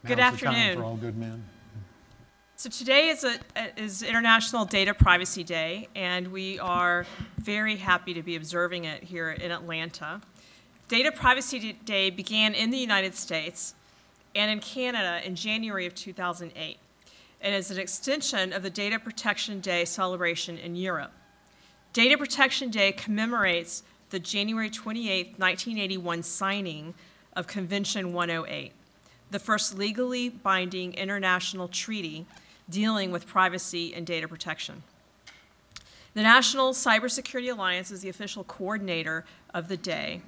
Good afternoon. For all good men. So today is International Data Privacy Day, and we are very happy to be observing it here in Atlanta. Data Privacy Day began in the United States and in Canada in January of 2008, and is an extension of the Data Protection Day celebration in Europe. Data Protection Day commemorates the January 28, 1981 signing of Convention 108, the first legally binding international treaty dealing with privacy and data protection. The National Cybersecurity Alliance is the official coordinator of the day,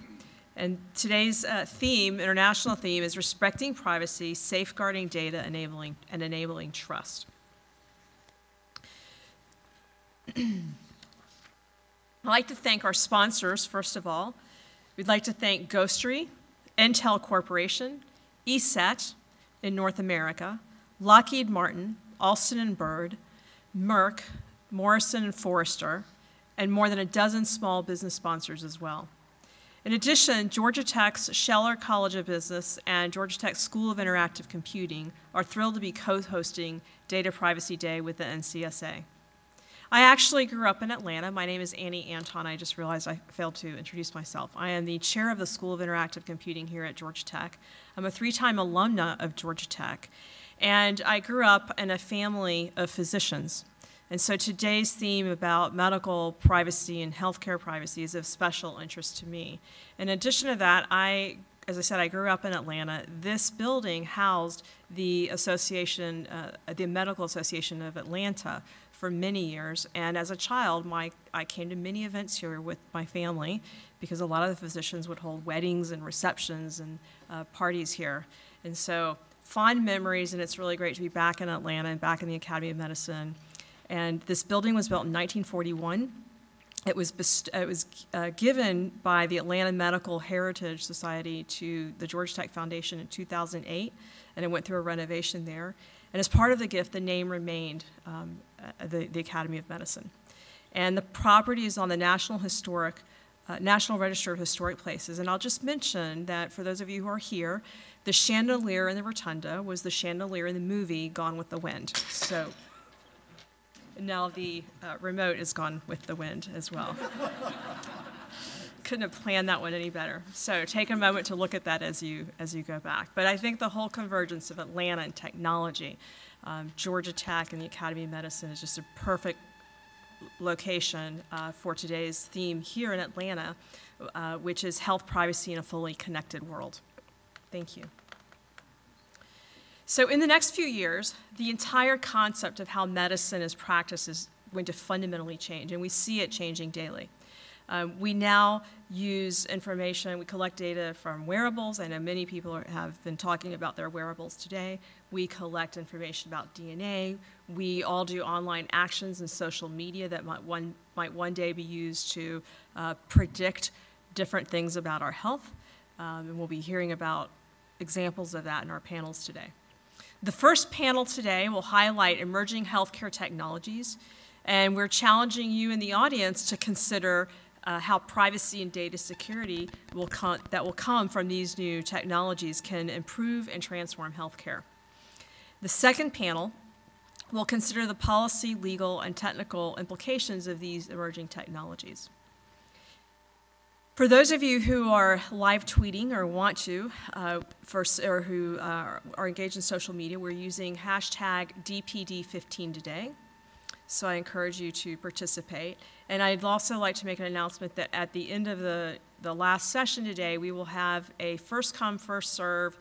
and today's international theme, is respecting privacy, safeguarding data, enabling trust. I'd like to thank our sponsors, first of all. We'd like to thank Ghostery, Intel Corporation, ESET in North America, Lockheed Martin, Alston & Bird, Merck, Morrison & Forrester, and more than a dozen small business sponsors as well. In addition, Georgia Tech's Scheller College of Business and Georgia Tech School of Interactive Computing are thrilled to be co-hosting Data Privacy Day with the NCSA. I actually grew up in Atlanta. My name is Annie Anton. I just realized I failed to introduce myself. I am the chair of the School of Interactive Computing here at Georgia Tech. I'm a three-time alumna of Georgia Tech, and I grew up in a family of physicians. And so today's theme about medical privacy and healthcare privacy is of special interest to me. In addition to that, as I said, I grew up in Atlanta. This building housed the association, the Medical Association of Atlanta for many years. And as a child, I came to many events here with my family because a lot of the physicians would hold weddings and receptions and parties here. And so fond memories, and it's really great to be back in Atlanta and back in the Academy of Medicine. And this building was built in 1941. It was given by the Atlanta Medical Heritage Society to the Georgia Tech Foundation in 2008, and it went through a renovation there. And as part of the gift, the name remained the Academy of Medicine. And the property is on the National Register of Historic Places. And I'll just mention that for those of you who are here, the chandelier in the rotunda was the chandelier in the movie Gone with the Wind. So now the remote is gone with the wind as well. Couldn't have planned that one any better. So take a moment to look at that as you go back. But I think the whole convergence of Atlanta and technology, Georgia Tech and the Academy of Medicine is just a perfect location for today's theme here in Atlanta, which is health privacy in a fully connected world. Thank you. So in the next few years, the entire concept of how medicine is practiced is going to fundamentally change, and we see it changing daily. We now use information, we collect data from wearables. I know many people have been talking about their wearables today. We collect information about DNA. We all do online actions and social media that might one day be used to predict different things about our health. And we'll be hearing about examples of that in our panels today. The first panel today will highlight emerging healthcare technologies, and we're challenging you in the audience to consider how privacy and data security that will come from these new technologies can improve and transform healthcare. The second panel will consider the policy, legal, and technical implications of these emerging technologies. For those of you who are live tweeting or want to, or who are engaged in social media, we're using hashtag DPD15 today. So I encourage you to participate. And I'd also like to make an announcement that at the end of the last session today, we will have a first come, first serve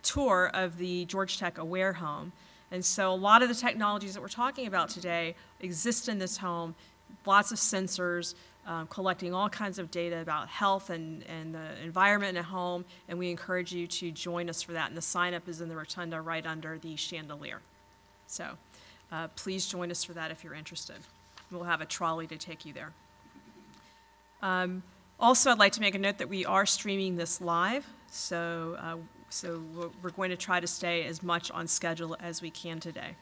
tour of the Georgia Tech Aware Home. And so a lot of the technologies that we're talking about today exist in this home, lots of sensors, collecting all kinds of data about health and the environment in a home, and we encourage you to join us for that. And the sign-up is in the rotunda right under the chandelier. So please join us for that if you're interested. We'll have a trolley to take you there. Also, I'd like to make a note that we are streaming this live, so we're going to try to stay as much on schedule as we can today.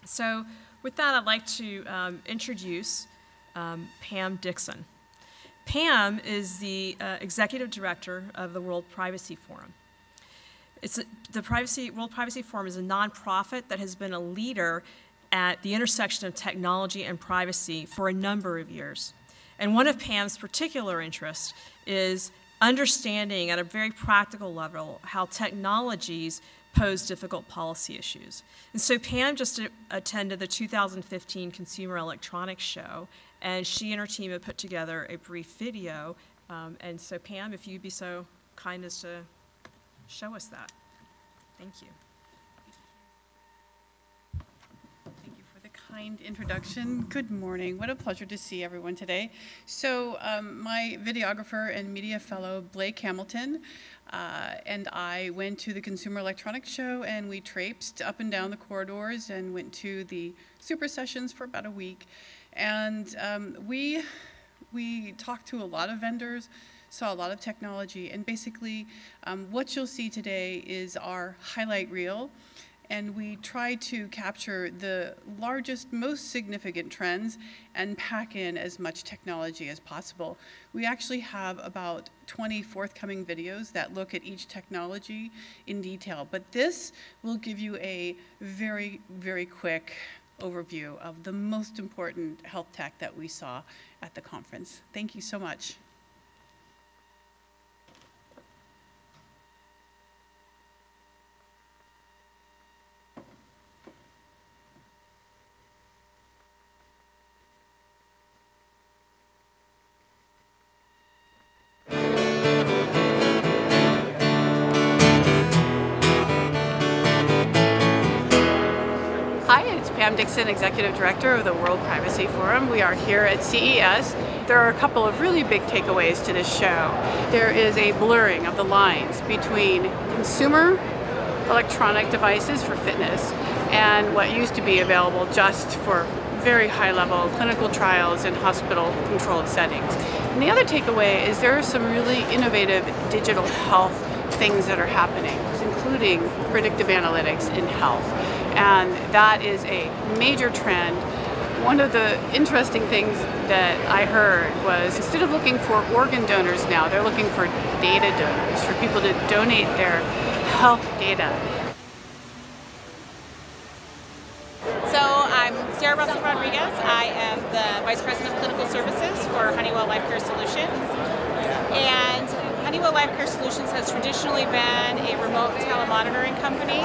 So with that, I'd like to introduce Pam Dixon. Pam is the Executive Director of the World Privacy Forum. The World Privacy Forum is a nonprofit that has been a leader at the intersection of technology and privacy for a number of years. And one of Pam's particular interests is understanding at a very practical level how technologies pose difficult policy issues. And so Pam just attended the 2015 Consumer Electronics Show, and she and her team have put together a brief video. And so Pam, if you'd be so kind as to show us that. Thank you. Kind introduction. Good morning. What a pleasure to see everyone today. So my videographer and media fellow Blake Hamilton and I went to the Consumer Electronics Show, and we traipsed up and down the corridors and went to the super sessions for about a week. And we talked to a lot of vendors, saw a lot of technology, and basically what you'll see today is our highlight reel. And we try to capture the largest, most significant trends and pack in as much technology as possible. We actually have about 20 forthcoming videos that look at each technology in detail, but this will give you a very, very quick overview of the most important health tech that we saw at the conference. Thank you so much. I'm Dixon, Executive Director of the World Privacy Forum. We are here at CES. There are a couple of really big takeaways to this show. There is a blurring of the lines between consumer electronic devices for fitness and what used to be available just for very high-level clinical trials in hospital-controlled settings. And the other takeaway is there are some really innovative digital health things that are happening, including predictive analytics in health. And that is a major trend. One of the interesting things that I heard was instead of looking for organ donors now, they're looking for data donors, for people to donate their health data. So I'm Sarah Russell Rodriguez. I am the Vice President of Clinical Services for Honeywell Life Care Solutions. And Honeywell Life Care Solutions has traditionally been a remote telemonitoring company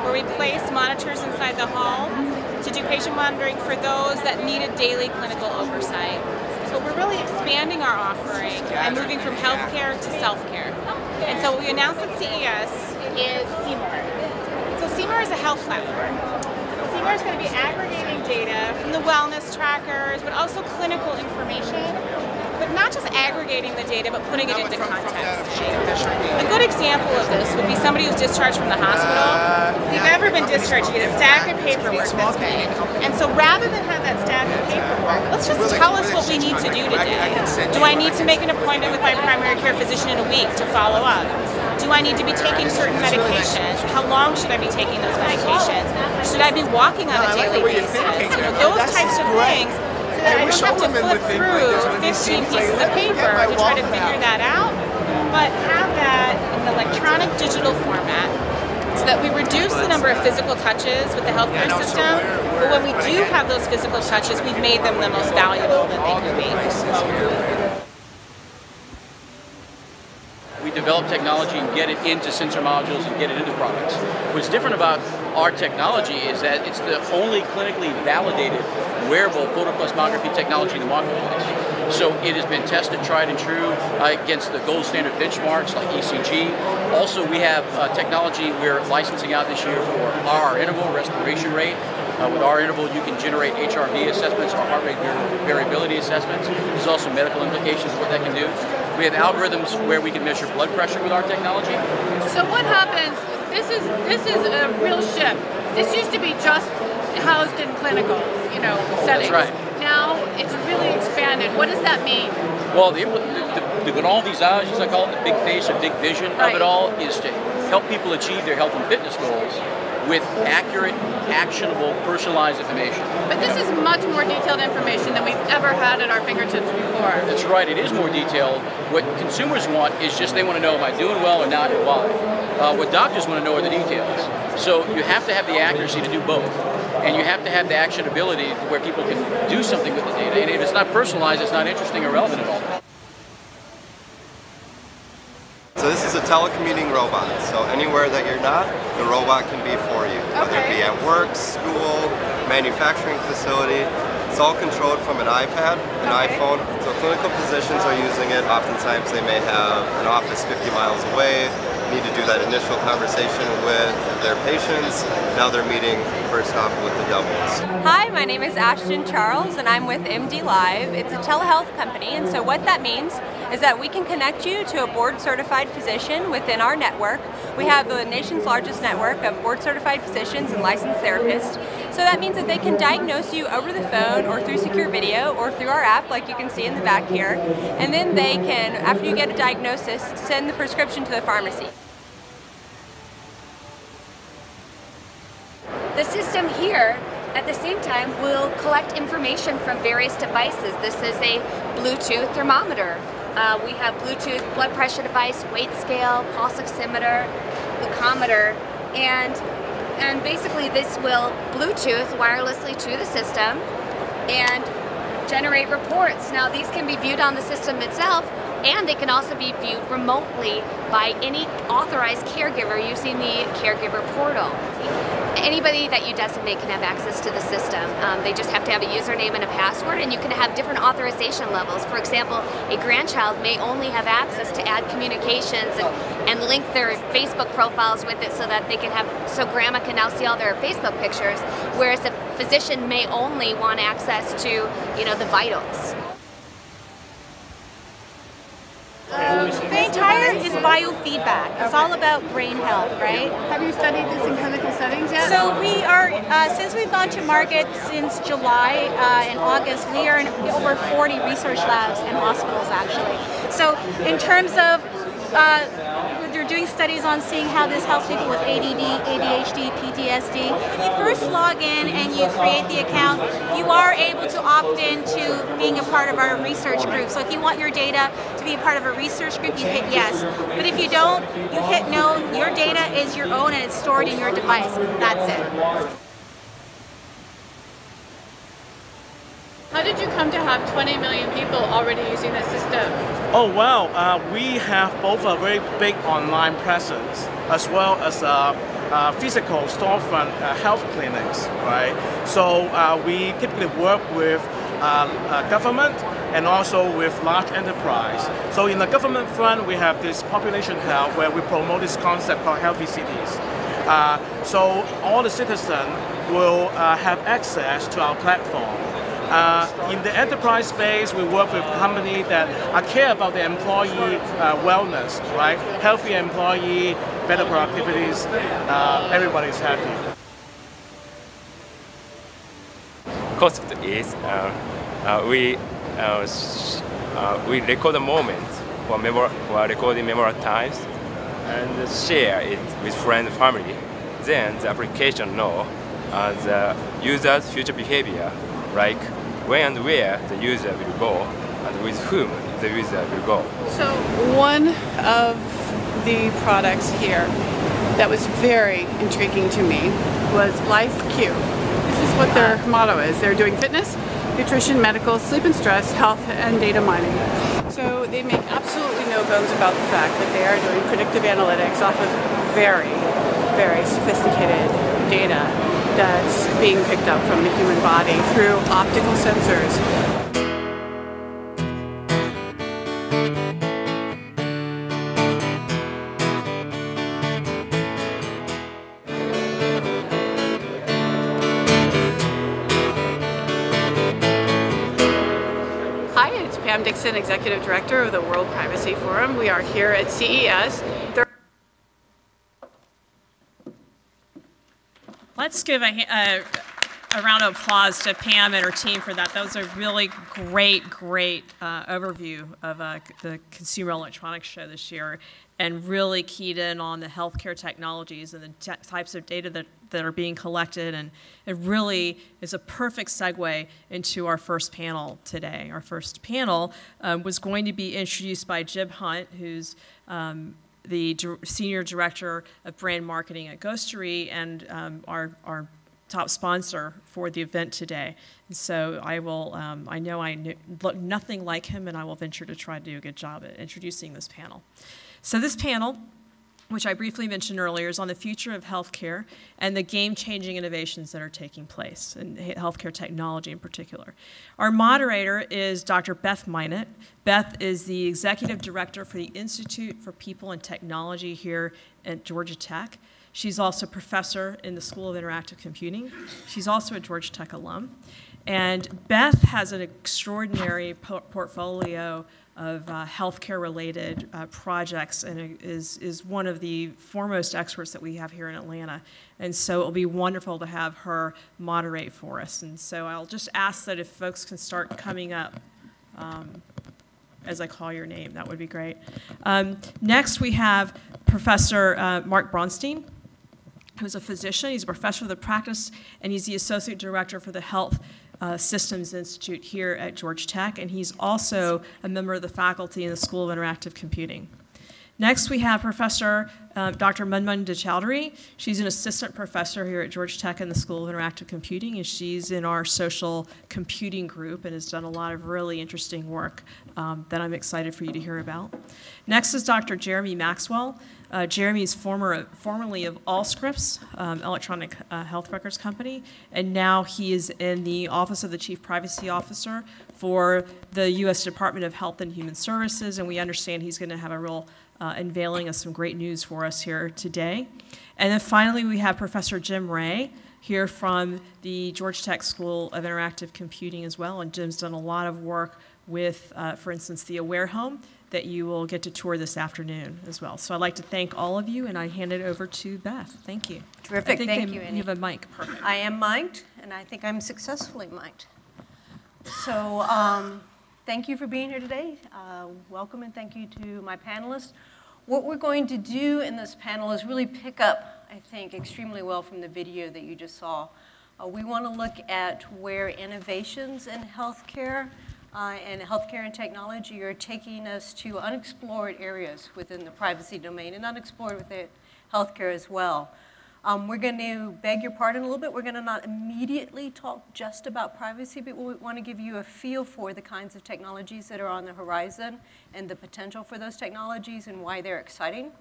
where we place monitors inside the home to do patient monitoring for those that needed daily clinical oversight. So we're really expanding our offering and moving from healthcare to self-care. And so what we announced at CES is CMAR. So CMAR is a health platform. CMAR is going to be aggregating data from the wellness trackers, but also clinical information. But not just aggregating the data, but putting it into context. A good example of this would be somebody who's discharged from the hospital. If you've ever been discharged, you get a stack of paperwork this big. And so rather than have that stack of paperwork, let's just tell us what we need to do today. Do I need to make an appointment with my primary care physician in a week to follow up? Do I need to be taking certain medications? How long should I be taking those medications? Should I be walking on a daily basis? You know, those types of things. So that I don't have to flip through 15 pieces of paper to try to figure that out, but have that in the electronic digital format so that we reduce the number of physical touches with the healthcare system, but when we do have those physical touches, we've made them the most valuable that they can be. We develop technology and get it into sensor modules and get it into products. What's different about our technology is that it's the only clinically validated wearable photoplasmography technology in the marketplace. So it has been tested, tried and true against the gold standard benchmarks like ECG. Also, we have technology we're licensing out this year for our interval respiration rate. With our interval, you can generate HRV assessments or heart rate variability assessments. There's also medical implications of what that can do. We have algorithms where we can measure blood pressure with our technology. So what happens? This is a real shift. This used to be just housed in clinical, settings. That's right. Now it's really expanded. What does that mean? Well, with all these eyes, as I call it, the big face or big vision of it all, is to help people achieve their health and fitness goals with accurate, actionable, personalized information. But this is much more detailed information than we've ever had at our fingertips before. That's right, it is more detailed. What consumers want is just they want to know, am I doing well or not, and why? What doctors want to know are the details. So you have to have the accuracy to do both. And you have to have the actionability where people can do something with the data. And if it's not personalized, it's not interesting or relevant at all. So this is a telecommuting robot. So anywhere that you're not, the robot can be for you. Whether it be at work, school, manufacturing facility. It's all controlled from an iPad, an iPhone. So clinical physicians are using it. Oftentimes they may have an office 50 miles away, need to do that initial conversation with their patients. Now they're meeting first off with the doubles. Hi, my name is Ashton Charles and I'm with MD Live. It's a telehealth company, and so what that means is that we can connect you to a board-certified physician within our network. We have the nation's largest network of board-certified physicians and licensed therapists. So that means that they can diagnose you over the phone or through secure video or through our app like you can see in the back here. And then they can, after you get a diagnosis, send the prescription to the pharmacy. The system here, at the same time, will collect information from various devices. This is a Bluetooth thermometer. We have Bluetooth blood pressure device, weight scale, pulse oximeter, glucometer, and basically this will Bluetooth wirelessly to the system and generate reports. Now these can be viewed on the system itself, and they can also be viewed remotely by any authorized caregiver using the caregiver portal. Anybody that you designate can have access to the system. They just have to have a username and a password, and you can have different authorization levels. For example, a grandchild may only have access to add communications and link their Facebook profiles with it so that they can have, so grandma can now see all their Facebook pictures, whereas a physician may only want access to, you know, the vitals. The entire is biofeedback. It's all about brain health, right? Have you studied this in clinical settings yet? So we are, since we've gone to market since July and August, we are in over 40 research labs and hospitals actually. So in terms of, they're doing studies on seeing how this helps people with ADD, ADHD, PTSD. When you first log in and you create the account, you are able to opt into being a part of our research group. So if you want your data to be a part of a research group, you hit yes. But if you don't, you hit no. Your data is your own and it's stored in your device. That's it. How did you come to have 20 million people already using this system? Oh well, we have both a very big online presence as well as a physical storefront health clinics, right? So we typically work with government and also with large enterprise. So in the government front, we have this population health where we promote this concept called healthy cities. So all the citizens will have access to our platform. In the enterprise space, we work with companies that care about the employee wellness, right? Healthy employee, better productivities, everybody's happy. Concept is we record a moment for recording memorable times and share it with friends and family. Then the application knows the user's future behavior, like when and where the user will go and with whom the user will go. So one of the products here that was very intriguing to me was LifeQ. This is what their motto is. They're doing fitness, nutrition, medical, sleep and stress, health, and data mining. So they make absolutely no bones about the fact that they are doing predictive analytics off of very, very sophisticated data that's being picked up from the human body through optical sensors. Hi, it's Pam Dixon, Executive Director of the World Privacy Forum. We are here at CES. Let's give a round of applause to Pam and her team for that. That was a really great overview of the Consumer Electronics Show this year, and really keyed in on the healthcare technologies and the types of data that are being collected. And it really is a perfect segue into our first panel today. Our first panel was going to be introduced by Jib Hunt, who's the Senior Director of Brand Marketing at Ghostery and our top sponsor for the event today. And so I will, I know I look nothing like him, and I will venture to try to do a good job at introducing this panel. So this panel, which I briefly mentioned earlier, is on the future of healthcare and the game-changing innovations that are taking place in healthcare technology in particular. Our moderator is Dr. Beth Minot. Beth is the Executive Director for the Institute for People and Technology here at Georgia Tech. She's also a professor in the School of Interactive Computing. She's also a Georgia Tech alum. And Beth has an extraordinary portfolio of healthcare-related projects, and is one of the foremost experts that we have here in Atlanta. And so it'll be wonderful to have her moderate for us. And so I'll just ask that if folks can start coming up as I call your name, that would be great. Next, we have Professor Mark Bronstein, who's a physician. He's a professor of the practice, and he's the associate director for the Health Systems Institute here at Georgia Tech, and he's also a member of the faculty in the School of Interactive Computing. Next, we have Professor Dr. Munmun DeChowdhury. She's an assistant professor here at Georgia Tech in the School of Interactive Computing, and she's in our social computing group and has done a lot of really interesting work that I'm excited for you to hear about. Next is Dr. Jeremy Maxwell. Jeremy is formerly of Allscripts, electronic health records company, and now he is in the Office of the Chief Privacy Officer for the U.S. Department of Health and Human Services, and we understand he's going to have a real unveiling of some great news for us here today. And then finally, we have Professor Jim Ray here from the Georgia Tech School of Interactive Computing as well, and Jim's done a lot of work with, for instance, the Aware Home that you will get to tour this afternoon as well. So I'd like to thank all of you, and I hand it over to Beth. Thank you. Terrific, thank you, Annie. You have a mic, perfect. I am mic'd, and I think I'm successfully mic'd. So thank you for being here today. Welcome, and thank you to my panelists. What we're going to do in this panel is really pick up, I think, extremely well from the video that you just saw. We want to look at where innovations in healthcare and technology are taking us to unexplored areas within the privacy domain and unexplored within healthcare as well. We're going to beg your pardon a little bit. We're going to not immediately talk just about privacy, but we want to give you a feel for the kinds of technologies that are on the horizon and the potential for those technologies and why they're exciting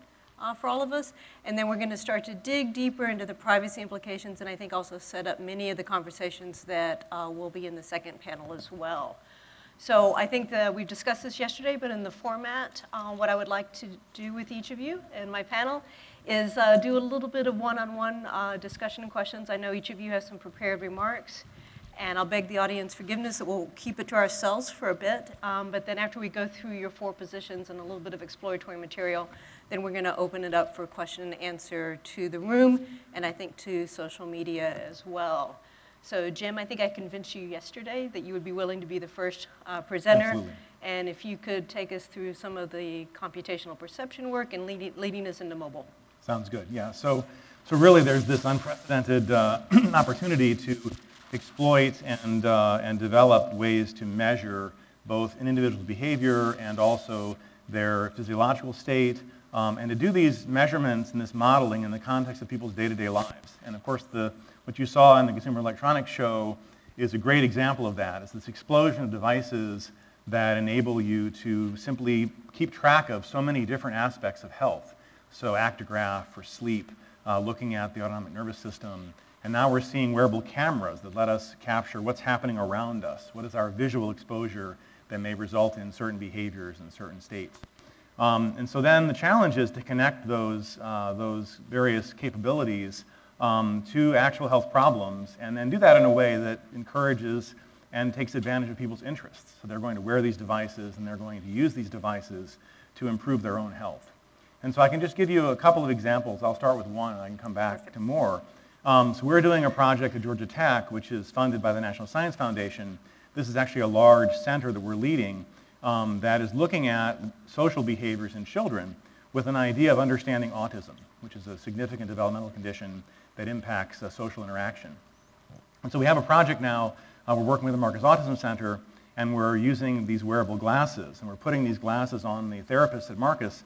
for all of us. And then we're going to start to dig deeper into the privacy implications, and I think also set up many of the conversations that will be in the second panel as well. So I think that we discussed this yesterday, but in the format, what I would like to do with each of you and my panel is do a little bit of one-on-one discussion and questions. I know each of you has some prepared remarks, and I'll beg the audience forgiveness that we'll keep it to ourselves for a bit. But then after we go through your 4 positions and a little bit of exploratory material, then we're going to open it up for question and answer to the room, and I think to social media as well. So Jim, I think I convinced you yesterday that you would be willing to be the first presenter. Absolutely. And if you could take us through some of the computational perception work and leading us into mobile. Sounds good, yeah. So really there's this unprecedented opportunity to exploit and develop ways to measure both an individual's behavior and also their physiological state, and to do these measurements and this modeling in the context of people's day-to-day lives. And of course, what you saw in the Consumer Electronics Show is a great example of that. It's this explosion of devices that enable you to simply keep track of so many different aspects of health. So actigraph for sleep, looking at the autonomic nervous system. And now we're seeing wearable cameras that let us capture what's happening around us. What is our visual exposure that may result in certain behaviors in certain states. And so then the challenge is to connect those various capabilities to actual health problems, and then do that in a way that encourages and takes advantage of people's interests. So they're going to wear these devices, and they're going to use these devices to improve their own health. And so I can just give you a couple of examples. I'll start with one, and I can come back to more. So we're doing a project at Georgia Tech, which is funded by the National Science Foundation. This is actually a large center that we're leading that is looking at social behaviors in children with an idea of understanding autism, which is a significant developmental condition that impacts social interaction. And so we have a project now. We're working with the Marcus Autism Center, and we're using these wearable glasses, and we're putting these glasses on the therapists at Marcus.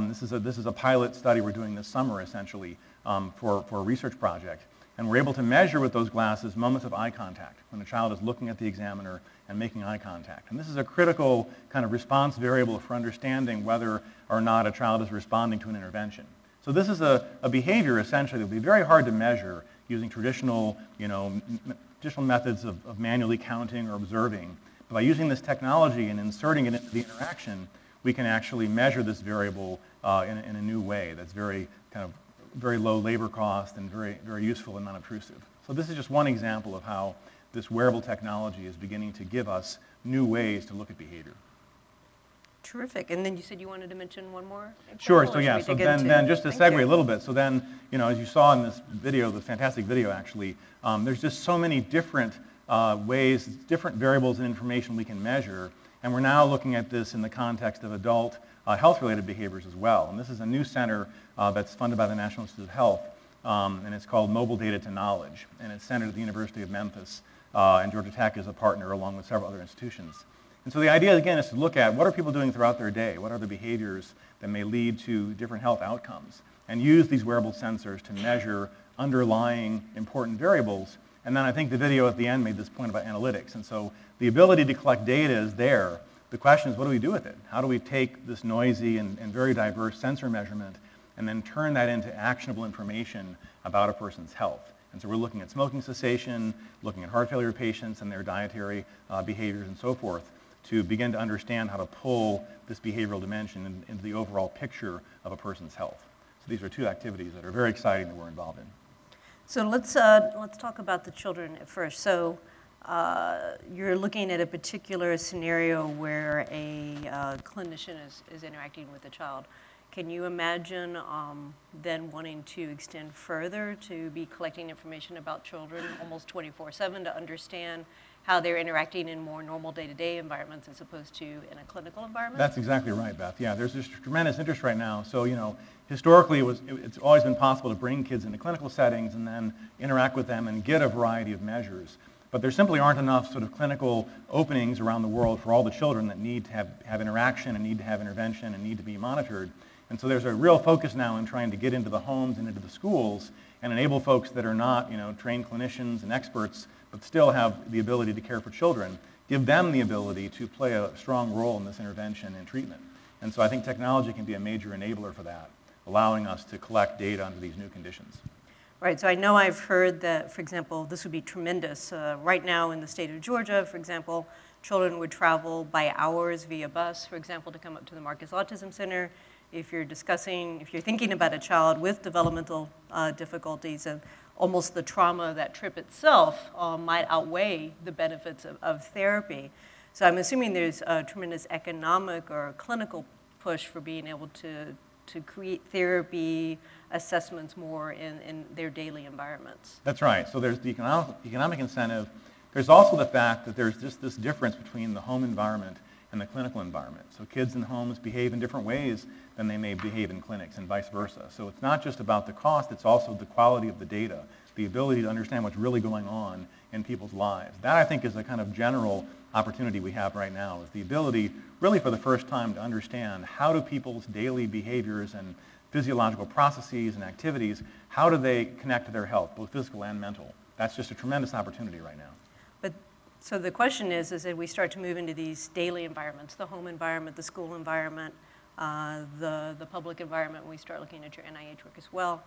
This is a pilot study we're doing this summer, essentially, for a research project. And we're able to measure with those glasses moments of eye contact, when the child is looking at the examiner and making eye contact. And this is a critical kind of response variable for understanding whether or not a child is responding to an intervention. So this is a behavior, essentially, that would be very hard to measure using traditional, traditional methods of manually counting or observing. But by using this technology and inserting it into the interaction, we can actually measure this variable in a new way that's very low labor cost and very useful and non-obtrusive. So this is just one example of how this wearable technology is beginning to give us new ways to look at behavior. Terrific. And then you said you wanted to mention one more example? Sure. So yeah. So then just to segue a little bit. So then, as you saw in this video, the fantastic video actually, there's just so many different ways, different variables and information we can measure. And we're now looking at this in the context of adult health-related behaviors as well. And this is a new center that's funded by the National Institute of Health, and it's called Mobile Data to Knowledge. And it's centered at the University of Memphis, and Georgia Tech is a partner along with several other institutions. And so the idea, again, is to look at what are people doing throughout their day? What are the behaviors that may lead to different health outcomes? And use these wearable sensors to measure underlying important variables. And then I think the video at the end made this point about analytics. And so the ability to collect data is there. The question is, what do we do with it? How do we take this noisy and very diverse sensor measurement and then turn that into actionable information about a person's health? And so we're looking at smoking cessation, looking at heart failure patients and their dietary behaviors and so forth, to begin to understand how to pull this behavioral dimension into the overall picture of a person's health. So these are two activities that are very exciting that we're involved in. So let's talk about the children at first. So you're looking at a particular scenario where a clinician is interacting with a child. Can you imagine then wanting to extend further to be collecting information about children almost 24/7 to understand how they're interacting in more normal day-to-day environments as opposed to in a clinical environment? That's exactly right, Beth. Yeah, there's just tremendous interest right now. So, historically it's always been possible to bring kids into clinical settings and then interact with them and get a variety of measures. But there simply aren't enough sort of clinical openings around the world for all the children that need to have interaction and need to have intervention and need to be monitored. And so there's a real focus now in trying to get into the homes and into the schools and enable folks that are not, trained clinicians and experts, but still have the ability to care for children, give them the ability to play a strong role in this intervention and treatment. And so I think technology can be a major enabler for that, allowing us to collect data under these new conditions. Right, so I know I've heard that, for example, this would be tremendous. Right now in the state of Georgia, for example, children would travel by hours via bus, for example, to come up to the Marcus Autism Center. If you're thinking about a child with developmental difficulties, and almost the trauma of that trip itself might outweigh the benefits of therapy. So I'm assuming there's a tremendous economic or clinical push for being able to create therapy assessments more in their daily environments. That's right. So there's the economic incentive. There's also the fact that there's just this difference between the home environment and the clinical environment. So kids in homes behave in different ways than they may behave in clinics and vice versa. So it's not just about the cost, it's also the quality of the data, the ability to understand what's really going on in people's lives. That, I think, is a kind of general opportunity we have right now, is the ability, really for the first time, to understand how do people's daily behaviors and physiological processes and activities, how do they connect to their health, both physical and mental. That's just a tremendous opportunity right now. So the question is that we start to move into these daily environments, the home environment, the school environment, the public environment. We start looking at your NIH work as well.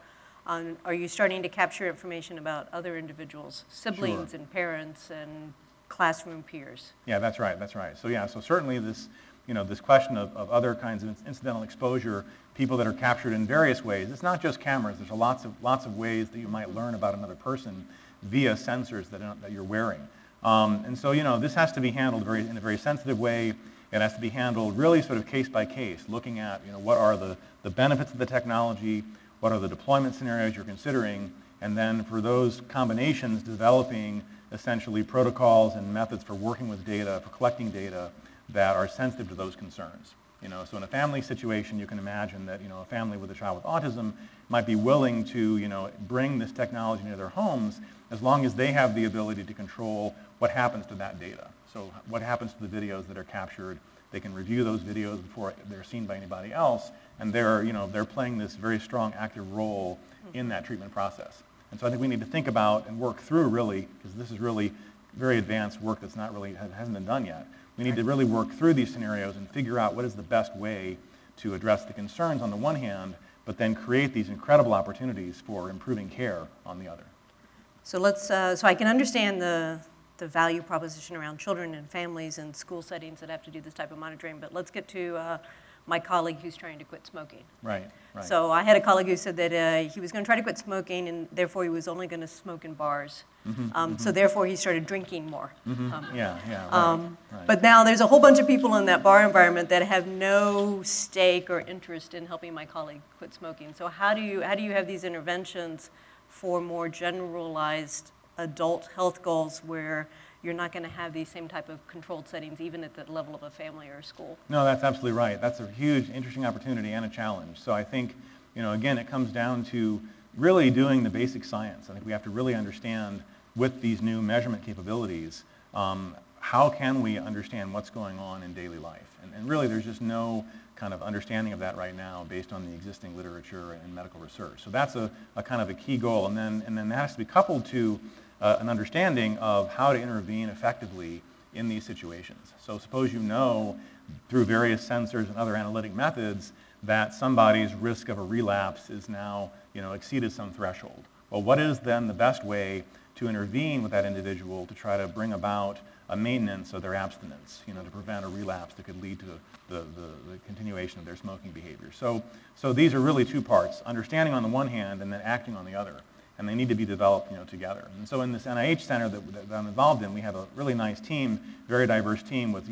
Are you starting to capture information about other individuals, siblings Sure. and parents and classroom peers? Yeah, that's right, that's right. So yeah, so certainly this, this question of other kinds of incidental exposure, people that are captured in various ways. It's not just cameras. There's lots of ways that you might learn about another person via sensors that you're wearing. And so, this has to be handled in a very sensitive way. It has to be handled really sort of case by case, looking at, what are the benefits of the technology, what are the deployment scenarios you're considering, and then for those combinations, developing essentially protocols and methods for working with data, for collecting data that are sensitive to those concerns. So in a family situation, you can imagine that, a family with a child with autism might be willing to, bring this technology into their homes as long as they have the ability to control what happens to that data. So what happens to the videos that are captured. They can review those videos before they're seen by anybody else, and they're playing this very strong active role in that treatment process. And so I think we need to think about and work through really, because this is really very advanced work that's hasn't been done yet. We need to really work through these scenarios and figure out what is the best way to address the concerns on the one hand, but then create these incredible opportunities for improving care on the other. So so I can understand the value proposition around children and families and school settings that have to do this type of monitoring, but let's get to my colleague who's trying to quit smoking. Right. So I had a colleague who said that he was going to try to quit smoking, and therefore he was only going to smoke in bars. So therefore he started drinking more. Right. But now there's a whole bunch of people in that bar environment that have no stake or interest in helping my colleague quit smoking. So how do you have these interventions for more generalized adult health goals where you're not going to have these same type of controlled settings even at the level of a family or a school? No, that's absolutely right. That's a huge, interesting opportunity and a challenge. So I think, again, it comes down to really doing the basic science. I think we have to really understand with these new measurement capabilities, how can we understand what's going on in daily life? And really there's just no kind of understanding of that right now based on the existing literature and medical research. So that's a kind of a key goal. And then that has to be coupled to an understanding of how to intervene effectively in these situations. So suppose you know through various sensors and other analytic methods that somebody's risk of a relapse is now exceeded some threshold. Well, what is then the best way to intervene with that individual to try to bring about a maintenance of their abstinence, to prevent a relapse that could lead to the continuation of their smoking behavior. So these are really two parts, understanding on the one hand and then acting on the other. And they need to be developed together. And so in this NIH center that I'm involved in, we have a really nice team, very diverse team with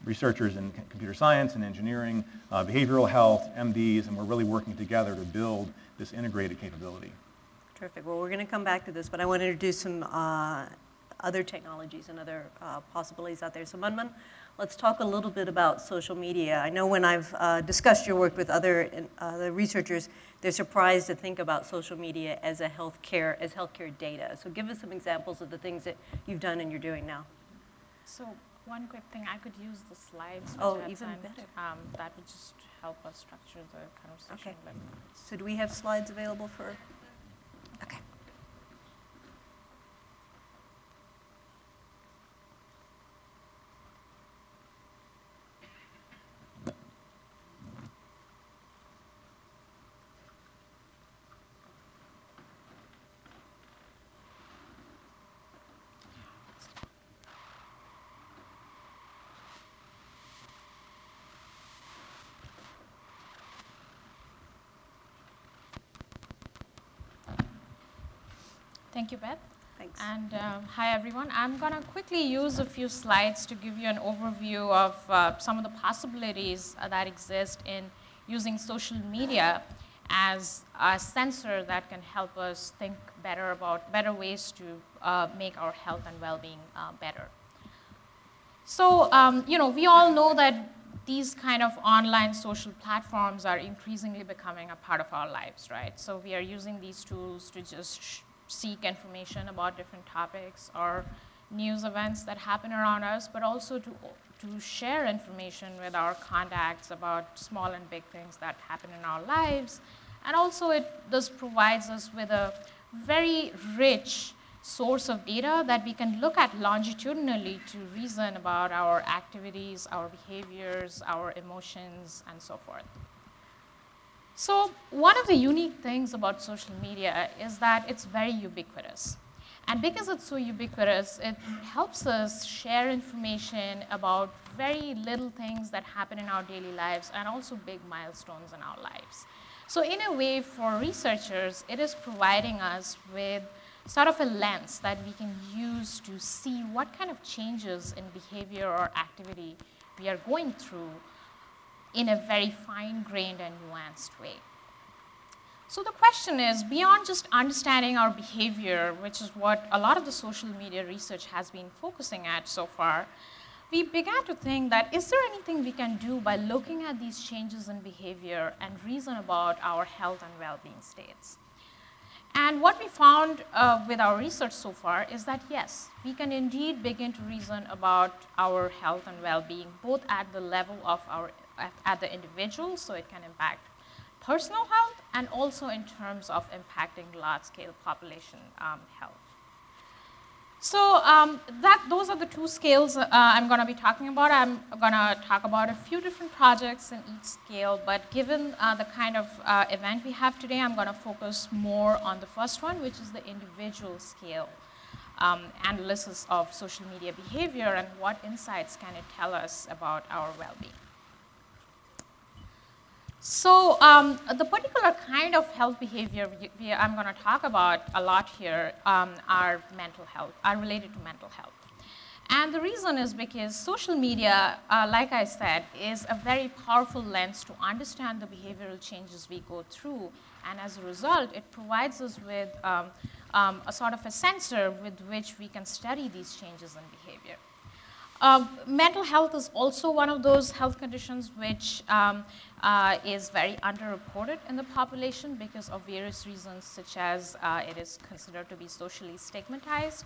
researchers in computer science and engineering, behavioral health, MDs, and we're really working together to build this integrated capability. Terrific. Well, we're going to come back to this, but I want to introduce some other technologies and other possibilities out there. So Munmun, let's talk a little bit about social media. I know when I've discussed your work with other researchers, they're surprised to think about social media as healthcare data. So give us some examples of the things that you've done and you're doing now. So one quick thing, I could use the slides. Oh, even better. That would just help us structure the conversation. Okay. So do we have slides available for? Okay. Thank you, Beth. Thanks. And hi, everyone. I'm going to quickly use a few slides to give you an overview of some of the possibilities that exist in using social media as a sensor that can help us think better about better ways to make our health and well-being better. So, we all know that these kind of online social platforms are increasingly becoming a part of our lives, right? So we are using these tools to just seek information about different topics or news events that happen around us, but also to share information with our contacts about small and big things that happen in our lives. And also this provides us with a very rich source of data that we can look at longitudinally to reason about our activities, our behaviors, our emotions, and so forth. So one of the unique things about social media is that it's very ubiquitous. And because it's so ubiquitous, it helps us share information about very little things that happen in our daily lives and also big milestones in our lives. So in a way, for researchers, it is providing us with sort of a lens that we can use to see what kind of changes in behavior or activity we are going through in a very fine-grained and nuanced way. So the question is, beyond just understanding our behavior, which is what a lot of the social media research has been focusing at so far, we began to think that, is there anything we can do by looking at these changes in behavior and reason about our health and well-being states? And what we found with our research so far is that, yes, we can indeed begin to reason about our health and well-being, both at the level of at the individual, so it can impact personal health, and also in terms of impacting large-scale population health. So those are the two scales I'm going to be talking about. I'm going to talk about a few different projects in each scale, but given the kind of event we have today, I'm going to focus more on the first one, which is the individual scale analysis of social media behavior and what insights can it tell us about our well-being. So the particular kind of health behavior I'm going to talk about a lot here are mental health, are related to mental health. And the reason is because social media, like I said, is a very powerful lens to understand the behavioral changes we go through. And as a result, it provides us with a sort of a sensor with which we can study these changes in behavior. Mental health is also one of those health conditions which is very underreported in the population because of various reasons, such as it is considered to be socially stigmatized.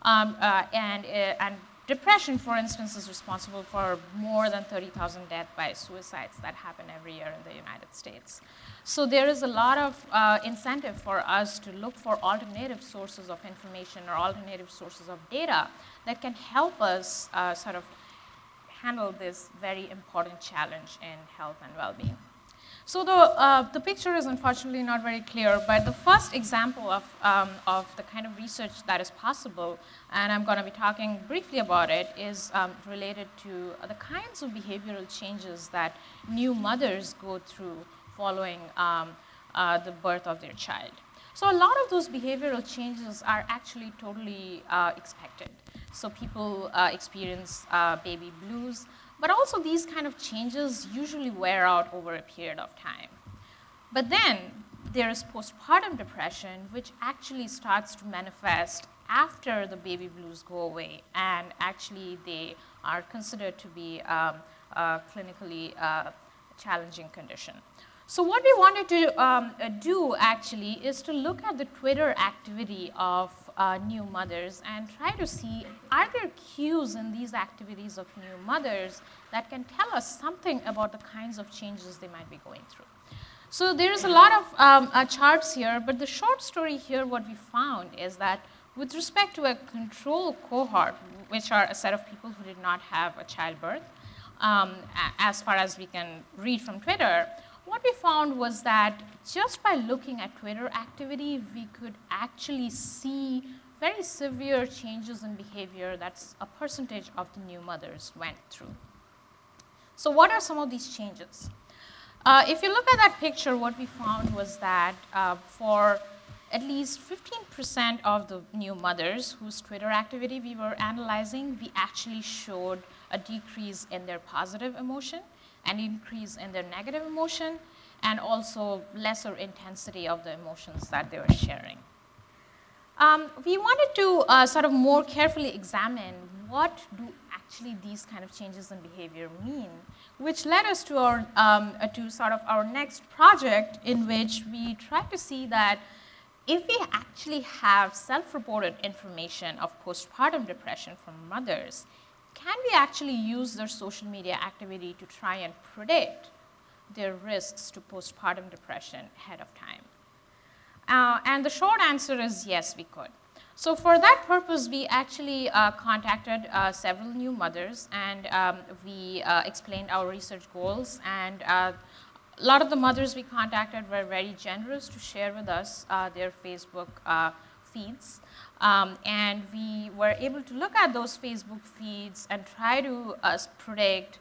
And depression, for instance, is responsible for more than 30,000 deaths by suicides that happen every year in the United States. So there is a lot of incentive for us to look for alternative sources of information or alternative sources of data that can help us sort of handle this very important challenge in health and well-being. So the picture is unfortunately not very clear, but the first example of the kind of research that is possible, and I'm going to be talking briefly about it, is related to the kinds of behavioral changes that new mothers go through following the birth of their child. So a lot of those behavioral changes are actually totally expected. So people experience baby blues, but also these kind of changes usually wear out over a period of time. But then there is postpartum depression, which actually starts to manifest after the baby blues go away, and actually they are considered to be a clinically challenging condition. So what we wanted to do actually is to look at the Twitter activity of new mothers and try to see, are there cues in these activities of new mothers that can tell us something about the kinds of changes they might be going through. So there's a lot of charts here, but the short story here, what we found is that with respect to a control cohort, which are a set of people who did not have a childbirth, as far as we can read from Twitter, what we found was that just by looking at Twitter activity, we could actually see very severe changes in behavior that a percentage of the new mothers went through. So what are some of these changes? If you look at that picture, what we found was that for at least 15% of the new mothers whose Twitter activity we were analyzing, we actually showed a decrease in their positive emotion, an increase in their negative emotion, and also lesser intensity of the emotions that they were sharing. We wanted to sort of more carefully examine what do actually these kind of changes in behavior mean, which led us to our next project, in which we tried to see that if we actually have self-reported information of postpartum depression from mothers, can we actually use their social media activity to try and predict their risks to postpartum depression ahead of time? And the short answer is yes, we could. So for that purpose, we actually contacted several new mothers, and we explained our research goals. And a lot of the mothers we contacted were very generous to share with us their Facebook feeds. And we were able to look at those Facebook feeds and try to predict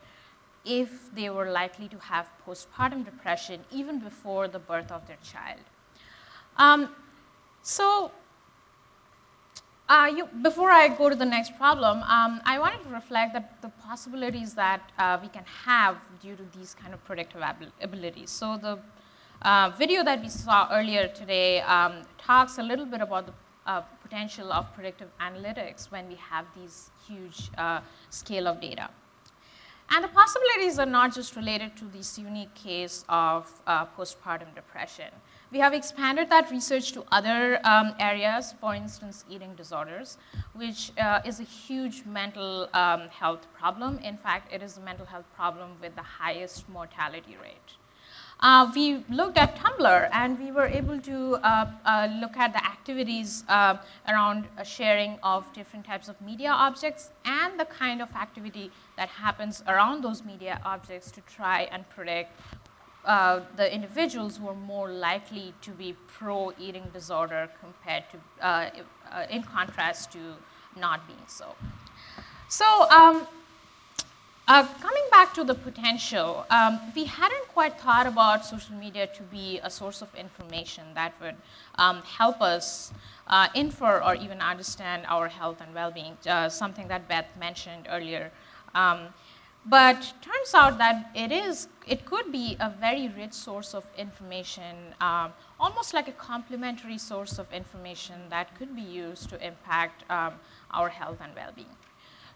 if they were likely to have postpartum depression even before the birth of their child. Before I go to the next problem, I wanted to reflect that the possibilities that we can have due to these kind of predictive abilities. So the video that we saw earlier today talks a little bit about the potential of predictive analytics when we have these huge scale of data. And the possibilities are not just related to this unique case of postpartum depression. We have expanded that research to other areas, for instance, eating disorders, which is a huge mental health problem. In fact, it is a mental health problem with the highest mortality rate. We looked at Tumblr, and we were able to look at the activities around sharing of different types of media objects and the kind of activity that happens around those media objects to try and predict the individuals who are more likely to be pro-eating disorder compared to, in contrast to not being so. So, coming back to the potential, we hadn't quite thought about social media to be a source of information that would help us infer or even understand our health and well-being, something that Beth mentioned earlier. But turns out that it could be a very rich source of information, almost like a complementary source of information that could be used to impact our health and well-being.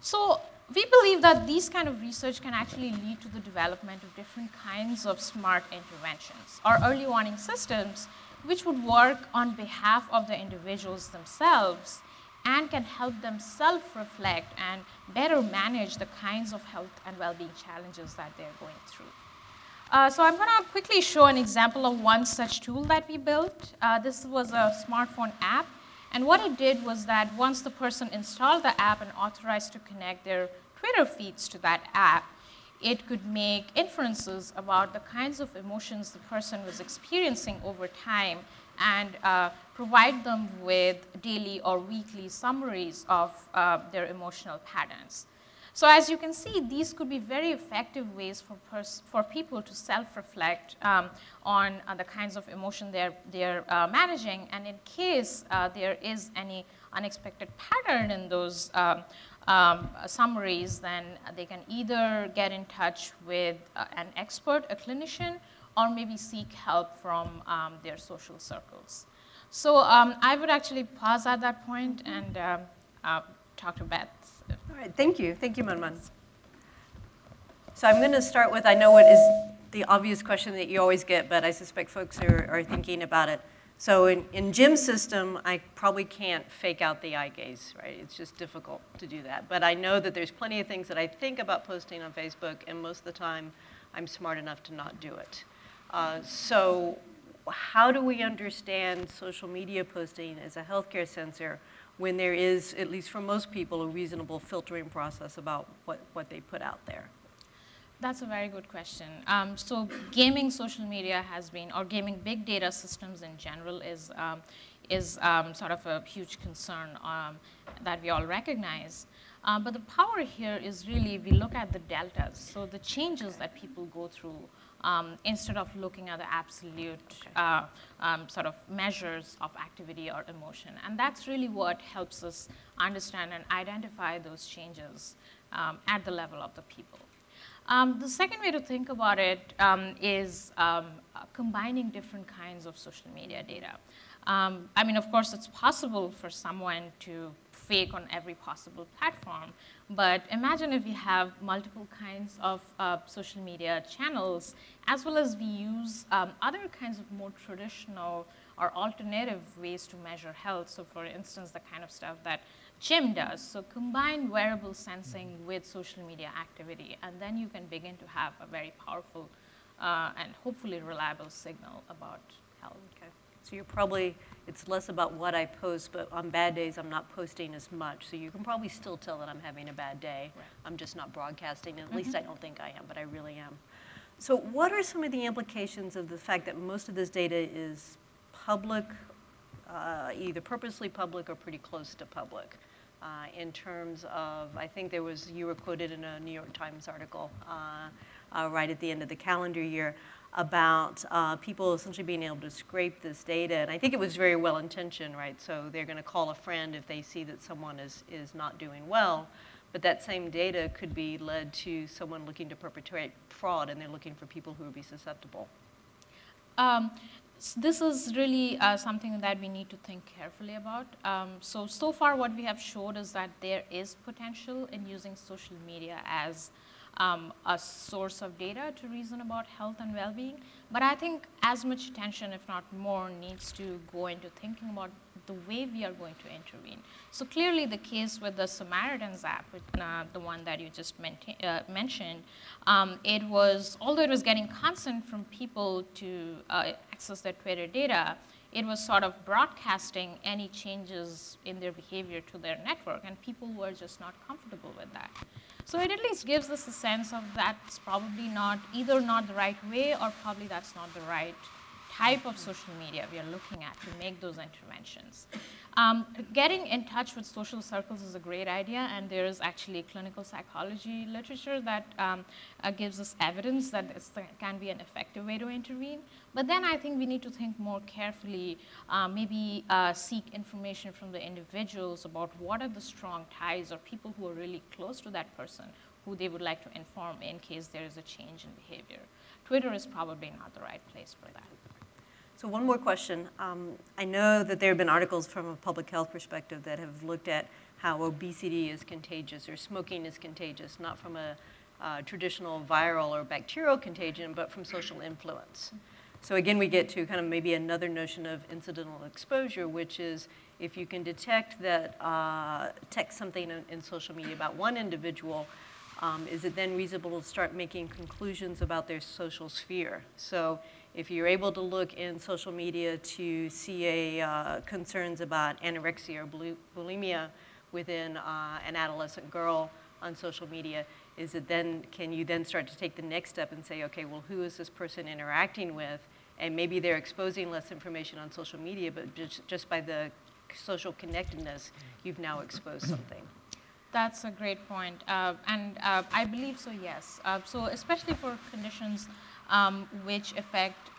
So we believe that these kind of research can actually lead to the development of different kinds of smart interventions or early warning systems which would work on behalf of the individuals themselves and can help them self-reflect and better manage the kinds of health and well-being challenges that they're going through. So I'm going to quickly show an example of one such tool that we built. This was a smartphone app. And what it did was that once the person installed the app and authorized to connect their Twitter feeds to that app, it could make inferences about the kinds of emotions the person was experiencing over time and provide them with daily or weekly summaries of their emotional patterns. So as you can see, these could be very effective ways for people to self-reflect on the kinds of emotion they're managing. And in case there is any unexpected pattern in those summaries, then they can either get in touch with an expert, a clinician, or maybe seek help from their social circles. So I would actually pause at that point and talk to Beth. All right, thank you. Thank you, Manman. So I'm going to start with, I know what is the obvious question that you always get, but I suspect folks are thinking about it. So in Jim's system, I probably can't fake out the eye gaze, right? It's just difficult to do that. But I know that there's plenty of things that I think about posting on Facebook, and most of the time, I'm smart enough to not do it. So how do we understand social media posting as a healthcare sensor when there is, at least for most people, a reasonable filtering process about what they put out there? That's a very good question. So gaming social media has been, or gaming big data systems in general is sort of a huge concern that we all recognize. But the power here is really, we look at the deltas, so the changes that people go through instead of looking at the absolute sort of measures of activity or emotion. And that's really what helps us understand and identify those changes at the level of the people. The second way to think about it is combining different kinds of social media data. I mean, of course, it's possible for someone to fake on every possible platform, but imagine if we have multiple kinds of social media channels, as well as we use other kinds of more traditional or alternative ways to measure health. So for instance, the kind of stuff that Jim does. So combine wearable sensing with social media activity, and then you can begin to have a very powerful and hopefully reliable signal about health. Okay. So you're probably, it's less about what I post, but on bad days I'm not posting as much. So you can probably still tell that I'm having a bad day. Right. I'm just not broadcasting. At least I don't think I am, but I really am. So what are some of the implications of the fact that most of this data is public, either purposely public or pretty close to public? In terms of, I think there was, you were quoted in a New York Times article right at the end of the calendar year about people essentially being able to scrape this data. And I think it was very well intentioned, right? So they're going to call a friend if they see that someone is not doing well. But that same data could be led to someone looking to perpetrate fraud, and they're looking for people who would be susceptible. this is really something that we need to think carefully about. So far what we have showed is that there is potential in using social media as a source of data to reason about health and well-being. But I think as much attention, if not more, needs to go into thinking about the way we are going to intervene. So clearly the case with the Samaritans app, the one that you just mentioned, it was, although it was getting consent from people to access their Twitter data, it was sort of broadcasting any changes in their behavior to their network, and people were just not comfortable with that. So it at least gives us a sense of that's probably either not the right way, or probably that's not the right type of social media we are looking at to make those interventions. Getting in touch with social circles is a great idea, and there is actually clinical psychology literature that gives us evidence that this can be an effective way to intervene. But then I think we need to think more carefully, maybe seek information from the individuals about what are the strong ties or people who are really close to that person who they would like to inform in case there is a change in behavior. Twitter is probably not the right place for that. So one more question. I know that there have been articles from a public health perspective that have looked at how obesity is contagious or smoking is contagious, not from a traditional viral or bacterial contagion, but from social influence. So again, we get to kind of maybe another notion of incidental exposure, which is if you can detect something in social media about one individual, is it then reasonable to start making conclusions about their social sphere? So if you're able to look in social media to see concerns about anorexia or bulimia within an adolescent girl on social media, can you then start to take the next step and say, okay, well, who is this person interacting with? And maybe they're exposing less information on social media, but just by the social connectedness, you've now exposed something. That's a great point, and I believe so, yes. So especially for conditions which affect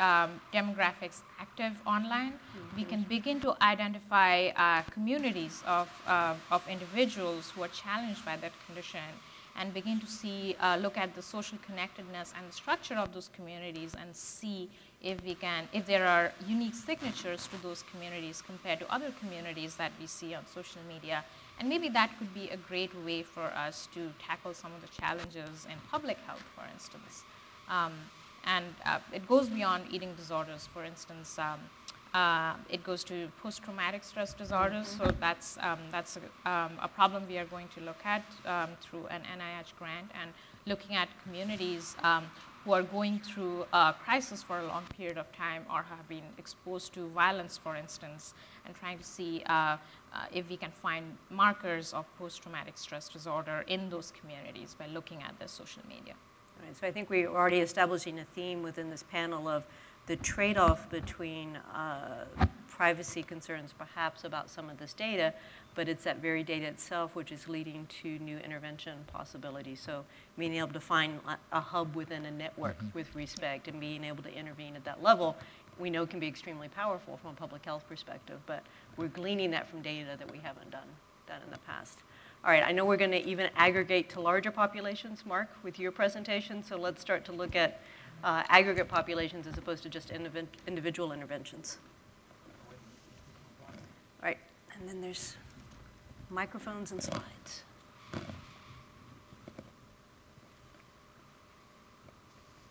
demographics active online, we can begin to identify communities of individuals who are challenged by that condition, and begin to look at the social connectedness and the structure of those communities, and see if there are unique signatures to those communities compared to other communities that we see on social media. And maybe that could be a great way for us to tackle some of the challenges in public health, for instance. It goes beyond eating disorders. For instance, it goes to post-traumatic stress disorders. So that's a problem we are going to look at through an NIH grant, and looking at communities who are going through a crisis for a long period of time or have been exposed to violence, for instance, and trying to see if we can find markers of post-traumatic stress disorder in those communities by looking at their social media. All right, so I think we're already establishing a theme within this panel of the trade-off between privacy concerns perhaps about some of this data, but it's that very data itself which is leading to new intervention possibilities. So being able to find a hub within a network with respect and being able to intervene at that level, we know can be extremely powerful from a public health perspective, but we're gleaning that from data that we haven't done in the past. All right, I know we're going to even aggregate to larger populations, Mark, with your presentation, so let's start to look at aggregate populations as opposed to just individual interventions. All right, and then there's microphones and slides.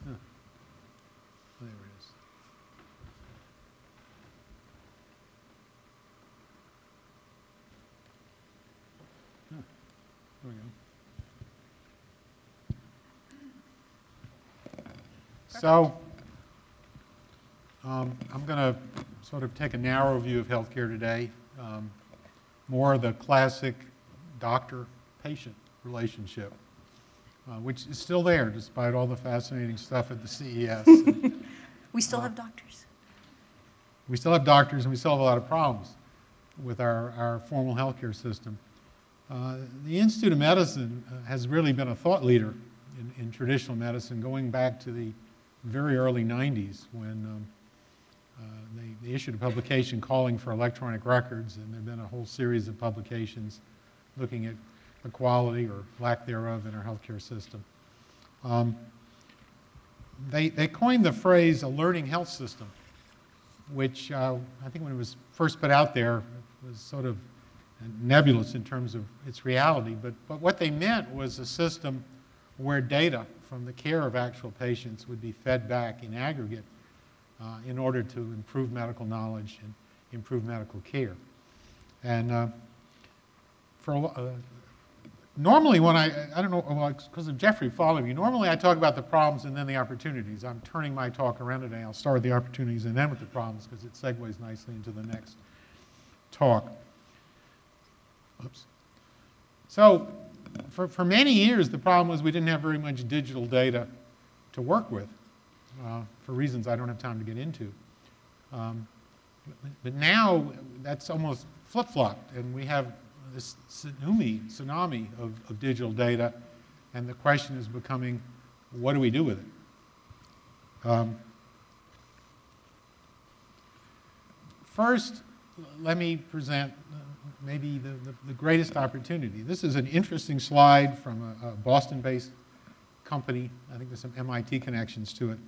There it is. There we go. So, I'm going to sort of take a narrow view of healthcare today, more of the classic doctor-patient relationship, which is still there despite all the fascinating stuff at the CES. We still have doctors. We still have doctors, and we still have a lot of problems with our formal healthcare system. The Institute of Medicine has really been a thought leader in traditional medicine, going back to the very early 90s when they issued a publication calling for electronic records, and there have been a whole series of publications looking at the quality or lack thereof in our healthcare system. They coined the phrase a learning health system, which I think when it was first put out there was sort of nebulous in terms of its reality. But what they meant was a system where data from the care of actual patients would be fed back in aggregate in order to improve medical knowledge and improve medical care. And normally when I don't know, well, because of Jeffrey following me, normally I talk about the problems and then the opportunities. I'm turning my talk around today. I'll start with the opportunities and then with the problems because it segues nicely into the next talk. Oops. So for many years, the problem was we didn't have very much digital data to work with for reasons I don't have time to get into. But now that's almost flip-flopped, and we have this tsunami of digital data, and the question is becoming, what do we do with it? First, let me present maybe the greatest opportunity. This is an interesting slide from a Boston-based company. I think there's some MIT connections to it.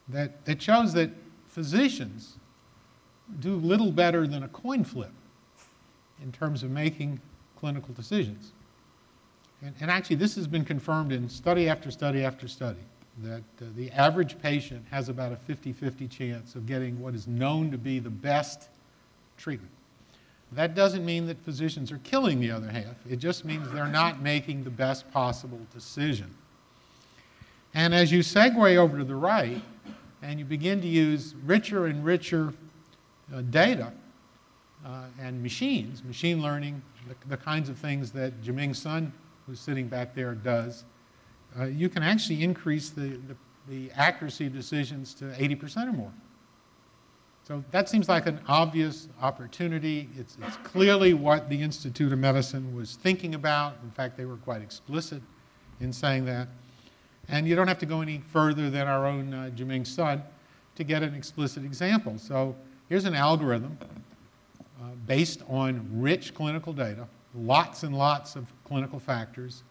That shows that physicians do little better than a coin flip in terms of making clinical decisions. And actually, this has been confirmed in study after study after study, that the average patient has about a 50-50 chance of getting what is known to be the best treatment. That doesn't mean that physicians are killing the other half. It just means they're not making the best possible decision. And as you segue over to the right, and you begin to use richer and richer data and machine learning, the kinds of things that Jiming Sun, who's sitting back there, does, you can actually increase the accuracy of decisions to 80% or more. So that seems like an obvious opportunity. It's clearly what the Institute of Medicine was thinking about. In fact, they were quite explicit in saying that. And you don't have to go any further than our own Jiming Sun to get an explicit example. So here's an algorithm based on rich clinical data, lots and lots of clinical factors,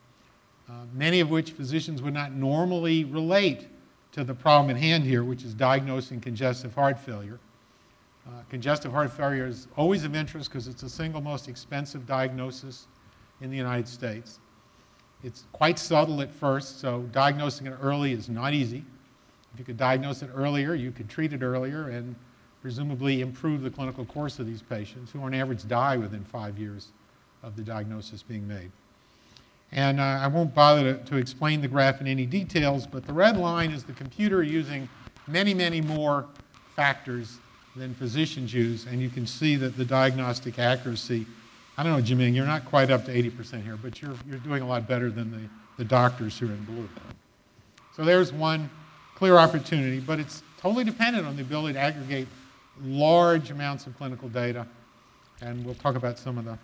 many of which physicians would not normally relate to the problem at hand here, which is diagnosing congestive heart failure. Congestive heart failure is always of interest because it's the single most expensive diagnosis in the United States. It's quite subtle at first, so diagnosing it early is not easy. If you could diagnose it earlier, you could treat it earlier and presumably improve the clinical course of these patients, who on average die within 5 years of the diagnosis being made. And I won't bother to explain the graph in any details, but the red line is the computer using many, many more factors than physicians use, and you can see that the diagnostic accuracy, I don't know, Jiming, you're not quite up to 80% here, but you're doing a lot better than the doctors who are in blue. So there's one clear opportunity, but it's totally dependent on the ability to aggregate large amounts of clinical data, and we'll talk about some of the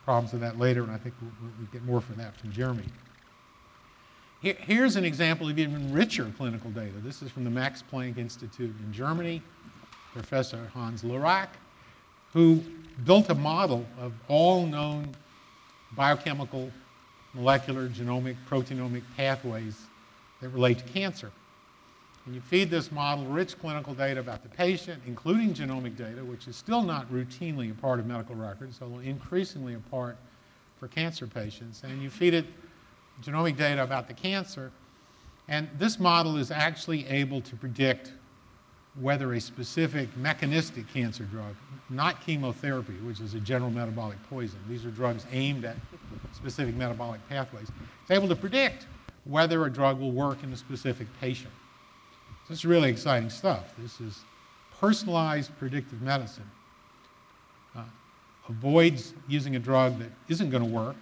problems of that later, and I think we'll get more from that from Jeremy. Here's an example of even richer clinical data. This is from the Max Planck Institute in Germany, Professor Hans Lorach, who built a model of all known biochemical, molecular, genomic, proteinomic pathways that relate to cancer. And you feed this model rich clinical data about the patient, including genomic data, which is still not routinely a part of medical records, although increasingly a part for cancer patients. And you feed it genomic data about the cancer, and this model is actually able to predict whether a specific mechanistic cancer drug, not chemotherapy, which is a general metabolic poison, these are drugs aimed at specific metabolic pathways, it's able to predict whether a drug will work in a specific patient. So this is really exciting stuff. This is personalized predictive medicine. Avoids using a drug that isn't going to work,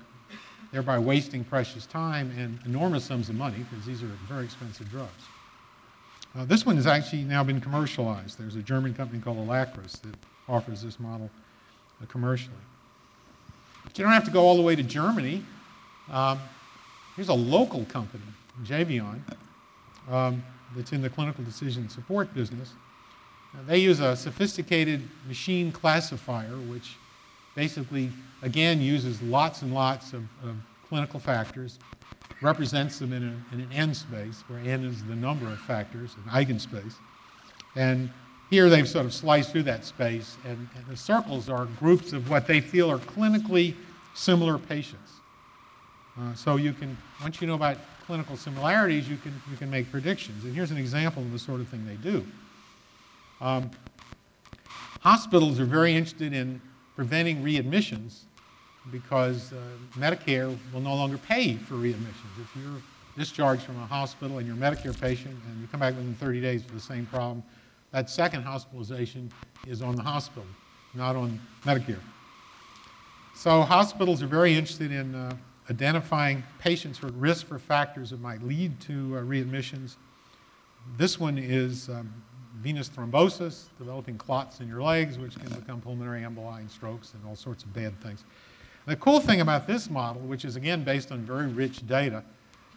thereby wasting precious time and enormous sums of money, because these are very expensive drugs. This one has actually now been commercialized. There's a German company called Alacris that offers this model commercially. But you don't have to go all the way to Germany. Here's a local company, Javion, that's in the clinical decision support business. They use a sophisticated machine classifier, which basically, again, uses lots and lots of clinical factors, represents them in an n space, where n is the number of factors, an eigenspace, and Here they've sort of sliced through that space, and the circles are groups of what they feel are clinically similar patients. So you can, once you know about clinical similarities, you can make predictions. And here's an example of the sort of thing they do. Hospitals are very interested in preventing readmissions because Medicare will no longer pay for readmissions. If you're discharged from a hospital and you're a Medicare patient and you come back within 30 days for the same problem, that second hospitalization is on the hospital, not on Medicare. So hospitals are very interested in identifying patients who are at risk for factors that might lead to readmissions. This one is venous thrombosis, developing clots in your legs, which can become pulmonary emboli and strokes and all sorts of bad things. The cool thing about this model, which is again based on very rich data,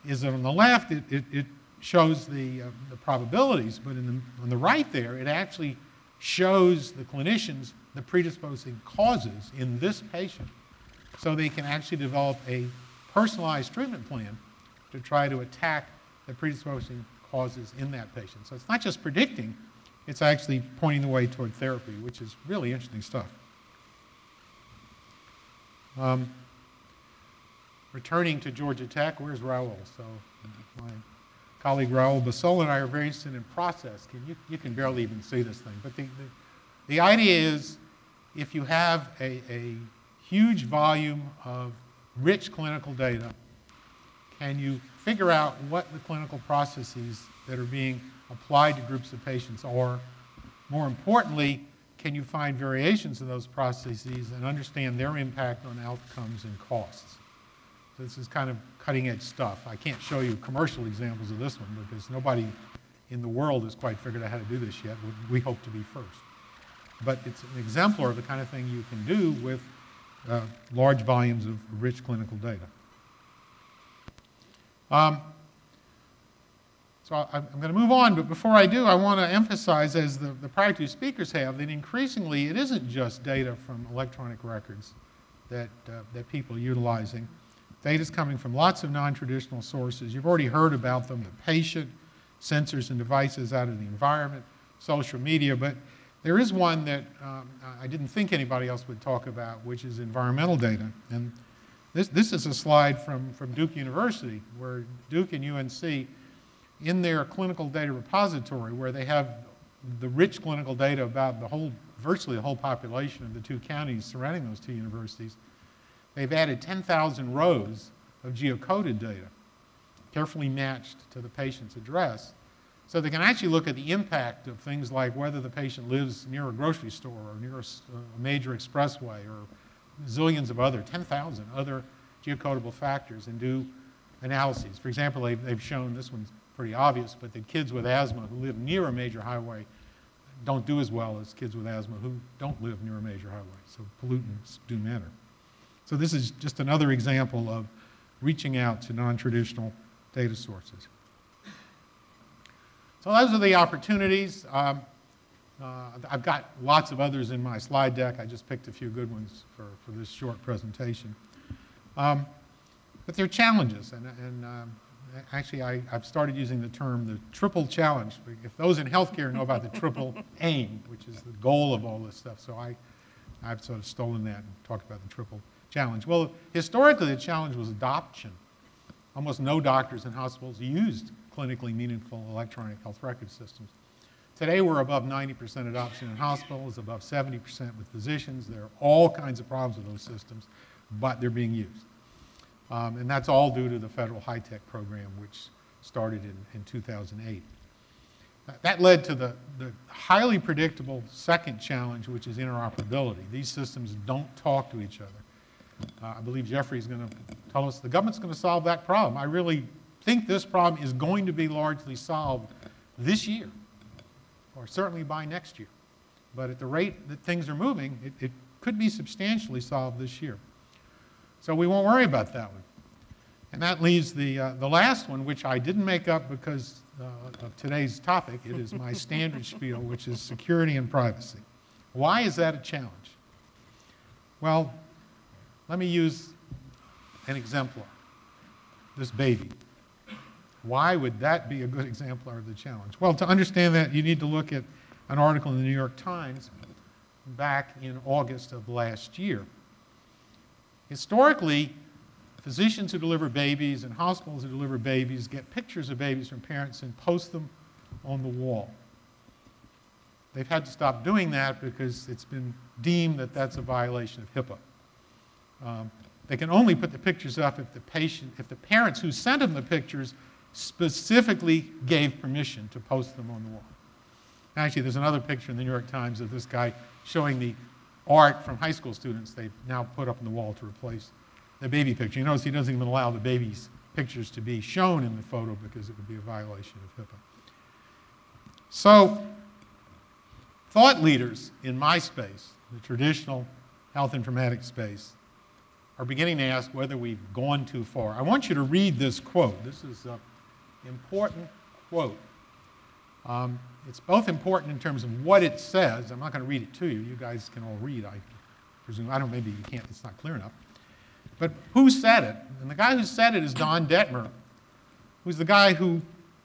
is that on the left it shows the probabilities, but on the right there it actually shows the clinicians the predisposing causes in this patient, so they can actually develop a personalized treatment plan to try to attack the predisposing causes in that patient. So it's not just predicting, it's actually pointing the way toward therapy, which is really interesting stuff. Returning to Georgia Tech, where's Raul? So my colleague Raul Basol and I are very interested in process. You can barely even see this thing. But the idea is if you have a huge volume of rich clinical data, can you figure out what the clinical processes that are being applied to groups of patients are? More importantly, can you find variations in those processes and understand their impact on outcomes and costs? So this is kind of cutting edge stuff. I can't show you commercial examples of this one because nobody in the world has quite figured out how to do this yet. We hope to be first. But it's an exemplar of the kind of thing you can do with large volumes of rich clinical data. So I'm going to move on, but before I do, I want to emphasize, as the prior two speakers have, that increasingly it isn't just data from electronic records that people are utilizing. Data is coming from lots of non-traditional sources. You've already heard about them: the patient, sensors and devices out of the environment, social media, but there is one that I didn't think anybody else would talk about, which is environmental data. And this is a slide from Duke University, where Duke and UNC, in their clinical data repository, where they have the rich clinical data about virtually the whole population of the two counties surrounding those two universities, they've added 10,000 rows of geocoded data, carefully matched to the patient's address, so they can actually look at the impact of things like whether the patient lives near a grocery store or near a major expressway or zillions of 10,000 other geocodable factors, and do analyses. For example, they've shown, this one's pretty obvious, but that kids with asthma who live near a major highway don't do as well as kids with asthma who don't live near a major highway. So pollutants do matter. So this is just another example of reaching out to non-traditional data sources. So those are the opportunities. I've got lots of others in my slide deck. I just picked a few good ones for this short presentation. But there are challenges, and actually I've started using the term the triple challenge. If those in healthcare know about the triple aim, which is the goal of all this stuff, so I've sort of stolen that and talked about the triple challenge. Well, historically the challenge was adoption. Almost no doctors and hospitals used clinically meaningful electronic health record systems. Today we're above 90% adoption in hospitals, above 70% with physicians. There are all kinds of problems with those systems, but they're being used. And that's all due to the federal high-tech program, which started in 2008. That led to the highly predictable second challenge, which is interoperability. These systems don't talk to each other. I believe Jeffrey is going to tell us the government's going to solve that problem. I really think this problem is going to be largely solved this year, or certainly by next year. But at the rate that things are moving, it could be substantially solved this year. So we won't worry about that one. And that leaves the last one, which I didn't make up because of today's topic. It is my standard spiel, which is security and privacy. Why is that a challenge? Well, let me use an exemplar, this baby. Why would that be a good exemplar of the challenge? Well, to understand that, you need to look at an article in the New York Times back in August of last year. Historically, physicians who deliver babies and hospitals who deliver babies get pictures of babies from parents and post them on the wall. They've had to stop doing that because it's been deemed that that's a violation of HIPAA. They can only put the pictures up if the parents who sent them the pictures specifically gave permission to post them on the wall. Actually, there's another picture in the New York Times of this guy showing the art from high school students they've now put up on the wall to replace the baby picture. You notice he doesn't even allow the baby's pictures to be shown in the photo because it would be a violation of HIPAA. So, thought leaders in my space, the traditional health informatics space, are beginning to ask whether we've gone too far. I want you to read this quote. This is an important quote. It's both important in terms of what it says. I'm not going to read it to you. You guys can all read, I presume. I don't, maybe you can't, it's not clear enough. But who said it? And the guy who said it is Don Detmer, who's the guy who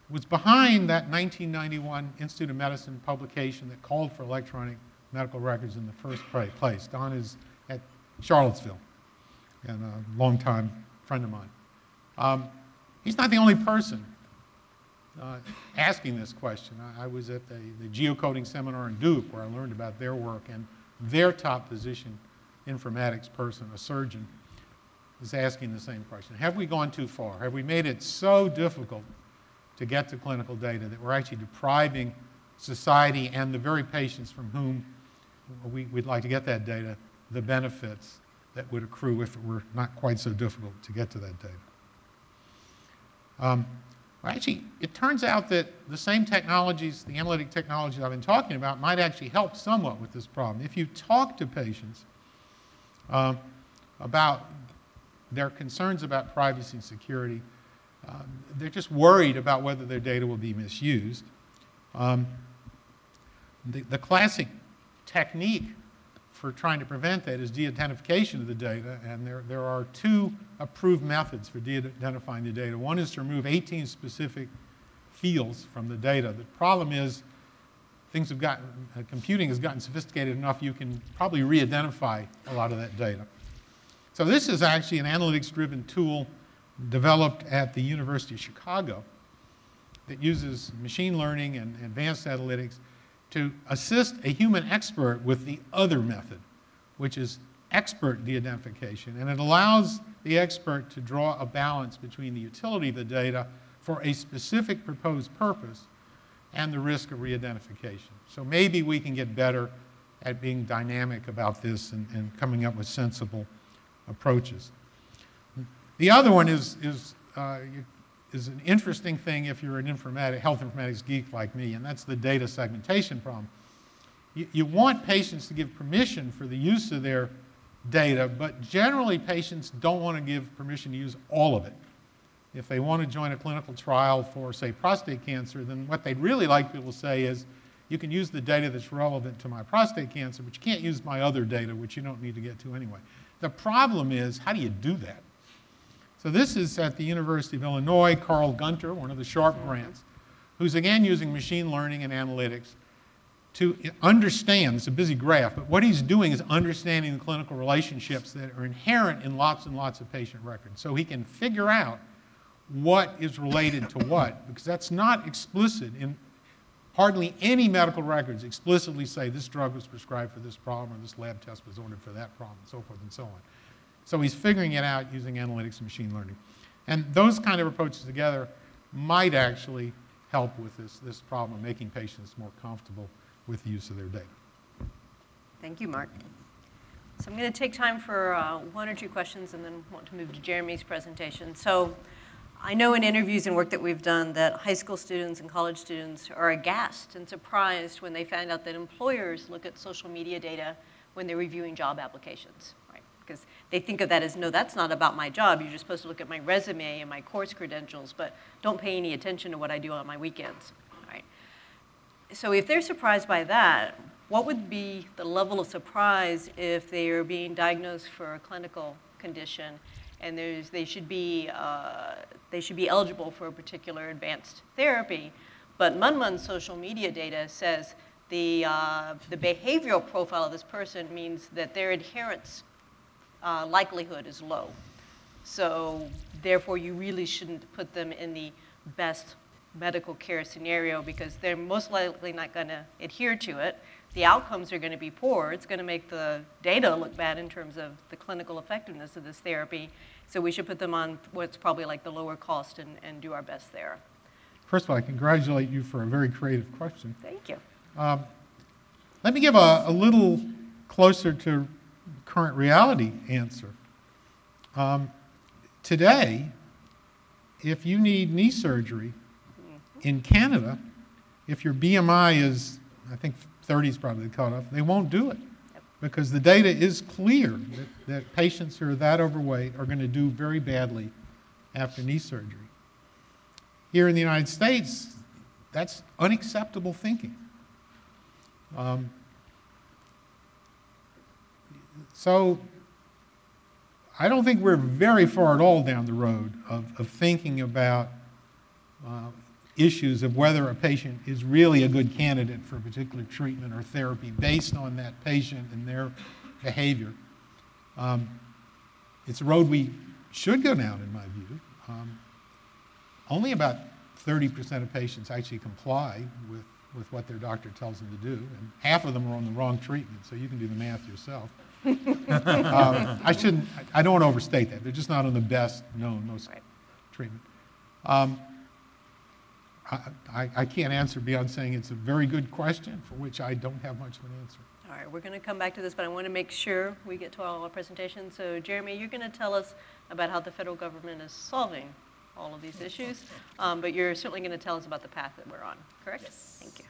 was behind that 1991 Institute of Medicine publication that called for electronic medical records in the first place. Don is at Charlottesville and a longtime friend of mine. He's not the only person asking this question. I was at the geocoding seminar in Duke where I learned about their work, and their top physician informatics person, a surgeon, is asking the same question. Have we gone too far? Have we made it so difficult to get to clinical data that we're actually depriving society and the very patients from whom we'd like to get that data the benefits that would accrue if it were not quite so difficult to get to that data? Actually, it turns out that the same technologies, the analytic technologies I've been talking about, might actually help somewhat with this problem. If you talk to patients about their concerns about privacy and security, they're just worried about whether their data will be misused. The classic technique for trying to prevent that is de-identification of the data, and there are two approved methods for de-identifying the data. One is to remove 18 specific fields from the data. The problem is things have gotten, computing has gotten sophisticated enough you can probably re-identify a lot of that data. So this is actually an analytics-driven tool developed at the University of Chicago that uses machine learning and advanced analytics to assist a human expert with the other method, which is expert de-identification. And it allows the expert to draw a balance between the utility of the data for a specific proposed purpose and the risk of re-identification. So maybe we can get better at being dynamic about this and coming up with sensible approaches. The other one is an interesting thing if you're an health informatics geek like me, and that's the data segmentation problem. You want patients to give permission for the use of their data, but generally patients don't want to give permission to use all of it. If they want to join a clinical trial for, say, prostate cancer, then what they'd really like people to say is, you can use the data that's relevant to my prostate cancer, but you can't use my other data, which you don't need to get to anyway. The problem is, how do you do that? So this is at the University of Illinois, Carl Gunter, one of the Sharp grants, who's again using machine learning and analytics to understand, it's a busy graph, but what he's doing is understanding the clinical relationships that are inherent in lots and lots of patient records. So he can figure out what is related to what, because that's not explicit in hardly any medical records explicitly say this drug was prescribed for this problem or this lab test was ordered for that problem, and so forth and so on. So he's figuring it out using analytics and machine learning. And those kind of approaches together might actually help with this problem of making patients more comfortable with the use of their data. Thank you, Mark. So I'm going to take time for one or two questions and then want to move to Jeremy's presentation. So I know in interviews and work that we've done that high school students and college students are aghast and surprised when they find out that employers look at social media data when they're reviewing job applications. Because they think of that as, no, that's not about my job. You're just supposed to look at my resume and my course credentials, but don't pay any attention to what I do on my weekends. Right? So if they're surprised by that, what would be the level of surprise if they are being diagnosed for a clinical condition and they should be eligible for a particular advanced therapy, but Munmun's social media data says the behavioral profile of this person means that their adherence likelihood is low. So therefore, you really shouldn't put them in the best medical care scenario because they're most likely not going to adhere to it. The outcomes are going to be poor. It's going to make the data look bad in terms of the clinical effectiveness of this therapy. So we should put them on what's probably like the lower cost and do our best there. First of all, I congratulate you for a very creative question. Thank you. Let me give a little closer to current reality answer. Today, if you need knee surgery in Canada, if your BMI is, I think 30 is probably the cutoff, they won't do it because the data is clear that patients who are that overweight are going to do very badly after knee surgery. Here in the United States, that's unacceptable thinking. So I don't think we're very far at all down the road of thinking about issues of whether a patient is really a good candidate for a particular treatment or therapy based on that patient and their behavior. It's a road we should go down, in my view. Only about 30% of patients actually comply with what their doctor tells them to do, and half of them are on the wrong treatment, so you can do the math yourself. I don't want to overstate that. They're just not on the best known, most treatment. I can't answer beyond saying it's a very good question for which I don't have much of an answer. All right, we're going to come back to this, but I want to make sure we get to all our presentations. So Jeremy, you're going to tell us about how the federal government is solving all of these issues, but you're certainly going to tell us about the path that we're on, correct? Yes. Thank you.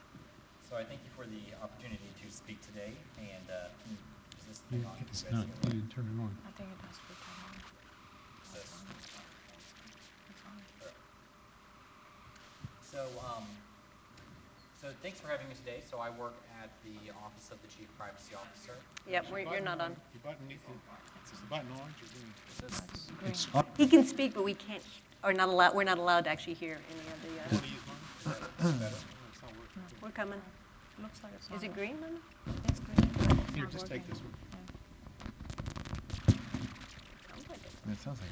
So I thank you for the opportunity to speak today, and is this You, thing on? it's not, you didn't turn it on. I think it has to be turned on. So thanks for having me today. So I work at the Office of the Chief Privacy Officer. Yep, you're not on. Your button, is the button on? It's He can speak, but we can't, or not allowed, we're not allowed to actually hear any of the, we're coming. Looks like it's Is it green, Mama? It's green. Here, just take this one. It sounds like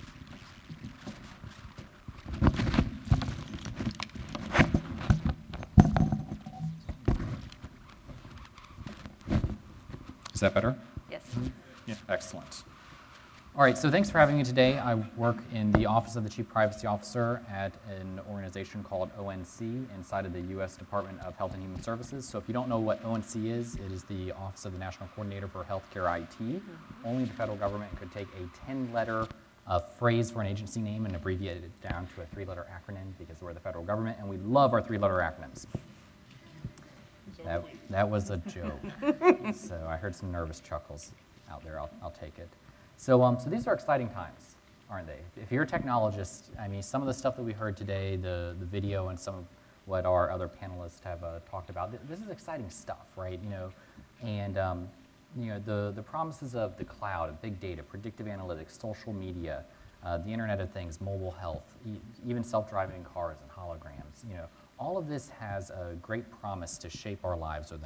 Is that better? Yes. Yeah. Excellent. All right, so thanks for having me today. I work in the Office of the Chief Privacy Officer at an organization called ONC inside of the U.S. Department of Health and Human Services. So if you don't know what ONC is, it is the Office of the National Coordinator for Healthcare IT. Only the federal government could take a 10-letter phrase for an agency name and abbreviate it down to a 3-letter acronym because we're the federal government and we love our 3-letter acronyms. That was a joke. So I heard some nervous chuckles out there. I'll take it. So these are exciting times, aren't they? If you're a technologist, I mean, some of the stuff that we heard today, the video and some of what our other panelists have talked about, this is exciting stuff, right? You know, and you know, the promises of the cloud, of big data, predictive analytics, social media, the Internet of Things, mobile health, even self-driving cars and holograms, you know, all of this has a great promise to shape our lives over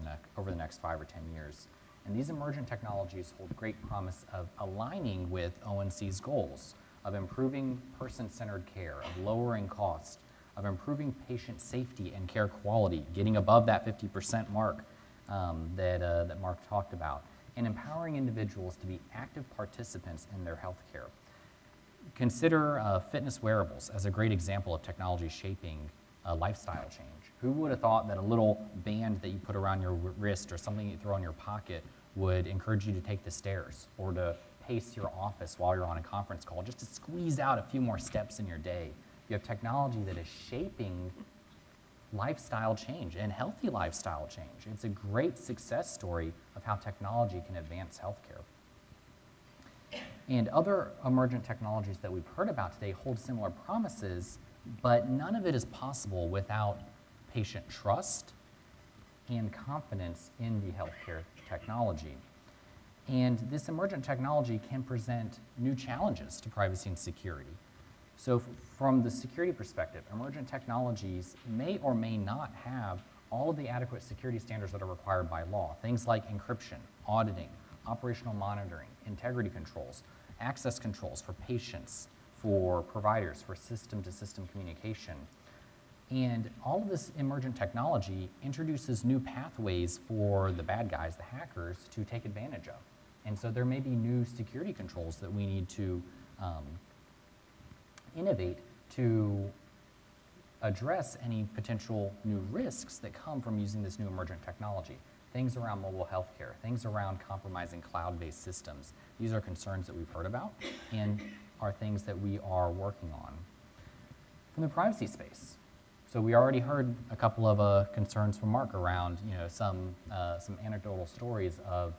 the next 5 or 10 years. And these emergent technologies hold great promise of aligning with ONC's goals of improving person-centered care, of lowering cost, of improving patient safety and care quality, getting above that 50% mark that Mark talked about, and empowering individuals to be active participants in their health care. Consider fitness wearables as a great example of technology shaping lifestyle change. Who would have thought that a little band that you put around your wrist or something you throw in your pocket would encourage you to take the stairs or to pace your office while you're on a conference call, just to squeeze out a few more steps in your day? You have technology that is shaping lifestyle change and healthy lifestyle change. It's a great success story of how technology can advance healthcare. And other emergent technologies that we've heard about today hold similar promises, but none of it is possible without patient trust and confidence in the healthcare technology. And this emergent technology can present new challenges to privacy and security. So from the security perspective, emergent technologies may or may not have all of the adequate security standards that are required by law, things like encryption, auditing, operational monitoring, integrity controls, access controls for patients, for providers, for system-to-system communication. And all of this emergent technology introduces new pathways for the bad guys, the hackers, to take advantage of. And so there may be new security controls that we need to innovate to address any potential new risks that come from using this new emergent technology. Things around mobile healthcare, things around compromising cloud-based systems. These are concerns that we've heard about and are things that we are working on. From the privacy space, so we already heard a couple of concerns from Mark around, some anecdotal stories of,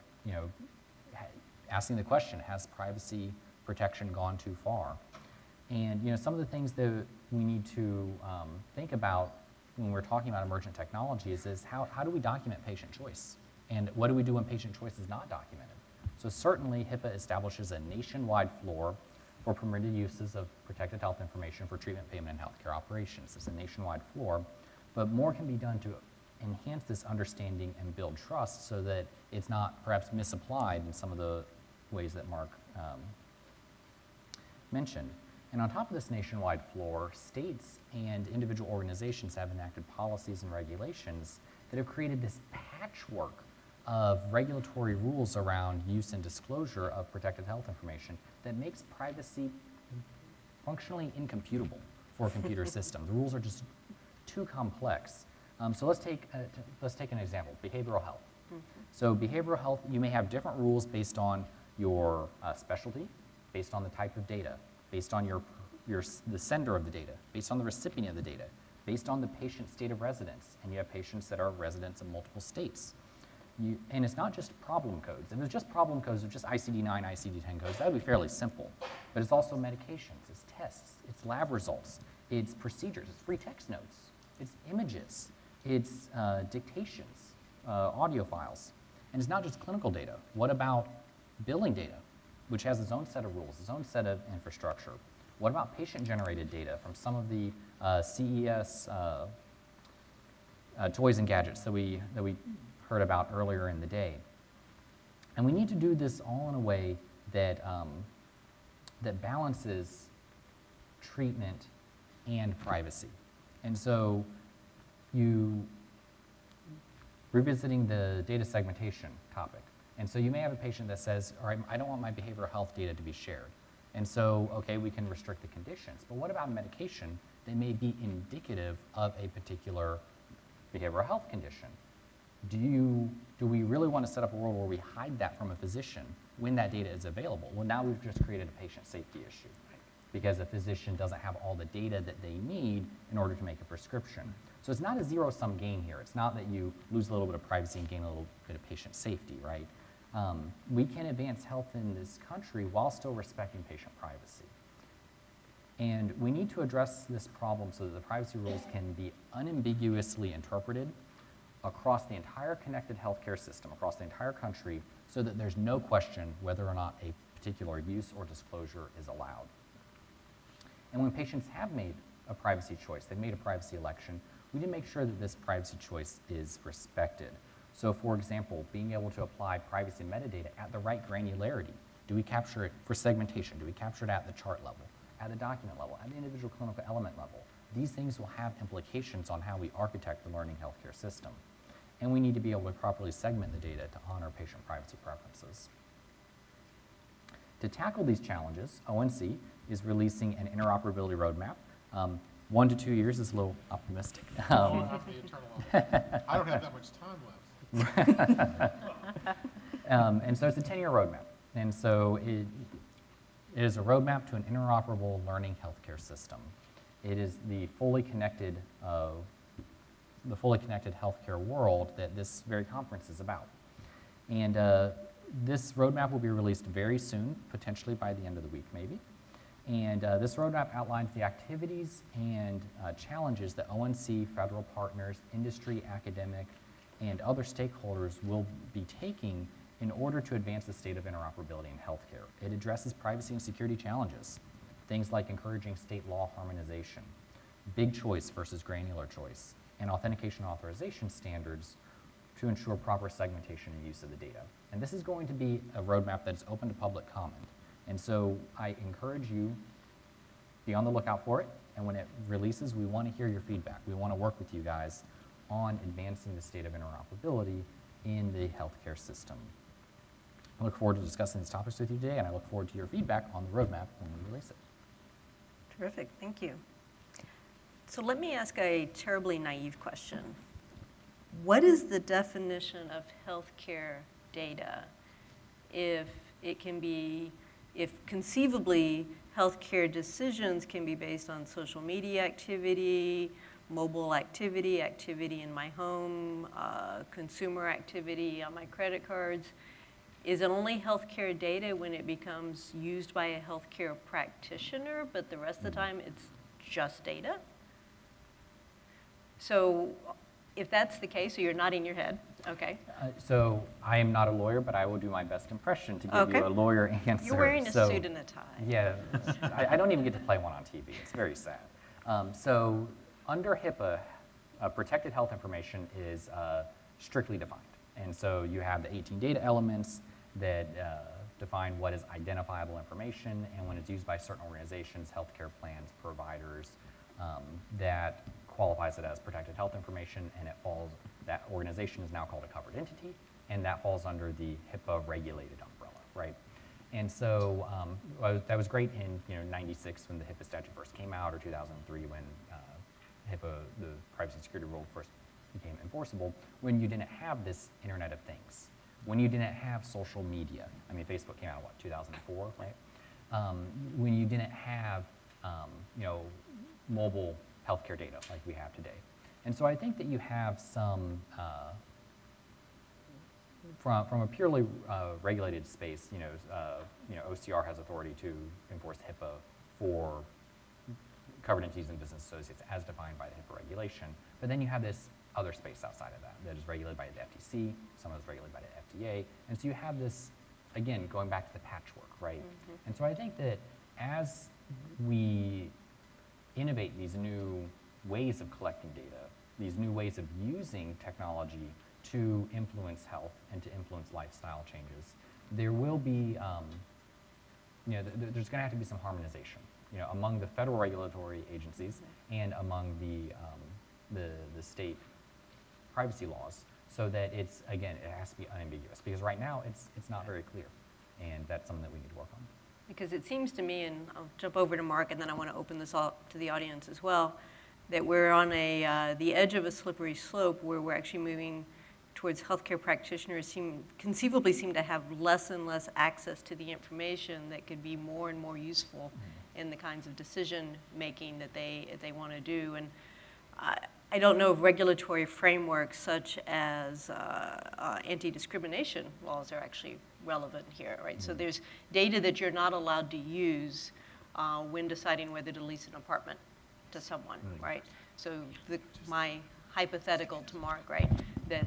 asking the question, has privacy protection gone too far? And some of the things that we need to think about when we're talking about emergent technologies is how do we document patient choice? And what do we do when patient choice is not documented? So certainly HIPAA establishes a nationwide floor for permitted uses of protected health information for treatment, payment, and healthcare operations. It's a nationwide floor, but more can be done to enhance this understanding and build trust so that it's not perhaps misapplied in some of the ways that Mark mentioned. And on top of this nationwide floor, states and individual organizations have enacted policies and regulations that have created this patchwork of regulatory rules around use and disclosure of protected health information that makes privacy functionally incomputable for a computer system. The rules are just too complex. So let's take an example, behavioral health. So behavioral health, you may have different rules based on your specialty, based on the type of data, based on the sender of the data, based on the recipient of the data, based on the patient's state of residence, and you have patients that are residents of multiple states. And it's not just problem codes. If it was just problem codes of just ICD-9, ICD-10 codes, that would be fairly simple. But it's also medications, it's tests, it's lab results, it's procedures, it's free text notes, it's images, it's dictations, audio files. And it's not just clinical data. What about billing data, which has its own set of rules, its own set of infrastructure? What about patient-generated data from some of the CES toys and gadgets that we heard about earlier in the day? And we need to do this all in a way that, that balances treatment and privacy. And so revisiting the data segmentation topic. And so you may have a patient that says, all right, I don't want my behavioral health data to be shared. And so, okay, we can restrict the conditions. But what about a medication that may be indicative of a particular behavioral health condition? Do we really want to set up a world where we hide that from a physician when that data is available? Well, now we've just created a patient safety issue because a physician doesn't have all the data that they need in order to make a prescription. So it's not a zero-sum game here. It's not that you lose a little bit of privacy and gain a little bit of patient safety, right? We can advance health in this country while still respecting patient privacy. And we need to address this problem so that the privacy rules can be unambiguously interpreted across the entire connected healthcare system, across the entire country, so that there's no question whether or not a particular use or disclosure is allowed. And when patients have made a privacy choice, they've made a privacy election, we need to make sure that this privacy choice is respected. So for example, being able to apply privacy metadata at the right granularity. Do we capture it for segmentation? Do we capture it at the chart level, at the document level, at the individual clinical element level? These things will have implications on how we architect the learning healthcare system. And we need to be able to properly segment the data to honor patient privacy preferences. To tackle these challenges, ONC is releasing an interoperability roadmap. 1 to 2 years is a little optimistic. I don't have that much time left. And so it's a 10-year roadmap. And so it is a roadmap to an interoperable learning healthcare system. It is the fully connected healthcare world that this very conference is about. And this roadmap will be released very soon, potentially by the end of the week maybe. And this roadmap outlines the activities and challenges that ONC, federal partners, industry, academic, and other stakeholders will be taking in order to advance the state of interoperability in healthcare. It addresses privacy and security challenges, things like encouraging state law harmonization, big choice versus granular choice, and authentication authorization standards to ensure proper segmentation and use of the data. And this is going to be a roadmap that's open to public comment. And so I encourage you, be on the lookout for it, and when it releases, we want to hear your feedback. We want to work with you guys on advancing the state of interoperability in the healthcare system. I look forward to discussing these topics with you today, and I look forward to your feedback on the roadmap when we release it. Terrific, thank you. So let me ask a terribly naive question. What is the definition of healthcare data if it can be, if conceivably healthcare decisions can be based on social media activity, mobile activity, activity in my home, consumer activity on my credit cards? Is it only healthcare data when it becomes used by a healthcare practitioner, but the rest of the time it's just data? So if that's the case, so you're nodding your head, okay. So I am not a lawyer, but I will do my best impression to give you a lawyer answer. You're wearing a suit and a tie. Yeah, I don't even get to play one on TV. It's very sad. So under HIPAA, protected health information is strictly defined. And so you have the 18 data elements that define what is identifiable information, and when it's used by certain organizations, healthcare plans, providers, that qualifies it as protected health information, and it falls, that organization is now called a covered entity, and that falls under the HIPAA regulated umbrella, right? And so that was great in 96 when the HIPAA statute first came out, or 2003 when HIPAA, the privacy and security rule, first became enforceable, when you didn't have this Internet of Things, when you didn't have social media. I mean, Facebook came out in what, 2004, right? When you didn't have, mobile healthcare data like we have today. And so I think that you have some, from a purely regulated space, OCR has authority to enforce HIPAA for covered entities and business associates as defined by the HIPAA regulation. But then you have this other space outside of that that is regulated by the FTC, some of it's regulated by the FDA. And so you have this, again, going back to the patchwork, right? Mm-hmm. And so I think that as we innovate these new ways of collecting data, these new ways of using technology to influence health and to influence lifestyle changes, there will be, there's going to have to be some harmonization, among the federal regulatory agencies and among the state privacy laws, so that it's, again, it has to be unambiguous, because right now it's not very clear, and that's something that we need to work on. Because it seems to me, and I'll jump over to Mark, and then I want to open this up to the audience as well, that we're on the edge of a slippery slope where we're actually moving towards healthcare practitioners conceivably seem to have less and less access to the information that could be more and more useful in the kinds of decision making that they want to do. And I don't know if regulatory frameworks such as anti-discrimination laws are actually relevant here, right? So there's data that you're not allowed to use when deciding whether to lease an apartment to someone, right? So my hypothetical to Mark, right, that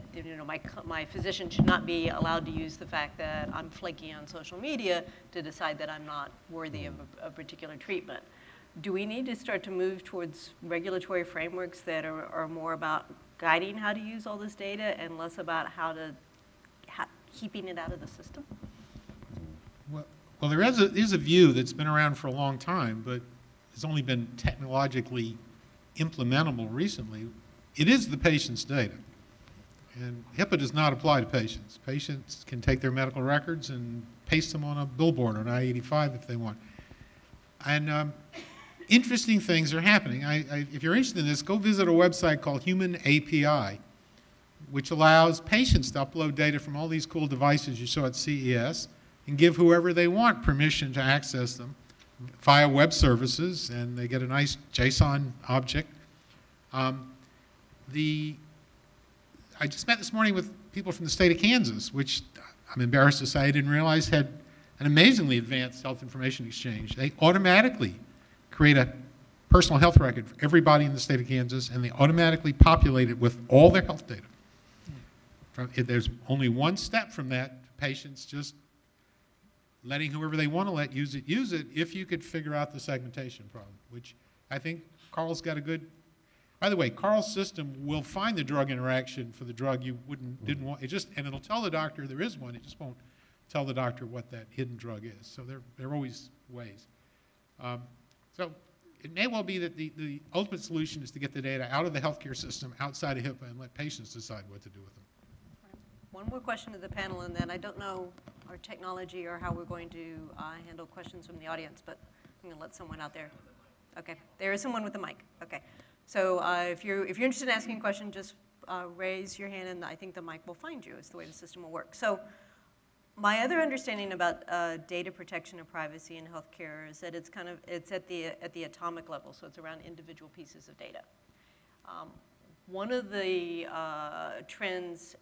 my physician should not be allowed to use the fact that I'm flaky on social media to decide that I'm not worthy of a particular treatment. Do we need to start to move towards regulatory frameworks that are more about guiding how to use all this data and less about keeping it out of the system? Well, there is a view that's been around for a long time, but has only been technologically implementable recently. It is the patient's data. And HIPAA does not apply to patients. Patients can take their medical records and paste them on a billboard on I-85 if they want. And interesting things are happening. If you're interested in this, go visit a website called Human API, which allows patients to upload data from all these cool devices you saw at CES and give whoever they want permission to access them via web services, and they get a nice JSON object. I just met this morning with people from the state of Kansas, which I'm embarrassed to say I didn't realize had an amazingly advanced health information exchange. They automatically create a personal health record for everybody in the state of Kansas, and they automatically populate it with all their health data. There's only one step from that, patients just letting whoever they want to let use it if you could figure out the segmentation problem, which I think Carl's got a good By the way, Carl's system will find the drug interaction for the drug you didn't want. And it'll tell the doctor there is one. It just won't tell the doctor what that hidden drug is. So there are always ways. So it may well be that the ultimate solution is to get the data out of the healthcare system, outside of HIPAA, and let patients decide what to do with them. One more question to the panel, and then I don't know our technology or how we're going to handle questions from the audience, but I'm going to let someone out there. Okay, there is someone with a mic. Okay, so if you're interested in asking a question, just raise your hand, and I think the mic will find you. Is the way the system will work. So my other understanding about data protection and privacy in healthcare is that it's at the atomic level, so it's around individual pieces of data. One of the trends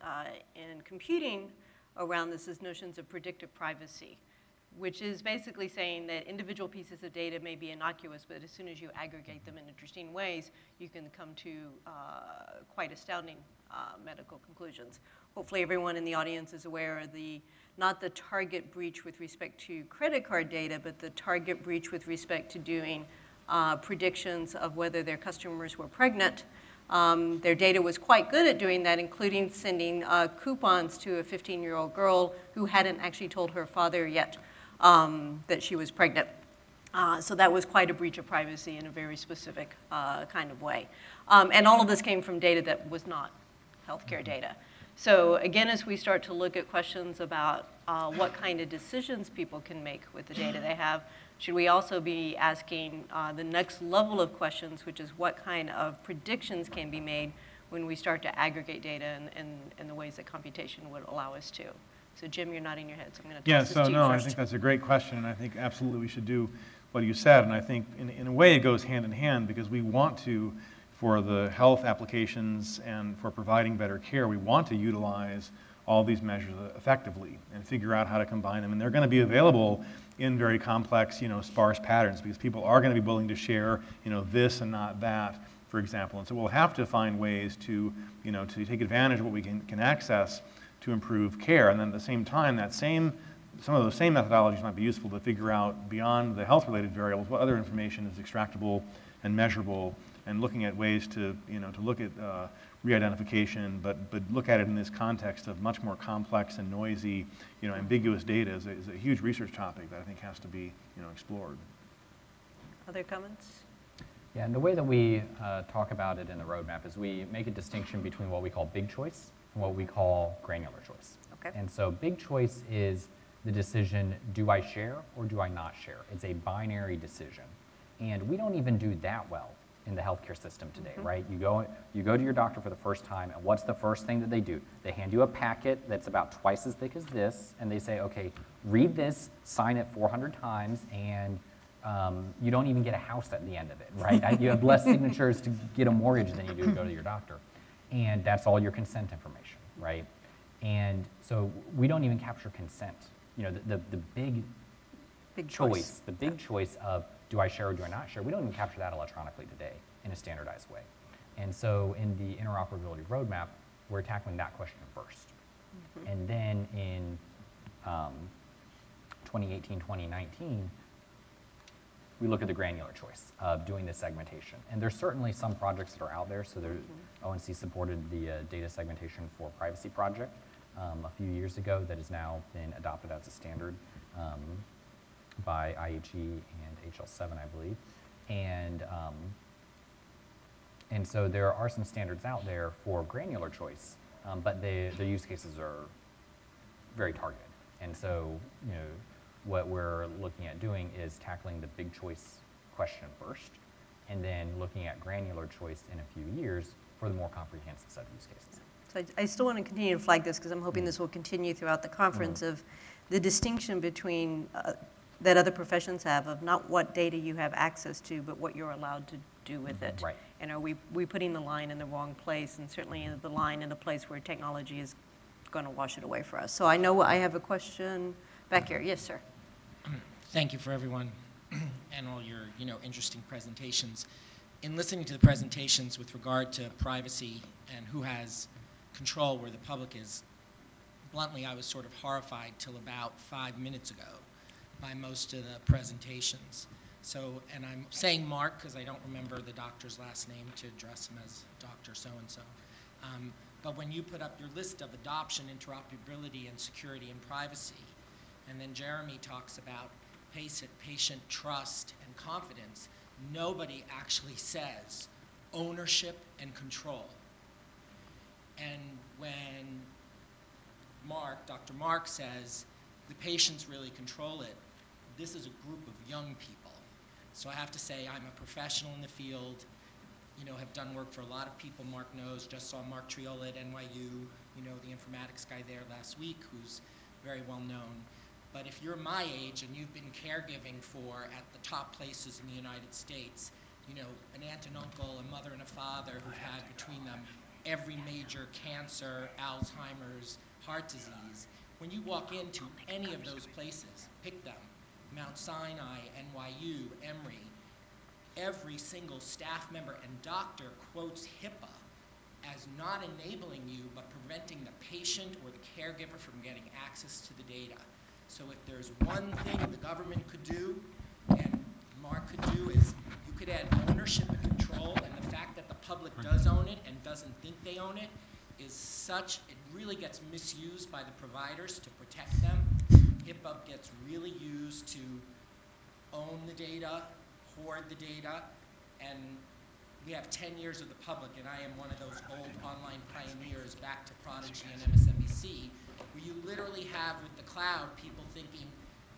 in computing around this is notions of predictive privacy, which is basically saying that individual pieces of data may be innocuous, but as soon as you aggregate them in interesting ways, you can come to quite astounding medical conclusions. Hopefully everyone in the audience is aware of not the target breach with respect to credit card data, but the target breach with respect to doing predictions of whether their customers were pregnant. Their data was quite good at doing that, including sending coupons to a 15-year-old girl who hadn't actually told her father yet that she was pregnant. So that was quite a breach of privacy in a very specific kind of way. And all of this came from data that was not healthcare data. So again, as we start to look at questions about what kind of decisions people can make with the data they have, should we also be asking the next level of questions, which is what kind of predictions can be made when we start to aggregate data in the ways that computation would allow us to? So Jim, you're nodding your head, so I'm going to toss this to you first. I think that's a great question, and I think absolutely we should do what you said, and I think in a way it goes hand in hand, because we want to, for the health applications and for providing better care, we want to utilize all these measures effectively and figure out how to combine them. And they're going to be available in very complex, sparse patterns, because people are going to be willing to share, this and not that, for example. And so we'll have to find ways to, to take advantage of what we can access to improve care. And then at the same time, some of those same methodologies might be useful to figure out beyond the health-related variables what other information is extractable and measurable, and looking at ways to, to look at re-identification, but look at it in this context of much more complex and noisy, ambiguous data is a huge research topic that I think has to be, explored. Other comments? Yeah, and the way that we talk about it in the roadmap is we make a distinction between what we call big choice and what we call granular choice. Okay. And so big choice is the decision, do I share or do I not share? It's a binary decision. And we don't even do that well in the healthcare system today, right? You go to your doctor for the first time, and what's the first thing that they do? They hand you a packet that's about twice as thick as this, and they say, okay, read this, sign it 400 times, and you don't even get a house at the end of it, right? You have less signatures to get a mortgage than you do to go to your doctor. And that's all your consent information, right? And so we don't even capture consent. The big choice, the big choice of do I share or do I not share, we don't even capture that electronically today in a standardized way. And so in the interoperability roadmap, we're tackling that question first. And then in 2018, 2019, we look at the granular choice of doing the segmentation. And there's certainly some projects that are out there. So ONC supported the data segmentation for privacy project a few years ago that has now been adopted as a standard by IHE and HL7, I believe. And so there are some standards out there for granular choice, but the use cases are very targeted. And so, what we're looking at doing is tackling the big choice question first, and then looking at granular choice in a few years for the more comprehensive set of use cases. So I still want to continue to flag this because I'm hoping this will continue throughout the conference of the distinction between that other professions have of not what data you have access to, but what you're allowed to do with it. Right. And are we putting the line in the wrong place, and certainly the line in a place where technology is going to wash it away for us. So I know I have a question back here. Yes, sir. Thank you for everyone and all your interesting presentations. In listening to the presentations with regard to privacy and who has control where the public is, bluntly, I was sort of horrified till about 5 minutes ago by most of the presentations. So, and I'm saying Mark because I don't remember the doctor's last name to address him as Dr. So-and-so. But when you put up your list of adoption, interoperability, and security and privacy, and then Jeremy talks about patient trust and confidence, nobody actually says ownership and control. And when Dr. Mark says the patients really control it, this is a group of young people. So I have to say I'm a professional in the field, have done work for a lot of people. Mark knows, just saw Mark Triola at NYU, the informatics guy there last week, who's very well known. But if you're my age and you've been caregiving for, at the top places in the United States, an aunt and uncle, a mother and a father who've had between them every major cancer, Alzheimer's, heart disease, when you walk into any of those places, pick them, Mount Sinai, NYU, Emory, every single staff member and doctor quotes HIPAA as not enabling you but preventing the patient or the caregiver from getting access to the data. So if there's one thing the government could do and Mark could do is you could add ownership and control, and the fact that the public does own it and doesn't think they own it is such, it really gets misused by the providers to protect them. HIPAA gets really used to own the data, hoard the data, and we have 10 years of the public, and I am one of those old online pioneers back to Prodigy and MSNBC, where you literally have with the cloud people thinking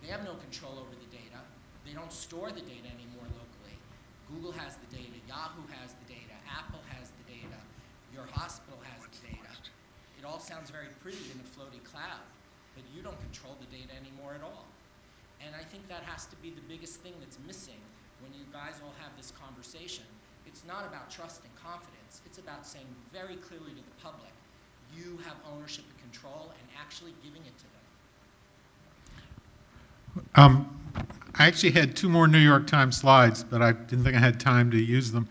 they have no control over the data, they don't store the data anymore locally. Google has the data, Yahoo has the data, Apple has the data, your hospital has the data. It all sounds very pretty in a floaty cloud, but you don't control the data anymore at all. And I think that has to be the biggest thing that's missing when you guys all have this conversation. It's not about trust and confidence. It's about saying very clearly to the public, you have ownership and control, and actually giving it to them. I actually had 2 more New York Times slides, but I didn't think I had time to use them.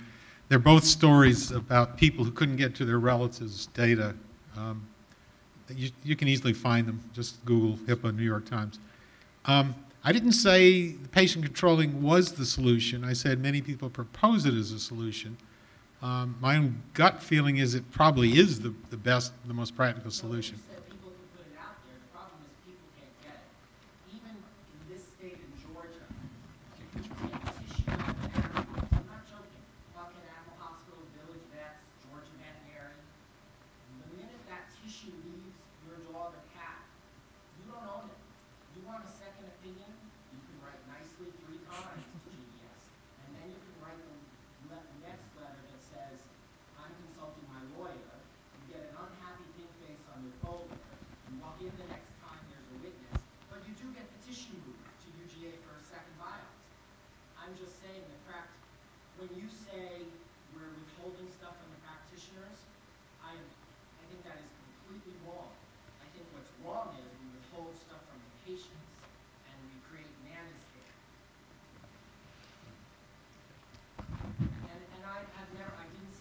They're both stories about people who couldn't get to their relatives' data. You can easily find them. Just Google HIPAA New York Times. I didn't say patient controlling was the solution. I said many people propose it as a solution. My own gut feeling is it probably is the best, the most practical solution.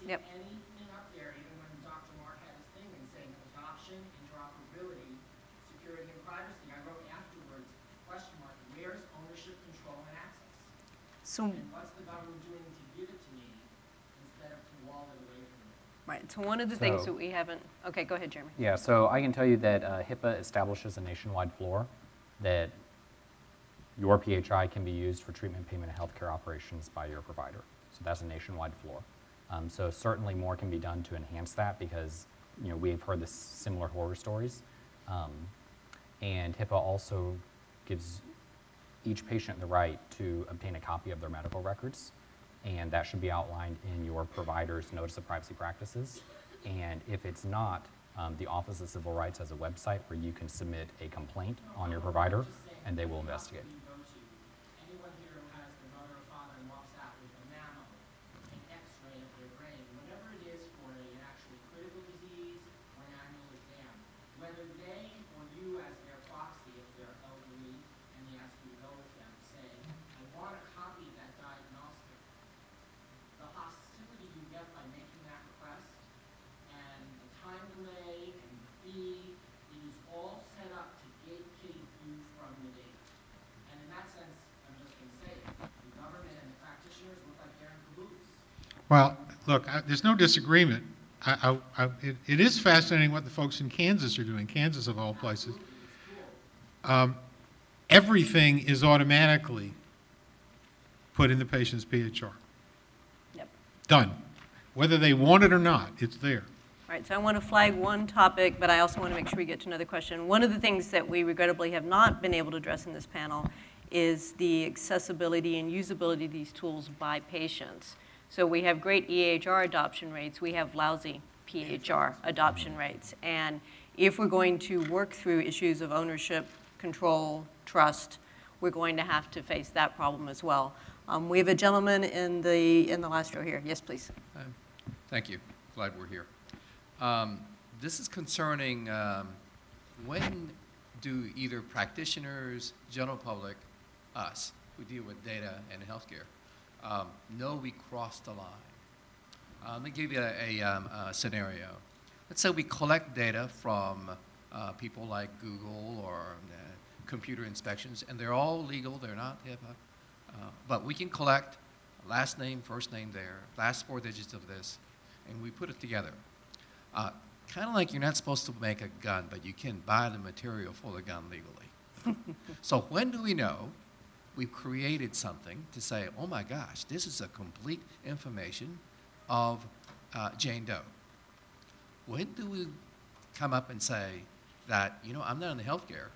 Yep. Anything up there, even when Dr. Mark had his thing and saying adoption, interoperability, security, and privacy. I wrote afterwards, question mark, where's ownership, control, and access? So, and what's the government doing to give it to me instead of to wall it away from me? right, so one of the things that we haven't, okay, go ahead, Jeremy. Yeah, so I can tell you that HIPAA establishes a nationwide floor that your PHI can be used for treatment, payment, and healthcare operations by your provider. So that's a nationwide floor. So certainly more can be done to enhance that because we've heard this similar horror stories. And HIPAA also gives each patient the right to obtain a copy of their medical records, and that should be outlined in your provider's Notice of Privacy Practices. And if it's not, the Office of Civil Rights has a website where you can submit a complaint on your provider, and they will investigate. Anyone here who has their mother or father and walks out with a mammo, an x-ray of their brain, whatever it is for an actually critical disease or an annual exam, whether they or you as their proxy, if they're elderly and they ask you to go with them, say, I want a copy of that diagnostic. The hostility you get by making that request and the time delay and the fee, it is all set up to gatekeep you from the data. And Well, look, there's no disagreement. It is fascinating what the folks in Kansas are doing, Kansas of all places. Everything is automatically put in the patient's PHR. Yep. Done. Whether they want it or not, it's there. Right, so I want to flag one topic, but I also want to make sure we get to another question. One of the things that we regrettably have not been able to address in this panel is the accessibility and usability of these tools by patients. So we have great EHR adoption rates. We have lousy PHR adoption rates. And if we're going to work through issues of ownership, control, trust, we're going to have to face that problem as well. We have a gentleman in the last row here. Yes, please. Thank you. Glad we're here. This is concerning when do either practitioners, general public, us, who deal with data and healthcare, know we crossed the line. Let me give you a scenario. Let's say we collect data from people like Google or computer inspections, and they're all legal, they're not HIPAA, but we can collect last name, first name there, last 4 digits of this, and we put it together. Kind of like you're not supposed to make a gun, but you can buy the material for the gun legally. So when do we know we've created something to say, oh my gosh, this is a complete information of Jane Doe? When do we come up and say that, you know, I'm not in the healthcare,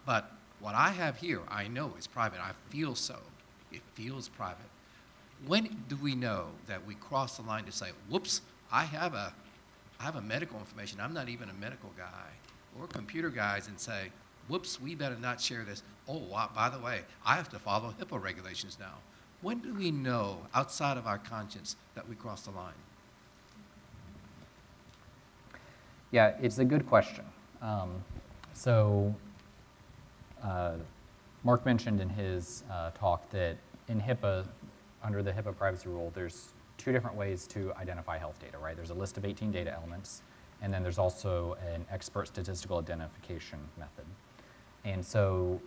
but what I have here, I know is private. I feel so. It feels private. When do we know that we cross the line to say, whoops, I have a medical information. I'm not even a medical guy or computer guys, and say, whoops, we better not share this. Oh, wow, by the way, I have to follow HIPAA regulations now. When do we know, outside of our conscience, that we crossed the line? Yeah, it's a good question. Mark mentioned in his talk that in HIPAA, under the HIPAA privacy rule, there's 2 different ways to identify health data, right? There's a list of 18 data elements, and then there's also an expert statistical identification method. And so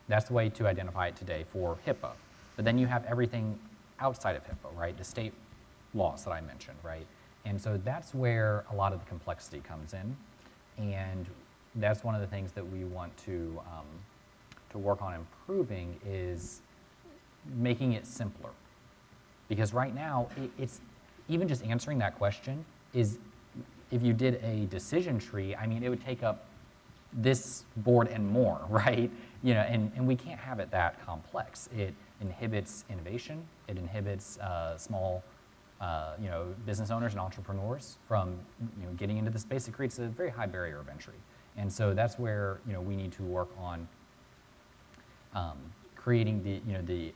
that's the way to identify it today for HIPAA. But then you have everything outside of HIPAA, right? The state laws that I mentioned, right? And so that's where a lot of the complexity comes in. And that's one of the things that we want to work on improving, is making it simpler. Because right now, it's even just answering that question is, if you did a decision tree, I mean, it would take up this board and more, right? You know, and we can't have it that complex. It inhibits innovation. It inhibits small, you know, business owners and entrepreneurs from, you know, getting into this space. It creates a very high barrier of entry. And so that's where, you know, we need to work on creating the, you know,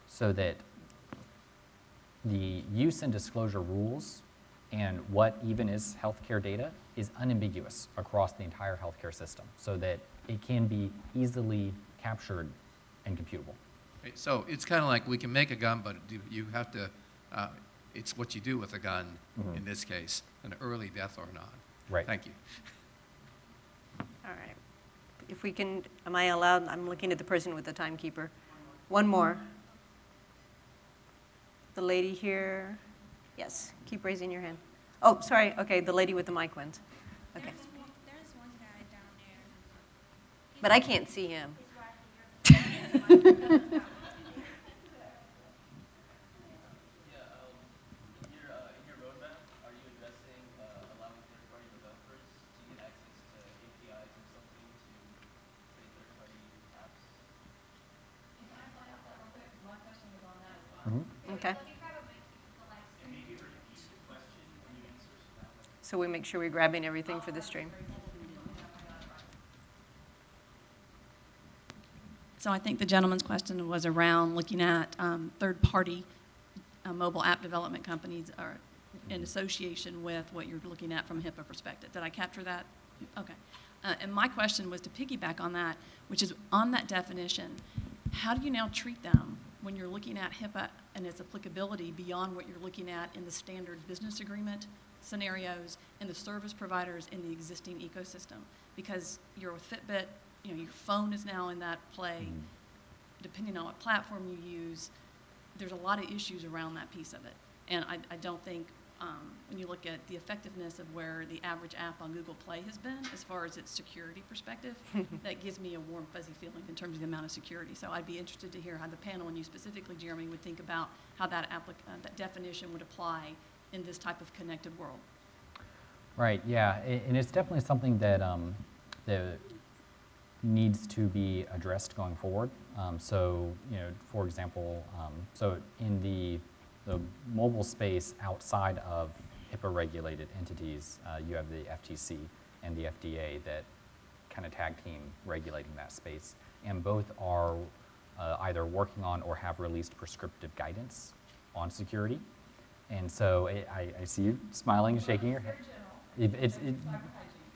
so that the use and disclosure rules and what even is healthcare data is unambiguous across the entire healthcare system, so that it can be easily captured and computable. So it's kind of like we can make a gun, but you have to, it's what you do with a gun, in this case, an early death or not. Right. Thank you. All right. If we can, am I allowed? I'm looking at the person with the timekeeper. One more. The lady here. Yes, keep raising your hand. Oh, sorry. Okay, the lady with the mic wins. Okay. There's one guy down there. But I can't see him. Okay. So we make sure we're grabbing everything for the stream. So I think the gentleman's question was around looking at third-party mobile app development companies are in association with what you're looking at from a HIPAA perspective. Did I capture that? Okay. And my question was to piggyback on that, which is on that definition, how do you now treat them when you're looking at HIPAA and its applicability beyond what you're looking at in the standard business agreement scenarios and the service providers in the existing ecosystem? Because you're with Fitbit, you know, your phone is now in that play. Depending on what platform you use, there's a lot of issues around that piece of it. And I don't think, when you look at the effectiveness of where the average app on Google Play has been, as far as its security perspective, that gives me a warm, fuzzy feeling in terms of the amount of security. So I'd be interested to hear how the panel, and you specifically, Jeremy, would think about how that definition would apply in this type of connected world. Right, yeah, and it's definitely something that, that needs to be addressed going forward. So, you know, for example, so in the mobile space outside of HIPAA-regulated entities, you have the FTC and the FDA that kind of tag team regulating that space, and both are either working on or have released prescriptive guidance on security. And so I see you smiling and shaking your head.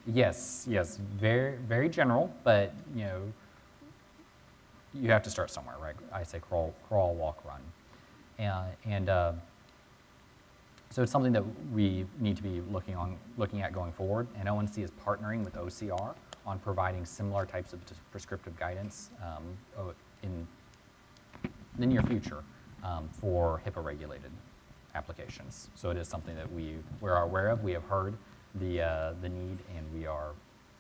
Yes, yes, very, very general, but you know, you have to start somewhere, right? I say crawl, walk, run. So it's something that we need to be looking at going forward, and ONC is partnering with OCR on providing similar types of prescriptive guidance in the near future for HIPAA-regulated applications. So it is something that we're aware of. We have heard the need, and we are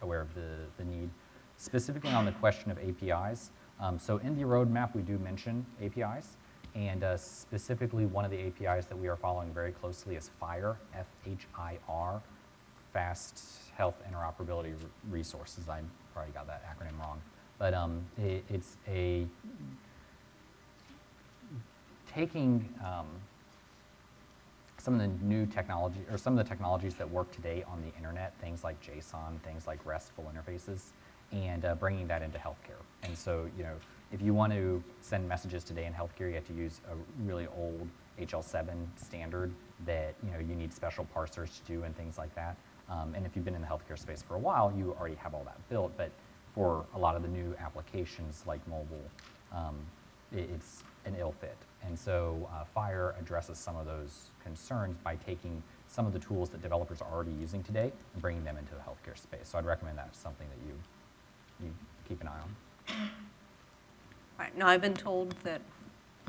aware of the need. Specifically on the question of APIs, so in the roadmap we do mention APIs, and specifically one of the APIs that we are following very closely is FHIR, F-H-I-R, Fast Health Interoperability Resources. I probably got that acronym wrong, but it's a taking some of the new technology, or some of the technologies that work today on the internet, things like JSON, things like RESTful interfaces, and bringing that into healthcare. And so, you know, if you want to send messages today in healthcare, you have to use a really old HL7 standard that, you know, you need special parsers to do and things like that. And if you've been in the healthcare space for a while, you already have all that built, but for a lot of the new applications like mobile, it's an ill fit. And so FHIR addresses some of those concerns by taking some of the tools that developers are already using today and bringing them into the healthcare space. So I'd recommend that's something that you keep an eye on. Right, now I've been told that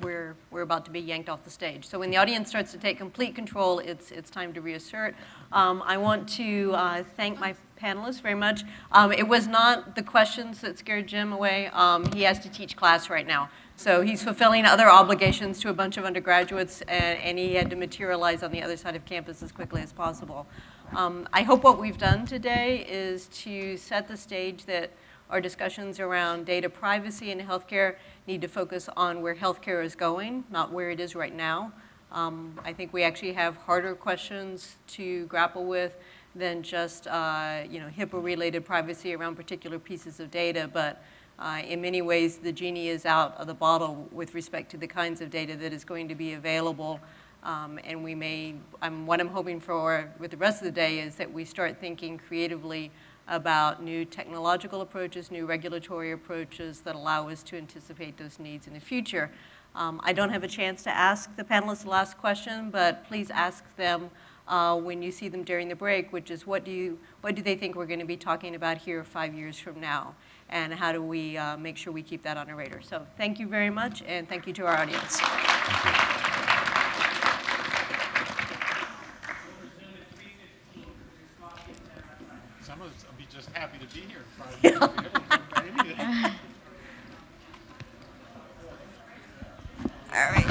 we're about to be yanked off the stage. So when the audience starts to take complete control, it's time to reassert. I want to thank my panelists very much. It was not the questions that scared Jim away. He has to teach class right now. So he's fulfilling other obligations to a bunch of undergraduates, and he had to materialize on the other side of campus as quickly as possible. I hope what we've done today is to set the stage that our discussions around data privacy in healthcare need to focus on where healthcare is going, not where it is right now. I think we actually have harder questions to grapple with than just HIPAA-related privacy around particular pieces of data, but in many ways the genie is out of the bottle with respect to the kinds of data that is going to be available. And we may, what I'm hoping for with the rest of the day is that we start thinking creatively about new technological approaches, new regulatory approaches that allow us to anticipate those needs in the future. I don't have a chance to ask the panelists the last question, but please ask them when you see them during the break, which is what do they think we're going to be talking about here 5 years from now? And how do we make sure we keep that on our radar? So thank you very much, and thank you to our audience. Some of us will be just happy to be here in 5 years. All right.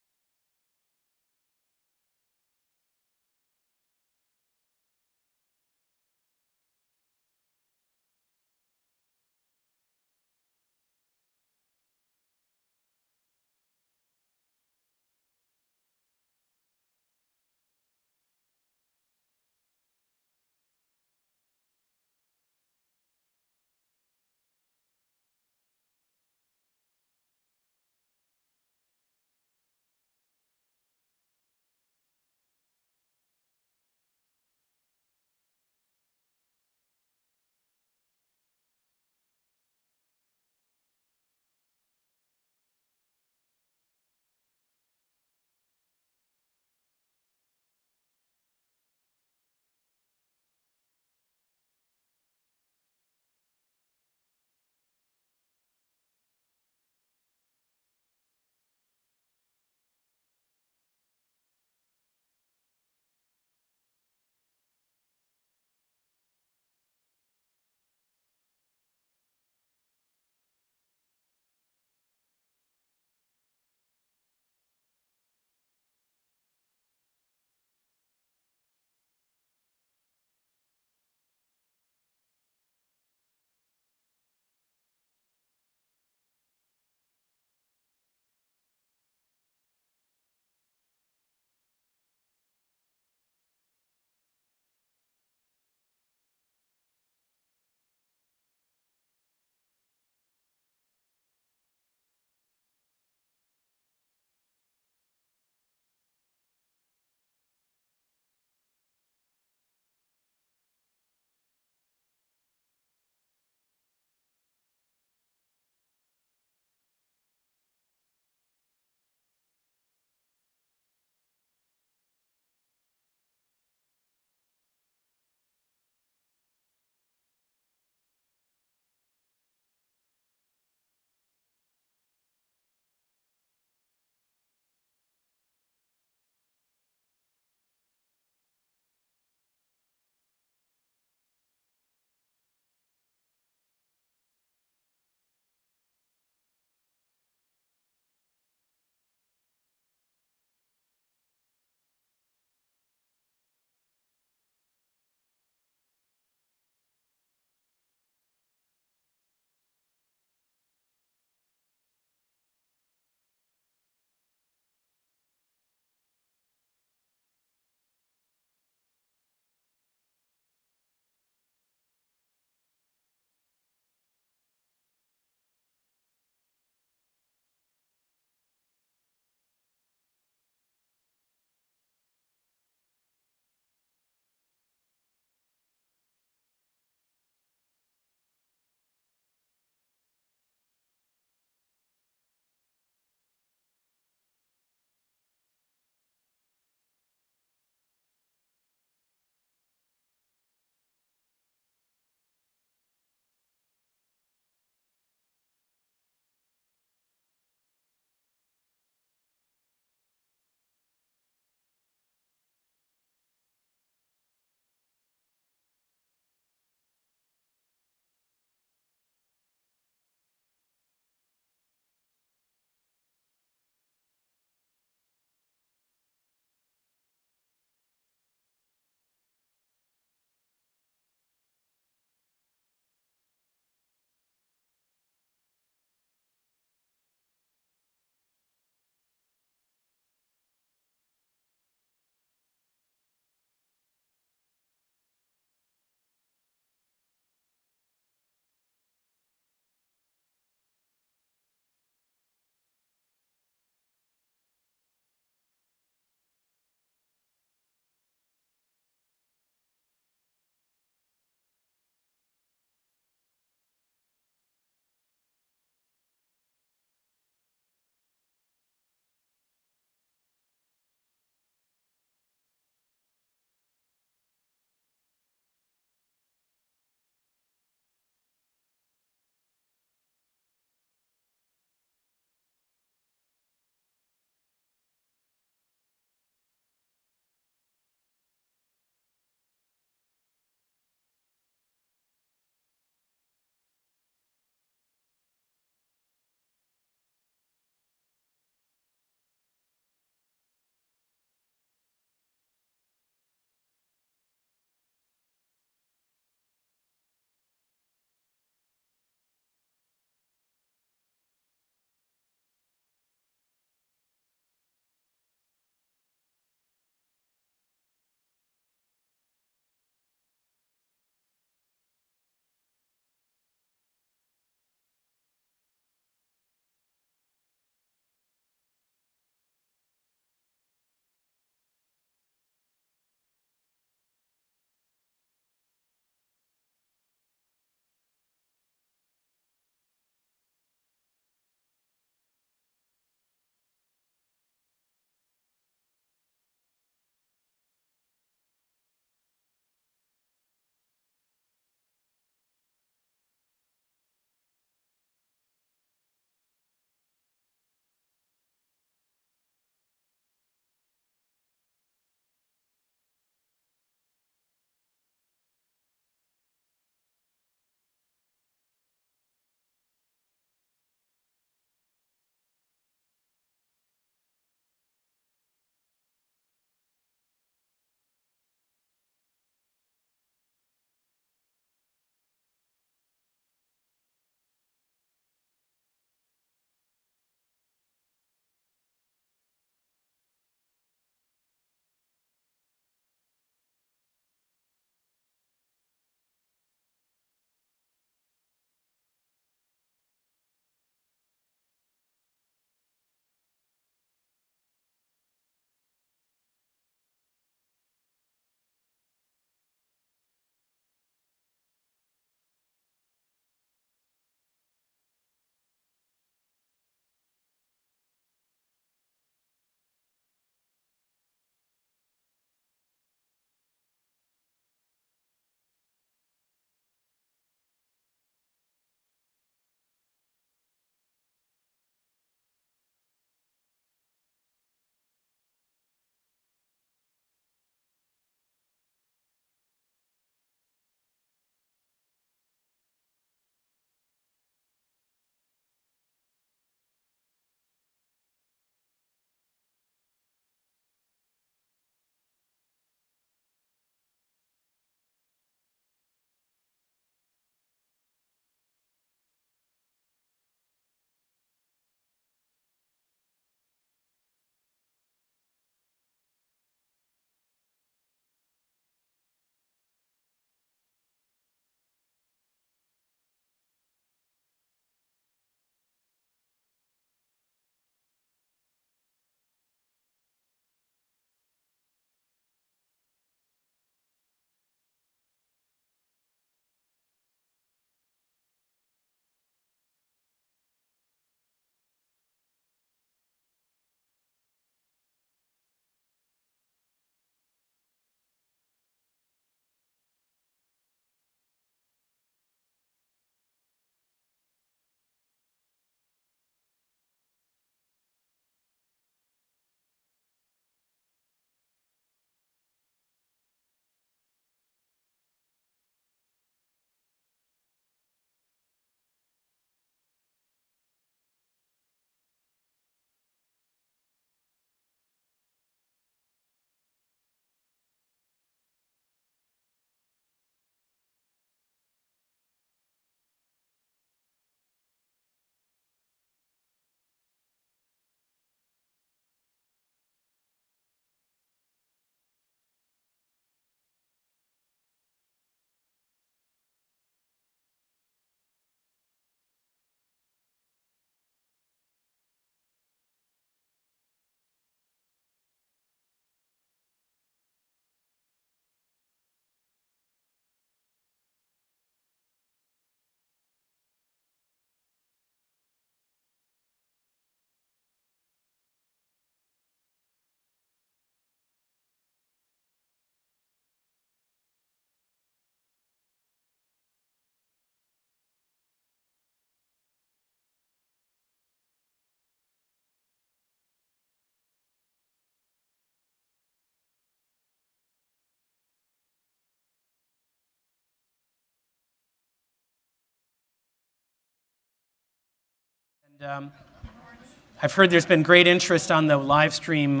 I've heard there's been great interest on the live stream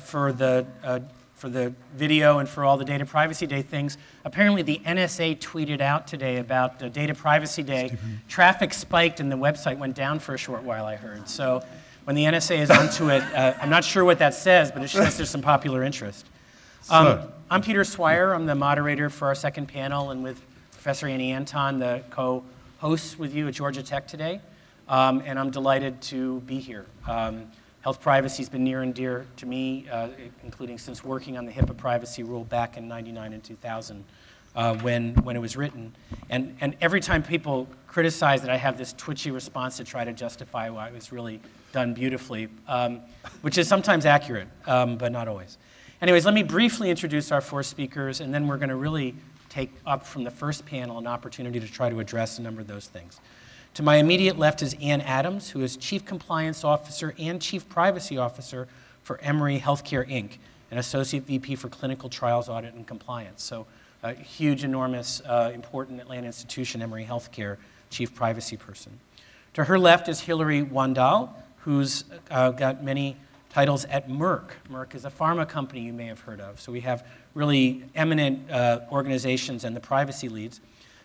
for the video and for all the Data Privacy Day things. Apparently the NSA tweeted out today about Data Privacy Day. Traffic spiked and the website went down for a short while, I heard. So when the NSA is onto it, I'm not sure what that says, but it shows there's some popular interest. I'm Peter Swire. I'm the moderator for our second panel, and with Professor Annie Anton, the co-host with you at Georgia Tech today. And I'm delighted to be here. Health privacy has been near and dear to me, including since working on the HIPAA privacy rule back in '99 and 2000 when it was written. And every time people criticize that I have this twitchy response to try to justify why it was really done beautifully, which is sometimes accurate, but not always. Anyways, let me briefly introduce our four speakers, and then we're going to really take up from the first panel an opportunity to try to address a number of those things. To my immediate left is Ann Adams, who is Chief Compliance Officer and Chief Privacy Officer for Emory Healthcare, Inc., and Associate VP for Clinical Trials Audit and Compliance. So a huge, enormous, important Atlanta institution, Emory Healthcare, Chief Privacy Person. To her left is Hilary Wandal, who's got many titles at Merck. Merck is a pharma company you may have heard of. So we have really eminent organizations and the privacy leads.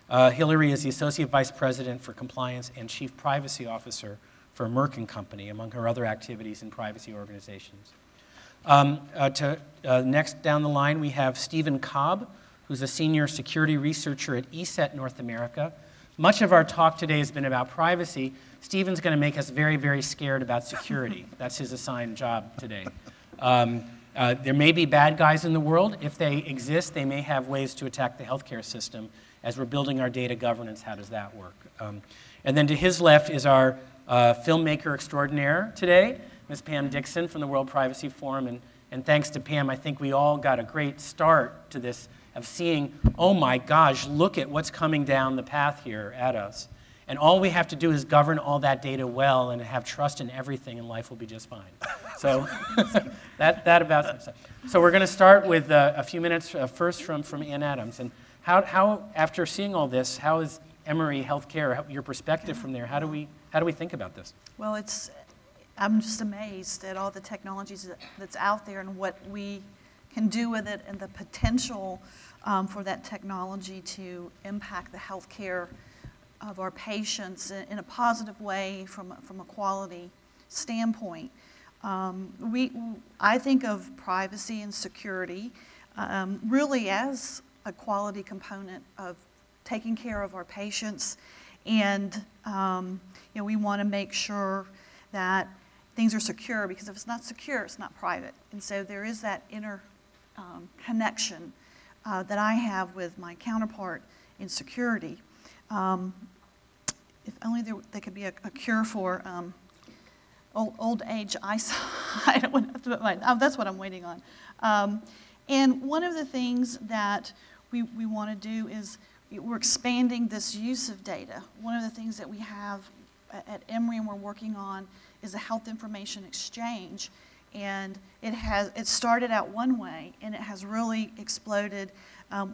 Hilary is the Associate Vice President for Compliance and Chief Privacy Officer for Merck & Company, among her other activities in privacy organizations. Next down the line, we have Stephen Cobb, who's a Senior Security Researcher at ESET North America. Much of our talk today has been about privacy. Stephen's going to make us very, very scared about security. That's his assigned job today. There may be bad guys in the world. If they exist, they may have ways to attack the healthcare system. As we're building our data governance, how does that work? And then to his left is our filmmaker extraordinaire today, Ms. Pam Dixon from the World Privacy Forum. And thanks to Pam, I think we all got a great start to this of seeing, oh my gosh, look at what's coming down the path here at us. And all we have to do is govern all that data well and have trust in everything, and life will be just fine. So that about some stuff. So we're going to start with a few minutes first from Ann Adams. And how, after seeing all this, how is Emory Healthcare, your perspective from there, how do we think about this? Well, I'm just amazed at all the technologies that's out there and what we can do with it, and the potential for that technology to impact the healthcare of our patients in a positive way from a quality standpoint. I think of privacy and security really as a quality component of taking care of our patients, and we want to make sure that things are secure, because if it's not secure, it's not private. And so there is that inner connection that I have with my counterpart in security. If only there could be a cure for old age eyesight. That's what I'm waiting on. And one of the things that we want to do is we're expanding this use of data. One of the things that we have at Emory and we're working on is a health information exchange. And it started out one way, and it has really exploded.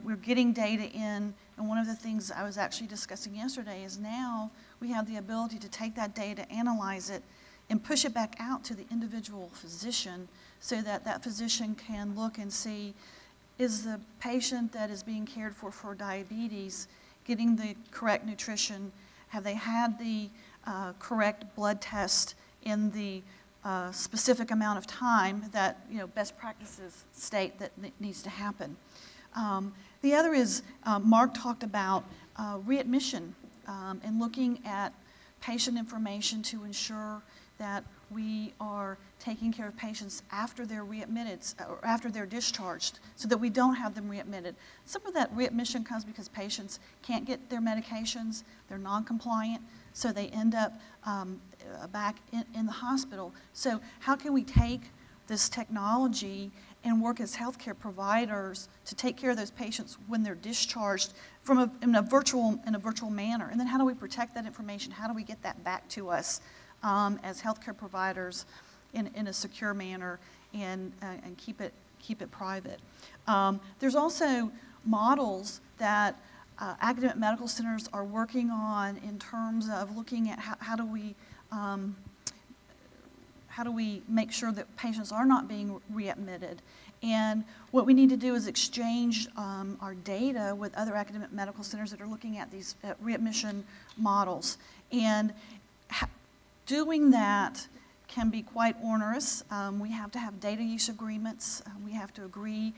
We're getting data in, and one of the things I was actually discussing yesterday is now we have the ability to take that data, analyze it, and push it back out to the individual physician so that that physician can look and see, is the patient that is being cared for diabetes getting the correct nutrition? Have they had the correct blood test in the specific amount of time that best practices state that needs to happen? The other is Mark talked about readmission and looking at patient information to ensure that we are taking care of patients after they're readmitted or after they're discharged, so that we don't have them readmitted. Some of that readmission comes because patients can't get their medications, they're non-compliant, so they end up back in the hospital. So how can we take this technology and work as healthcare providers to take care of those patients when they're discharged in a virtual manner? And then how do we protect that information? How do we get that back to us as healthcare providers in a secure manner and keep it private? There's also models that academic medical centers are working on in terms of looking at how do we make sure that patients are not being readmitted. And what we need to do is exchange our data with other academic medical centers that are looking at these readmission models. And doing that can be quite onerous. We have to have data use agreements. We have to agree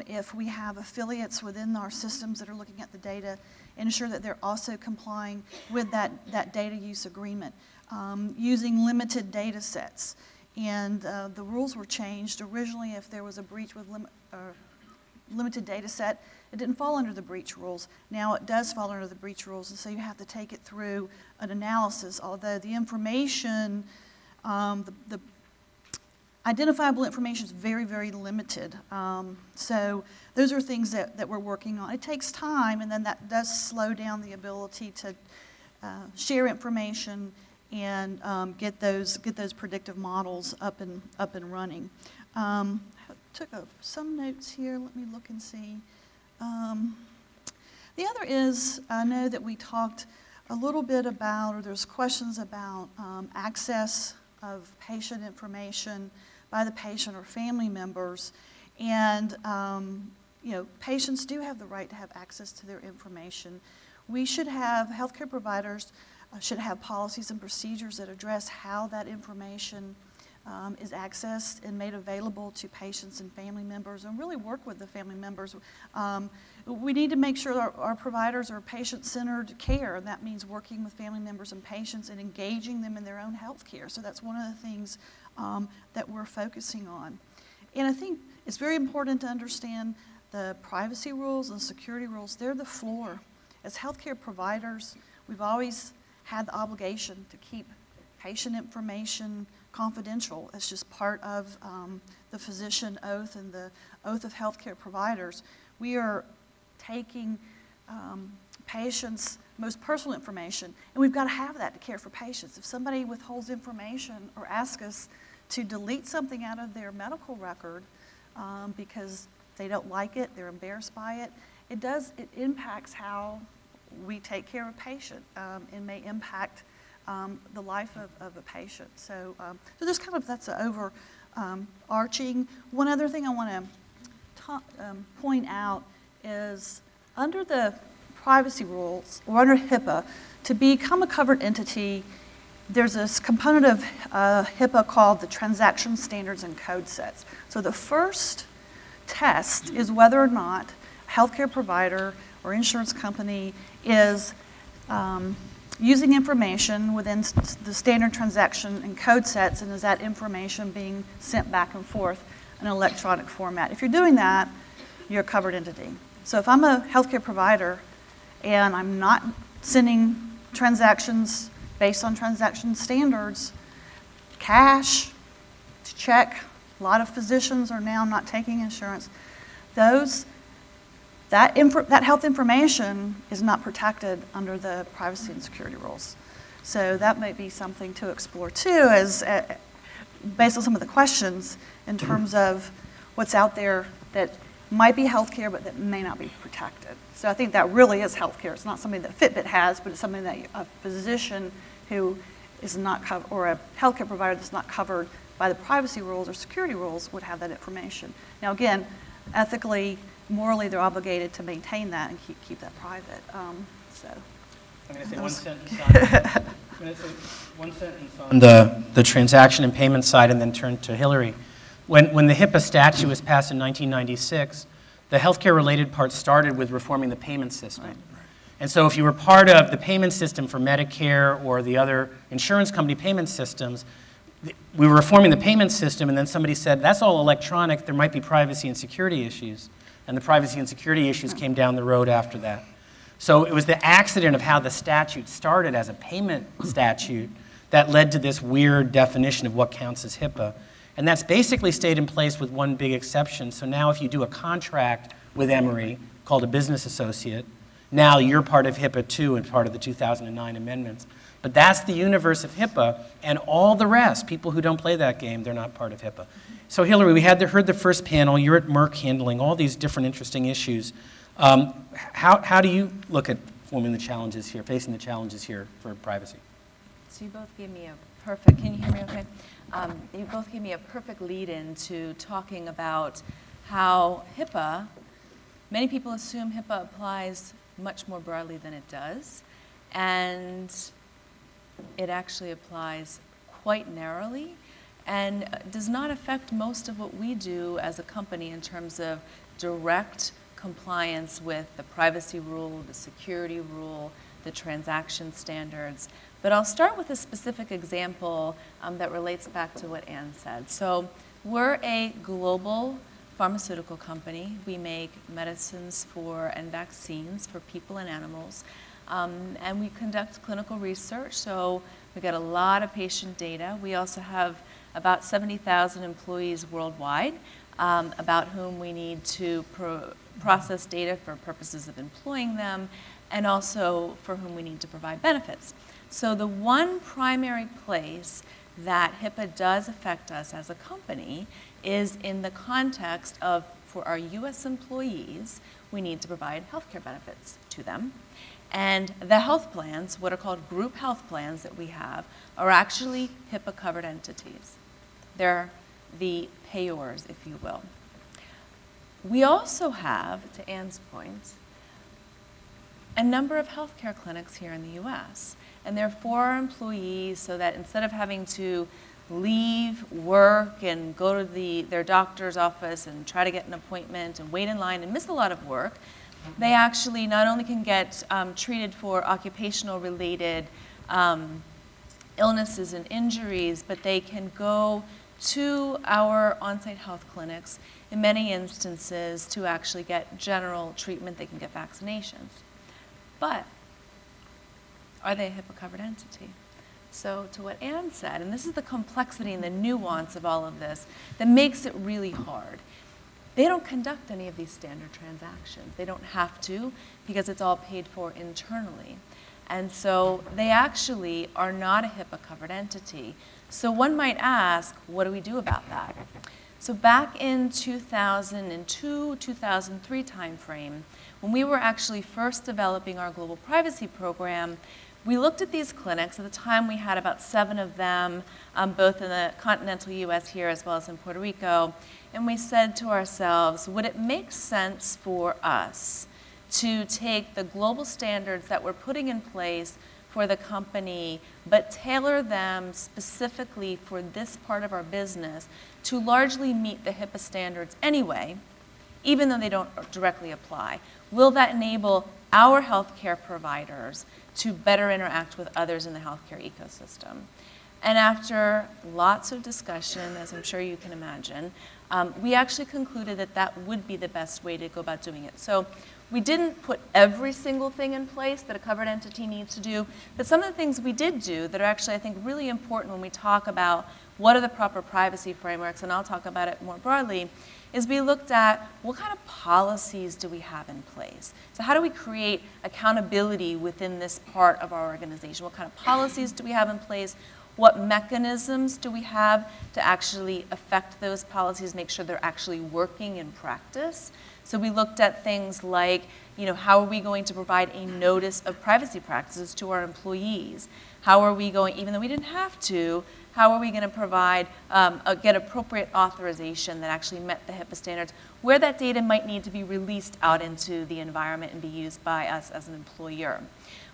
if we have affiliates within our systems that are looking at the data, ensure that they're also complying with that data use agreement, using limited data sets. And the rules were changed. Originally, if there was a breach with limited data set, it didn't fall under the breach rules. Now it does fall under the breach rules, and so you have to take it through an analysis, although the information, the identifiable information is very, very limited. So those are things that we're working on. It takes time, and then that does slow down the ability to share information and get those predictive models up and running. I took some notes here. Let me look and see. The other is, I know that we talked a little bit about, or there's questions about access of patient information by the patient or family members. And you know, patients do have the right to have access to their information. We should have, healthcare providers should have policies and procedures that address how that information is accessed and made available to patients and family members, and really work with the family members. We need to make sure our providers are patient-centered care, and that means working with family members and patients and engaging them in their own health care. So that's one of the things that we're focusing on. And I think it's very important to understand the privacy rules and security rules. They're the floor. As healthcare providers, we've always had the obligation to keep patient information confidential. It's just part of the physician oath and the oath of healthcare providers. We are taking patients' most personal information, and we've got to have that to care for patients. If somebody withholds information or asks us to delete something out of their medical record because they don't like it, they're embarrassed by it, it impacts how we take care of a patient and may impact the life of a patient. So, so there's kind of, that's an overarching. One other thing I want to point out is under the privacy rules, or under HIPAA, to become a covered entity, there's this component of HIPAA called the transaction standards and code sets. So the first test is whether or not a healthcare provider or insurance company is using information within the standard transaction and code sets, and is that information being sent back and forth in an electronic format. If you're doing that, you're a covered entity. So if I'm a healthcare provider and I'm not sending transactions based on transaction standards, cash, check, a lot of physicians are now not taking insurance, that health information is not protected under the privacy and security rules. So that might be something to explore too, as based on some of the questions in terms of what's out there that might be healthcare but that may not be protected. So I think that really is healthcare. It's not something that Fitbit has, but it's something that a physician who is not covered, or a healthcare provider that's not covered by the privacy rules or security rules would have that information. Now again, ethically, morally, they're obligated to maintain that and keep that private. So. I'm going to say one sentence on the transaction and payment side, and then turn to Hillary. When the HIPAA statute was passed in 1996, the healthcare-related part started with reforming the payment system. Right. And so if you were part of the payment system for Medicare or the other insurance company payment systems, we were reforming the payment system, and then somebody said, that's all electronic, there might be privacy and security issues. And the privacy and security issues came down the road after that. So it was the accident of how the statute started as a payment statute that led to this weird definition of what counts as HIPAA. And that's basically stayed in place with one big exception. So now if you do a contract with Emory called a business associate, now you're part of HIPAA too and part of the 2009 amendments. But that's the universe of HIPAA, and all the rest, people who don't play that game, they're not part of HIPAA. So Hillary, we heard the first panel. You're at Merck handling all these different interesting issues. How do you look at facing the challenges here for privacy? So you both gave me a perfect, can you hear me okay? You both gave me a perfect lead into talking about how HIPAA, many people assume HIPAA applies much more broadly than it does, and it actually applies quite narrowly and does not affect most of what we do as a company in terms of direct compliance with the privacy rule, the security rule, the transaction standards. But I'll start with a specific example that relates back to what Anne said. So we're a global pharmaceutical company. We make medicines and vaccines for people and animals. And we conduct clinical research, so we get a lot of patient data. We also have about 70,000 employees worldwide, about whom we need to process data for purposes of employing them, and also for whom we need to provide benefits. So the one primary place that HIPAA does affect us as a company is in the context of, for our US employees, we need to provide healthcare benefits to them. And the health plans, what are called group health plans that we have, are actually HIPAA-covered entities. They're the payors, if you will. We also have, to Anne's point, a number of healthcare clinics here in the US. And they're for our employees so that instead of having to leave work and go to their doctor's office and try to get an appointment and wait in line and miss a lot of work, they actually not only can get treated for occupational related illnesses and injuries, but they can go to our on-site health clinics in many instances to actually get general treatment. They can get vaccinations. But are they a HIPAA-covered entity? So to what Anne said, and this is the complexity and the nuance of all of this that makes it really hard. They don't conduct any of these standard transactions. They don't have to because it's all paid for internally. And so they actually are not a HIPAA-covered entity. So one might ask, what do we do about that? So back in 2002, 2003 timeframe, when we were actually first developing our global privacy program, we looked at these clinics. At the time, we had about 7 of them, both in the continental US here as well as in Puerto Rico. And we said to ourselves, would it make sense for us to take the global standards that we're putting in place for the company, but tailor them specifically for this part of our business to largely meet the HIPAA standards anyway, even though they don't directly apply? Will that enable our healthcare providers to better interact with others in the healthcare ecosystem? And after lots of discussion, as I'm sure you can imagine, we actually concluded that that would be the best way to go about doing it. So we didn't put every single thing in place that a covered entity needs to do, but some of the things we did do that are actually, I think, really important when we talk about what are the proper privacy frameworks, and I'll talk about it more broadly, is we looked at what kind of policies do we have in place? So how do we create accountability within this part of our organization? What kind of policies do we have in place? What mechanisms do we have to actually affect those policies, make sure they're actually working in practice? So we looked at things like, how are we going to provide a notice of privacy practices to our employees? How are we going, even though we didn't have to, how are we going to provide, get appropriate authorization that actually met the HIPAA standards, where that data might need to be released out into the environment and be used by us as an employer?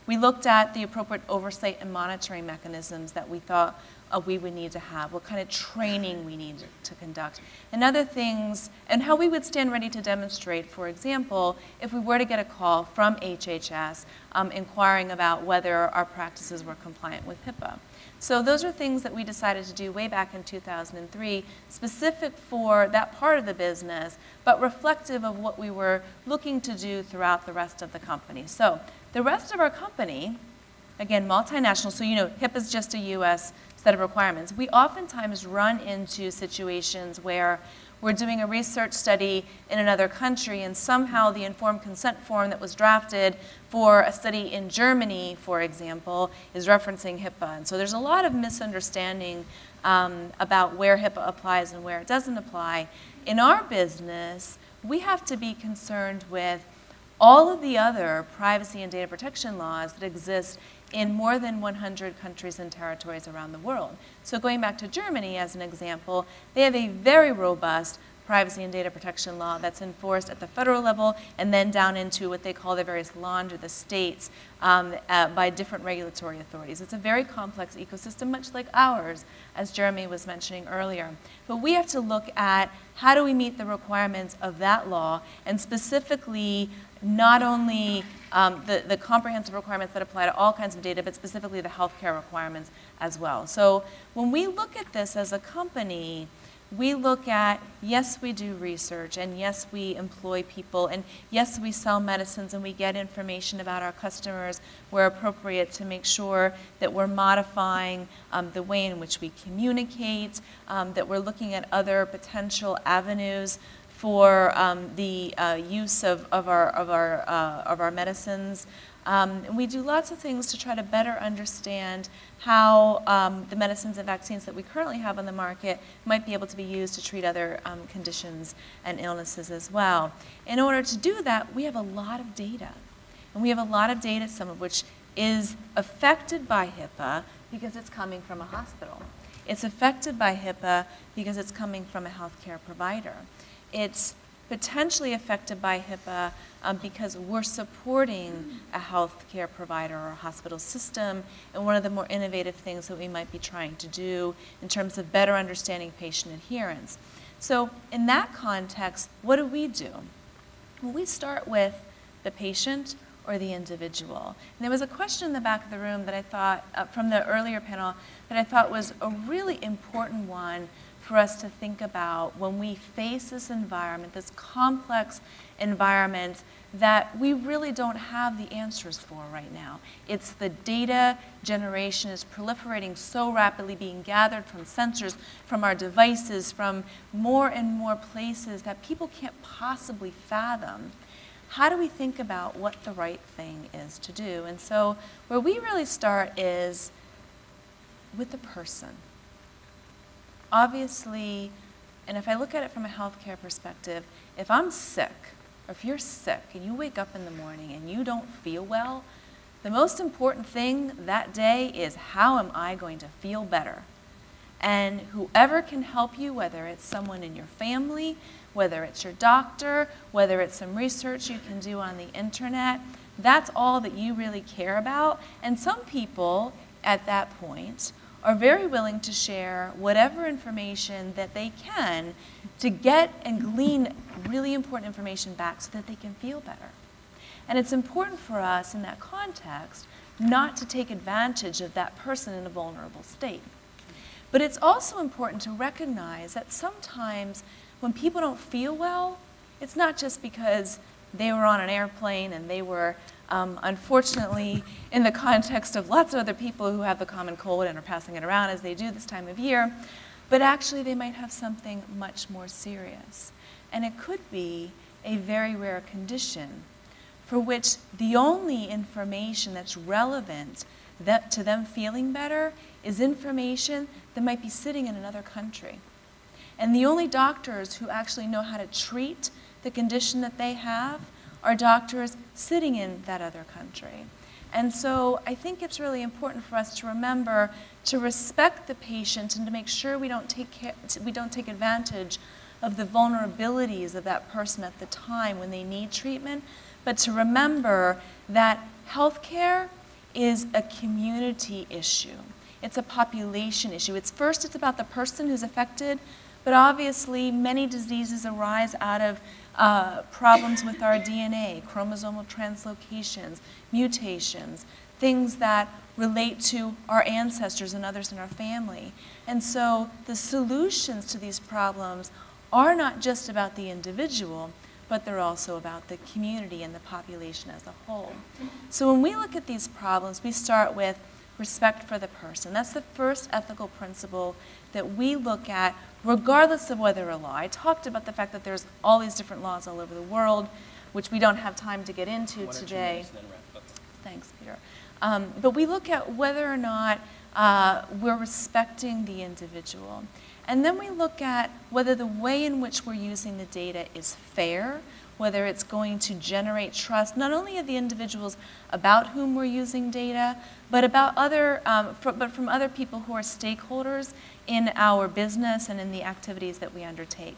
We looked at the appropriate oversight and monitoring mechanisms that we thought we would need to have, what kind of training we need to conduct, and other things, and how we would stand ready to demonstrate, for example, if we were to get a call from HHS inquiring about whether our practices were compliant with HIPAA. So those are things that we decided to do way back in 2003, specific for that part of the business, but reflective of what we were looking to do throughout the rest of the company. So the rest of our company, again, multinational, so HIPAA is just a US set of requirements. We oftentimes run into situations where we're doing a research study in another country and somehow the informed consent form that was drafted for a study in Germany, for example, is referencing HIPAA. And so there's a lot of misunderstanding about where HIPAA applies and where it doesn't apply. In our business, we have to be concerned with all of the other privacy and data protection laws that exist in more than 100 countries and territories around the world. So going back to Germany as an example, they have a very robust privacy and data protection law that's enforced at the federal level and then down into what they call the various Land or the states by different regulatory authorities. It's a very complex ecosystem, much like ours, as Jeremy was mentioning earlier. But we have to look at how do we meet the requirements of that law, and specifically not only the comprehensive requirements that apply to all kinds of data, but specifically the healthcare requirements as well. So when we look at this as a company, we look at, yes, we do research, and yes, we employ people, and yes, we sell medicines, and we get information about our customers where appropriate to make sure that we're modifying the way in which we communicate, that we're looking at other potential avenues for the use of our medicines. We do lots of things to try to better understand how the medicines and vaccines that we currently have on the market might be able to be used to treat other conditions and illnesses as well. In order to do that, we have a lot of data. And we have a lot of data, some of which is affected by HIPAA because it's coming from a hospital. It's affected by HIPAA because it's coming from a healthcare provider. It's potentially affected by HIPAA because we're supporting a healthcare provider or a hospital system, and one of the more innovative things that we might be trying to do in terms of better understanding patient adherence. So in that context, what do? Well, we start with the patient or the individual. And there was a question in the back of the room that I thought, from the earlier panel, that I thought was a really important one for us to think about when we face this environment, this complex environment that we really don't have the answers for right now. It's the data generation is proliferating so rapidly, being gathered from sensors, from our devices, from more and more places that people can't possibly fathom. How do we think about what the right thing is to do? And so where we really start is with the person. Obviously, and if I look at it from a healthcare perspective, if I'm sick, or if you're sick and you wake up in the morning and you don't feel well, the most important thing that day is how am I going to feel better? And whoever can help you, whether it's someone in your family, whether it's your doctor, whether it's some research you can do on the internet, that's all that you really care about. And some people at that point are very willing to share whatever information that they can to get and glean really important information back so that they can feel better. And it's important for us in that context not to take advantage of that person in a vulnerable state. But it's also important to recognize that sometimes when people don't feel well, it's not just because they were on an airplane and they were unfortunately, in the context of lots of other people who have the common cold and are passing it around as they do this time of year, but actually they might have something much more serious. And it could be a very rare condition for which the only information that's relevant to them feeling better is information that might be sitting in another country. And the only doctors who actually know how to treat the condition that they have are doctors sitting in that other country. And so I think it's really important for us to remember to respect the patient and to make sure we don't take advantage of the vulnerabilities of that person at the time when they need treatment, but to remember that healthcare is a community issue. It's a population issue. It's about the person who's affected, but obviously many diseases arise out of problems with our DNA, chromosomal translocations, mutations, things that relate to our ancestors and others in our family. And so the solutions to these problems are not just about the individual, but they're also about the community and the population as a whole. So when we look at these problems, we start with respect for the person. That's the first ethical principle that we look at regardless of whether a law. I talked about the fact that there's all these different laws all over the world, which we don't have time to get into today. Thanks, Peter. But we look at whether or not we're respecting the individual. And then we look at whether the way in which we're using the data is fair, whether it's going to generate trust, not only of the individuals about whom we're using data, but about but from other people who are stakeholders in our business and in the activities that we undertake.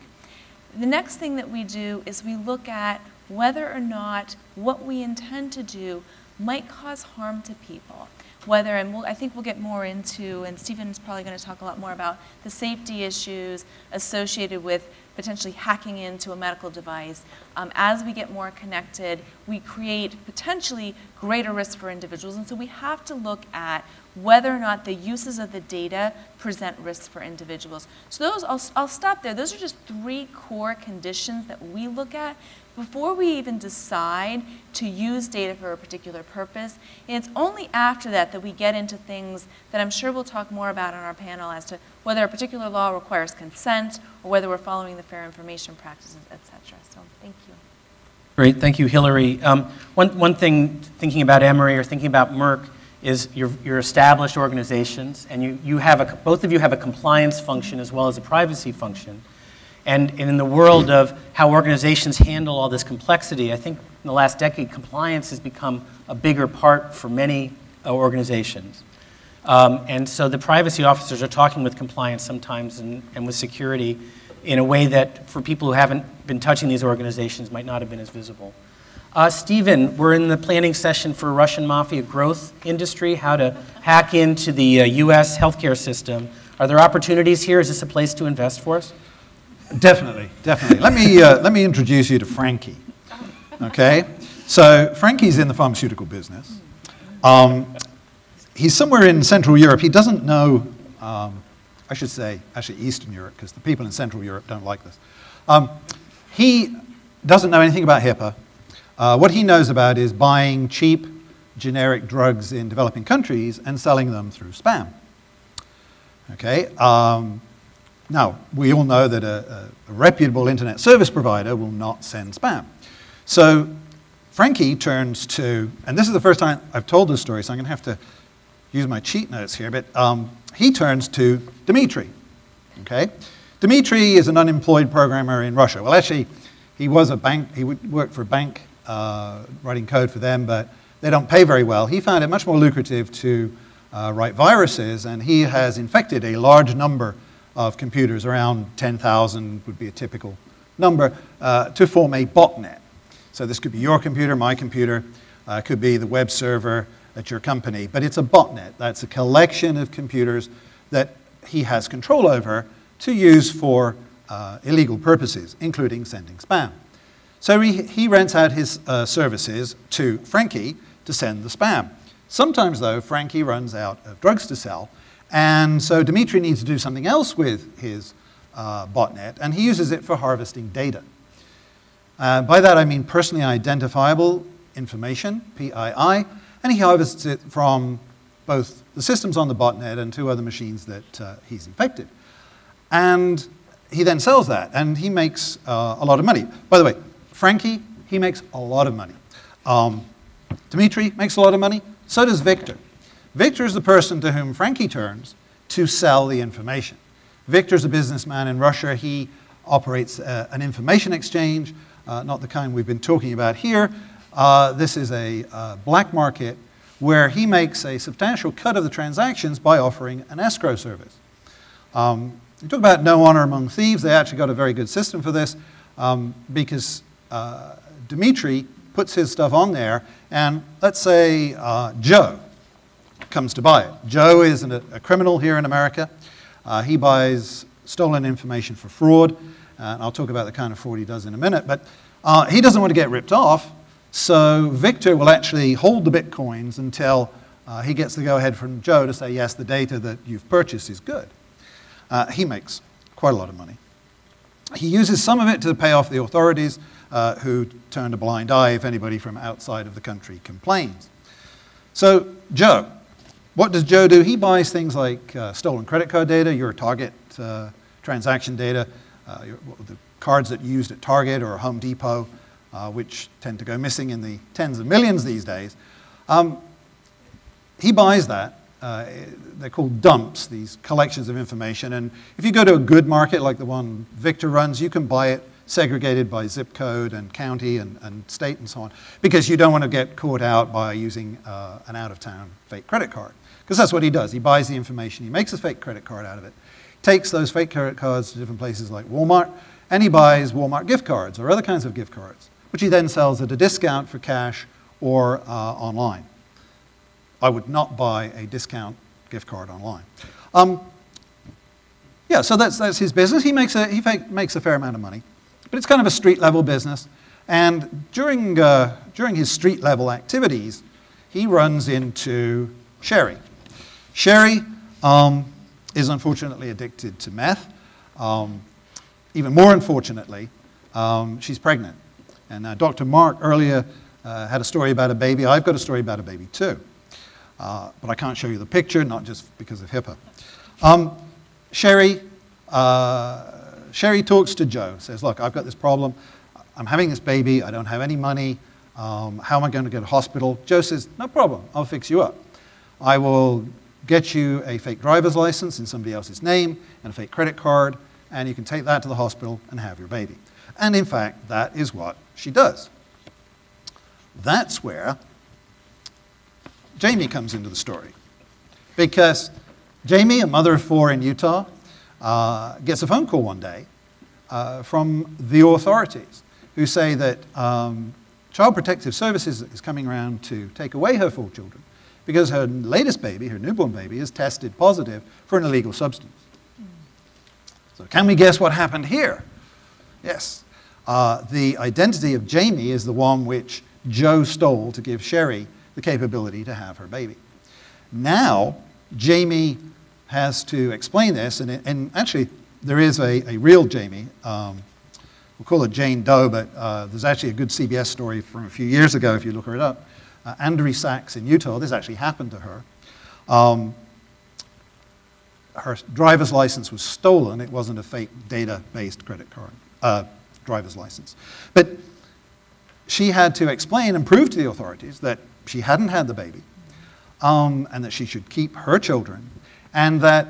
The next thing that we do is we look at whether or not what we intend to do might cause harm to people. Whether, and I think we'll get more into, and Stephen's probably going to talk a lot more about the safety issues associated with potentially hacking into a medical device. As we get more connected, we create potentially greater risk for individuals, and so we have to look at whether or not the uses of the data present risks for individuals. So those, I'll stop there. Those are just 3 core conditions that we look at before we even decide to use data for a particular purpose. And it's only after that that we get into things that I'm sure we'll talk more about on our panel as to whether a particular law requires consent or whether we're following the fair information practices, et cetera. So thank you. Great, thank you, Hillary. One thing, thinking about Emory or thinking about Merck, is you're established organizations, and both of you have a compliance function as well as a privacy function. And in the world of how organizations handle all this complexity, I think in the last decade, compliance has become a bigger part for many organizations. And so the privacy officers are talking with compliance sometimes and with security in a way that for people who haven't been touching these organizations might not have been as visible. Stephen, we're in the planning session for Russian Mafia growth industry, how to hack into the US healthcare system. Are there opportunities here? Is this a place to invest for us? Definitely, definitely. Let me introduce you to Frankie. Okay, so Frankie's in the pharmaceutical business. He's somewhere in Central Europe. He doesn't know, I should say, actually Eastern Europe, because the people in Central Europe don't like this. He doesn't know anything about HIPAA. What he knows about is buying cheap, generic drugs in developing countries and selling them through spam. Okay. Now, we all know that a reputable internet service provider will not send spam. So Frankie turns to, and this is the first time I've told this story, so I'm going to have to use my cheat notes here, but he turns to Dmitry. Okay? Dmitry is an unemployed programmer in Russia. Well, actually, he was a bank, he worked for a bank writing code for them, but they don't pay very well. He found it much more lucrative to write viruses, and he has infected a large number of computers, around 10,000 would be a typical number, to form a botnet. So this could be your computer, my computer, could be the web server at your company, but it's a botnet. That's a collection of computers that he has control over to use for illegal purposes, including sending spam. So he rents out his services to Frankie to send the spam. Sometimes, though, Frankie runs out of drugs to sell, and so Dmitry needs to do something else with his botnet, and he uses it for harvesting data. By that I mean personally identifiable information, PII, and he harvests it from both the systems on the botnet and 2 other machines that he's infected. And he then sells that, and he makes a lot of money. By the way, Frankie, he makes a lot of money. Dmitry makes a lot of money, so does Victor. Victor is the person to whom Frankie turns to sell the information. Victor's a businessman in Russia. He operates an information exchange, not the kind we've been talking about here. This is a black market where he makes a substantial cut of the transactions by offering an escrow service. You talk about no honor among thieves. They actually got a very good system for this because Dmitry puts his stuff on there, and let's say Joe comes to buy it. Joe is a criminal here in America. He buys stolen information for fraud. I'll talk about the kind of fraud he does in a minute, but he doesn't want to get ripped off, so Victor will actually hold the bitcoins until he gets the go-ahead from Joe to say, yes, the data that you've purchased is good. He makes quite a lot of money. He uses some of it to pay off the authorities who turn a blind eye if anybody from outside of the country complains. So Joe, what does Joe do? He buys things like stolen credit card data, your Target transaction data, the cards that you used at Target or Home Depot, which tend to go missing in the tens of millions these days. He buys that. They're called dumps, these collections of information. And if you go to a good market like the one Victor runs, you can buy it segregated by zip code and county and state and so on, because you don't want to get caught out by using an out-of-town fake credit card. Because that's what he does. He buys the information, he makes a fake credit card out of it, takes those fake credit cards to different places like Walmart, and he buys Walmart gift cards or other kinds of gift cards, which he then sells at a discount for cash or online. I would not buy a discount gift card online. Yeah, so that's his business. He makes a fair amount of money, but it's kind of a street-level business. And during his street-level activities, he runs into Sherry. Sherry is unfortunately addicted to meth. Even more unfortunately, she's pregnant. And Dr. Mark earlier had a story about a baby. I've got a story about a baby too. But I can't show you the picture, not just because of HIPAA. Sherry talks to Joe, says, look, I've got this problem. I'm having this baby. I don't have any money. How am I going to get to hospital? Joe says, no problem. I'll fix you up. I will get you a fake driver's license in somebody else's name and a fake credit card, and you can take that to the hospital and have your baby. And in fact, that is what she does. That's where Jamie comes into the story. Because Jamie, a mother of 4 in Utah, gets a phone call one day from the authorities who say that Child Protective Services is coming around to take away her 4 children because her latest baby, her newborn baby, is tested positive for an illegal substance. So can we guess what happened here? Yes. The identity of Jamie is the one which Joe stole to give Sherry the capability to have her baby. Now, Jamie has to explain this, and actually, there is a real Jamie. We'll call her Jane Doe, but there's actually a good CBS story from a few years ago, if you look her up. Andrew Sachs in Utah, this actually happened to her. Her driver's license was stolen. It wasn't a fake data-based credit card, driver's license. But she had to explain and prove to the authorities that she hadn't had the baby, and that she should keep her children, and that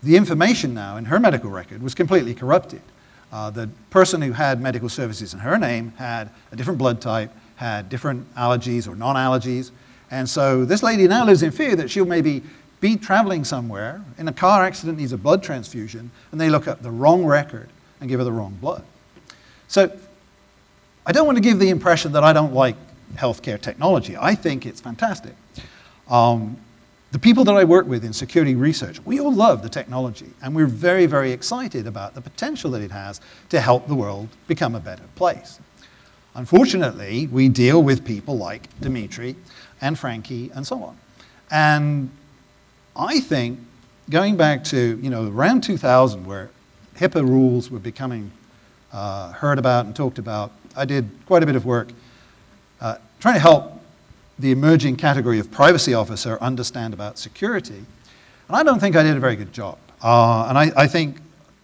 the information now in her medical record was completely corrupted. The person who had medical services in her name had a different blood type, had different allergies or non-allergies, and so this lady now lives in fear that she'll maybe be traveling somewhere, in a car accident, needs a blood transfusion, and they look up the wrong record and give her the wrong blood. So I don't want to give the impression that I don't like healthcare technology. I think it's fantastic. The people that I work with in security research, we all love the technology, and we're very, very excited about the potential that it has to help the world become a better place. Unfortunately, we deal with people like Dimitri and Frankie and so on. And I think, going back to around 2000, where HIPAA rules were becoming heard about and talked about, I did quite a bit of work trying to help the emerging category of privacy officer understand about security. And I don't think I did a very good job. And I think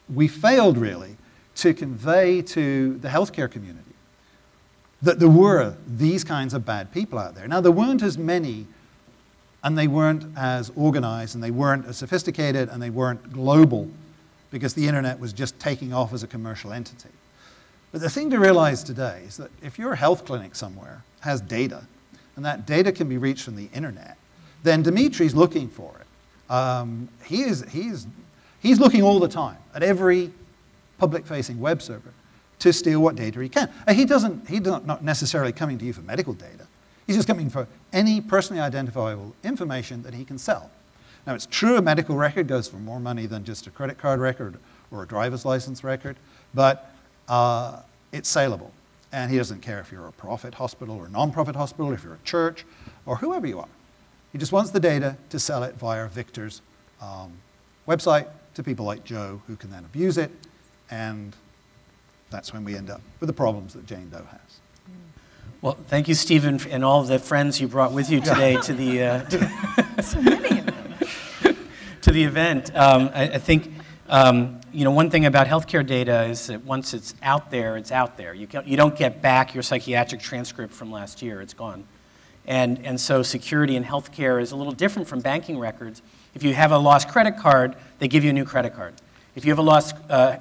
we failed, really, to convey to the healthcare community that there were these kinds of bad people out there. Now, there weren't as many, and they weren't as organized, and they weren't as sophisticated, and they weren't global, because the internet was just taking off as a commercial entity. But the thing to realize today is that if your health clinic somewhere has data, and that data can be reached from the internet, then Dimitri's looking for it. He's looking all the time at every public-facing web server to steal what data he can. He's not necessarily coming to you for medical data. He's just coming for any personally identifiable information that he can sell. Now, it's true a medical record goes for more money than just a credit card record or a driver's license record, but it's saleable. And he doesn't care if you're a profit hospital or a non-profit hospital, if you're a church, or whoever you are. He just wants the data to sell it via Victor's website to people like Joe, who can then abuse it, and that's when we end up with the problems that Jane Doe has. Well, thank you, Stephen, and all of the friends you brought with you today to the so many of them. to the event. I think one thing about healthcare data is that once it's out there, it's out there. You don't get back your psychiatric transcript from last year. It's gone. And so security in healthcare is a little different from banking records. If you have a lost credit card, they give you a new credit card. if you have a lost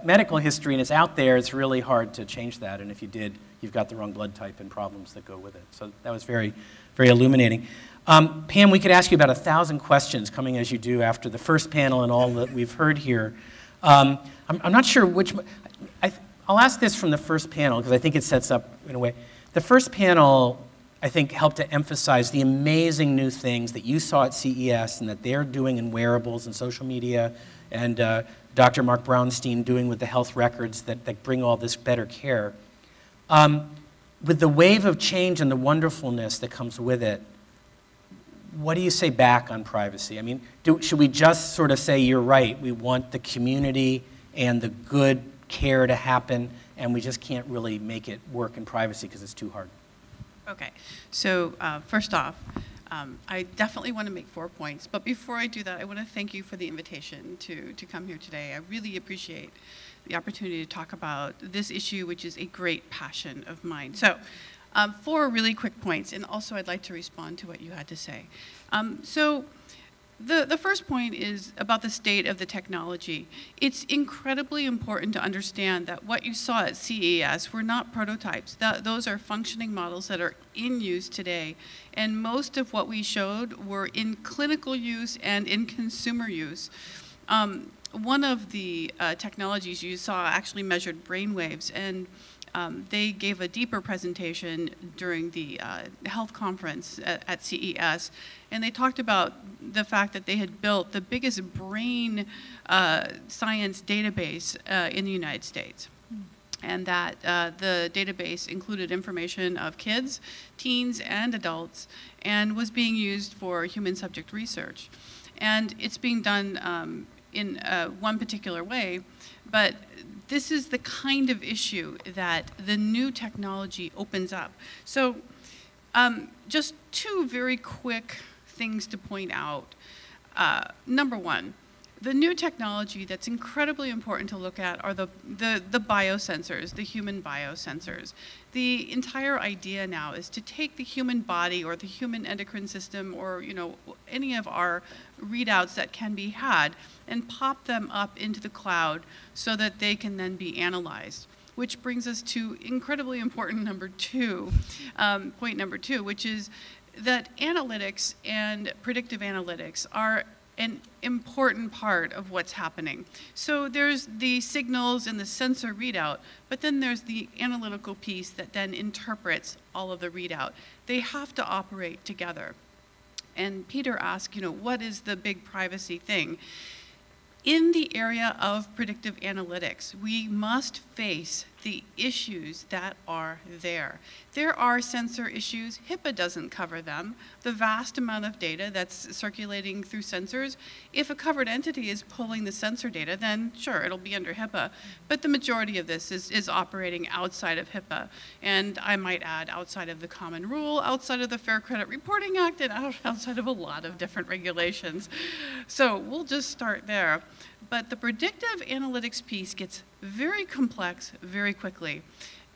medical history and it's out there, it's really hard to change that. And if you did, you've got the wrong blood type and problems that go with it. So that was very, very illuminating. Pam, we could ask you about 1,000 questions coming as you do after the first panel and all that we've heard here. I'm not sure which, I'll ask this from the first panel because I think it sets up in a way. The first panel, I think, helped to emphasize the amazing new things that you saw at CES and that they're doing in wearables and social media, and Dr. Mark Brownstein doing with the health records that bring all this better care. With the wave of change and the wonderfulness that comes with it, what do you say back on privacy? I mean, should we just sort of say, you're right, we want the community and the good care to happen, and we just can't really make it work in privacy because it's too hard? Okay, so first off, I definitely want to make 4 points, but before I do that, I want to thank you for the invitation to come here today. I really appreciate the opportunity to talk about this issue, which is a great passion of mine. So 4 really quick points, and also I'd like to respond to what you had to say. So the first point is about the state of the technology. It's incredibly important to understand that what you saw at CES were not prototypes. Those are functioning models that are in use today. And most of what we showed were in clinical use and in consumer use. One of the technologies you saw actually measured brain waves, and they gave a deeper presentation during the health conference at CES, and they talked about the fact that they had built the biggest brain science database in the United States, and that the database included information of kids, teens, and adults, and was being used for human subject research. And it's being done in one particular way, but this is the kind of issue that the new technology opens up. So just 2 very quick things to point out. Number 1, the new technology that's incredibly important to look at are the biosensors, the human biosensors. The entire idea now is to take the human body or the human endocrine system, or any of our readouts that can be had, and pop them up into the cloud so that they can then be analyzed. Which brings us to incredibly important point number 2, which is that analytics and predictive analytics are an important part of what's happening. So there's the signals and the sensor readout, but then there's the analytical piece that then interprets all of the readout. They have to operate together. And Peter asked, what is the big privacy thing? In the area of predictive analytics, we must face the issues that are there. There are sensor issues. HIPAA doesn't cover them. The vast amount of data that's circulating through sensors, if a covered entity is pulling the sensor data, then sure, it'll be under HIPAA. But the majority of this is operating outside of HIPAA. And I might add, outside of the Common Rule, outside of the Fair Credit Reporting Act, and outside of a lot of different regulations. So we'll just start there. But the predictive analytics piece gets very complex very quickly.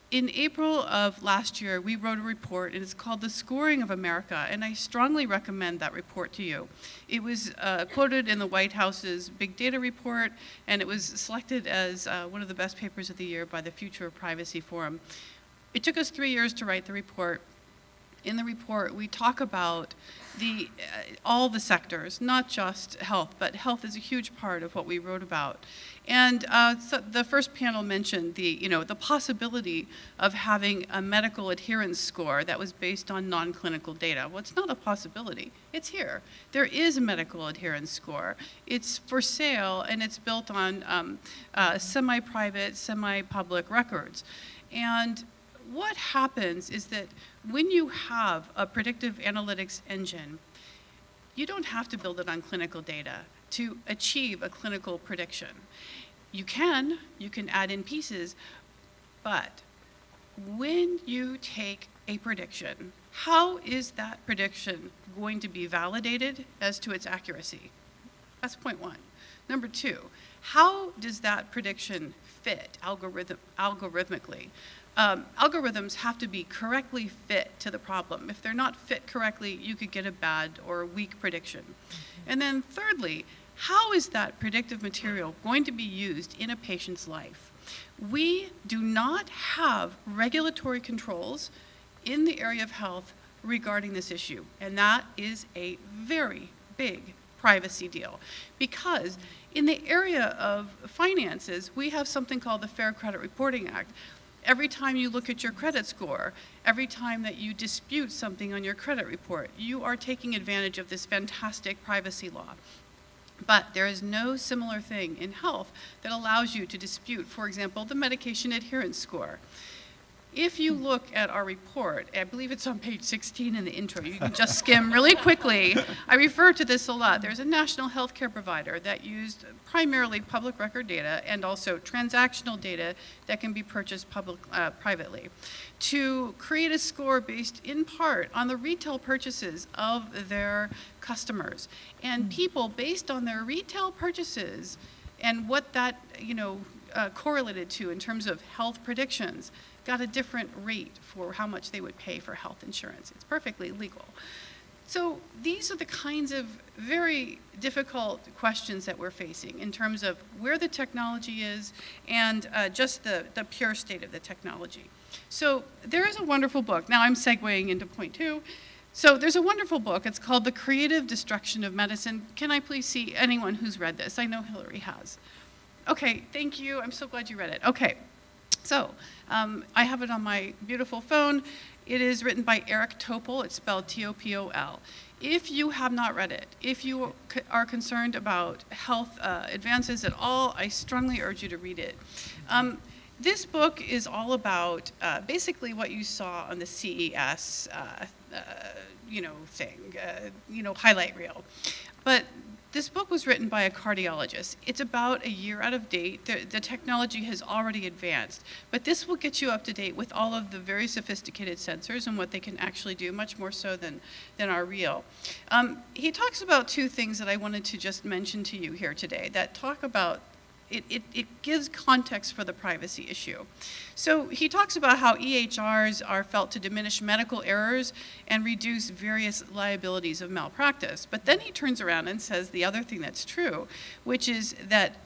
In April of last year, we wrote a report, and it's called The Scoring of America, and I strongly recommend that report to you. It was quoted in the White House's Big Data Report, and it was selected as one of the best papers of the year by the Future of Privacy Forum. It took us 3 years to write the report. In the report, we talk about all the sectors, not just health, but health is a huge part of what we wrote about. And so the first panel mentioned the possibility of having a medical adherence score that was based on non-clinical data. Well, it's not a possibility. It's here. There is a medical adherence score. It's for sale, and it's built on semi-private, semi-public records. And what happens is that when you have a predictive analytics engine, you don't have to build it on clinical data to achieve a clinical prediction. You can add in pieces, but when you take a prediction, how is that prediction going to be validated as to its accuracy? That's point 1. Number 2, how does that prediction fit algorithmically? Algorithms have to be correctly fit to the problem. If they're not fit correctly, you could get a bad or weak prediction. And then thirdly, how is that predictive material going to be used in a patient's life? We do not have regulatory controls in the area of health regarding this issue, and that is a very big privacy deal, because in the area of finances, we have something called the Fair Credit Reporting Act. Every time you look at your credit score, every time that you dispute something on your credit report, you are taking advantage of this fantastic privacy law. But there is no similar thing in health that allows you to dispute, for example, the medication adherence score. If you look at our report, I believe it's on page 16 in the intro, you can just skim really quickly. I refer to this a lot. There's a national healthcare provider that used primarily public record data and also transactional data that can be purchased privately to create a score based in part on the retail purchases of their customers. And people, based on their retail purchases and what that correlated to in terms of health predictions, got a different rate for how much they would pay for health insurance. It's perfectly legal. So these are the kinds of very difficult questions that we're facing in terms of where the technology is and just the pure state of the technology. So there is a wonderful book. Now I'm segueing into point 2. So there's a wonderful book. It's called The Creative Destruction of Medicine. Can I please see anyone who's read this? I know Hillary has. Okay, thank you. I'm so glad you read it. Okay. So, I have it on my beautiful phone. It is written by Eric Topol. It's spelled T-O-P-O-L. If you have not read it, if you are concerned about health advances at all, I strongly urge you to read it. This book is all about basically what you saw on the CES, highlight reel. But this book was written by a cardiologist. It's about a year out of date. The technology has already advanced, but this will get you up to date with all of the very sophisticated sensors and what they can actually do, much more so than our reel. He talks about 2 things that I wanted to just mention to you here today that talk about it gives context for the privacy issue. So he talks about how EHRs are felt to diminish medical errors and reduce various liabilities of malpractice. But then he turns around and says the other thing that's true, which is that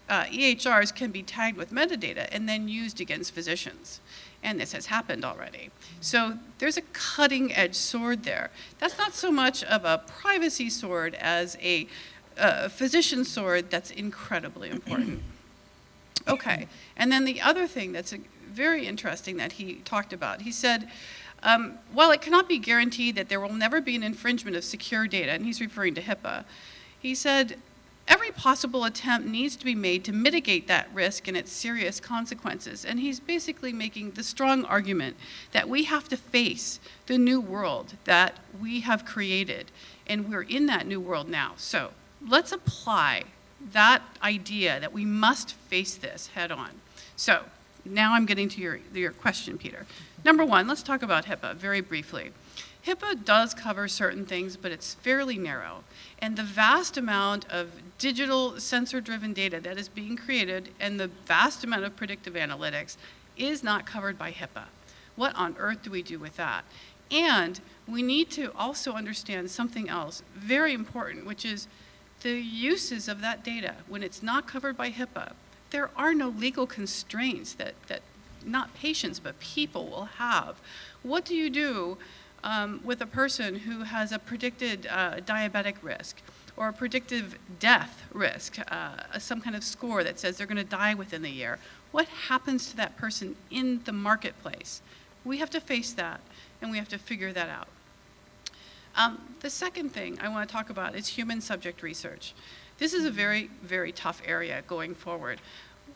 EHRs can be tagged with metadata and then used against physicians. And this has happened already. So there's a cutting edge sword there. That's not so much of a privacy sword as a physician sword that's incredibly important. Okay, and then the other thing that's very interesting that he talked about, he said, while it cannot be guaranteed that there will never be an infringement of secure data, and he's referring to HIPAA, he said, every possible attempt needs to be made to mitigate that risk and its serious consequences. And he's basically making the strong argument that we have to face the new world that we have created, and we're in that new world now. So let's apply that idea that we must face this head on. So now I'm getting to your question, Peter. Number 1, let's talk about HIPAA very briefly. HIPAA does cover certain things, but it's fairly narrow. And the vast amount of digital sensor-driven data that is being created and the vast amount of predictive analytics is not covered by HIPAA. What on earth do we do with that? And we need to also understand something else very important, which is the uses of that data. When it's not covered by HIPAA, there are no legal constraints that not patients, but people will have. What do you do with a person who has a predicted diabetic risk or a predictive death risk, some kind of score that says they're going to die within the year? What happens to that person in the marketplace? We have to face that, and we have to figure that out. The second thing I want to talk about is human subject research. This is a very, very tough area going forward.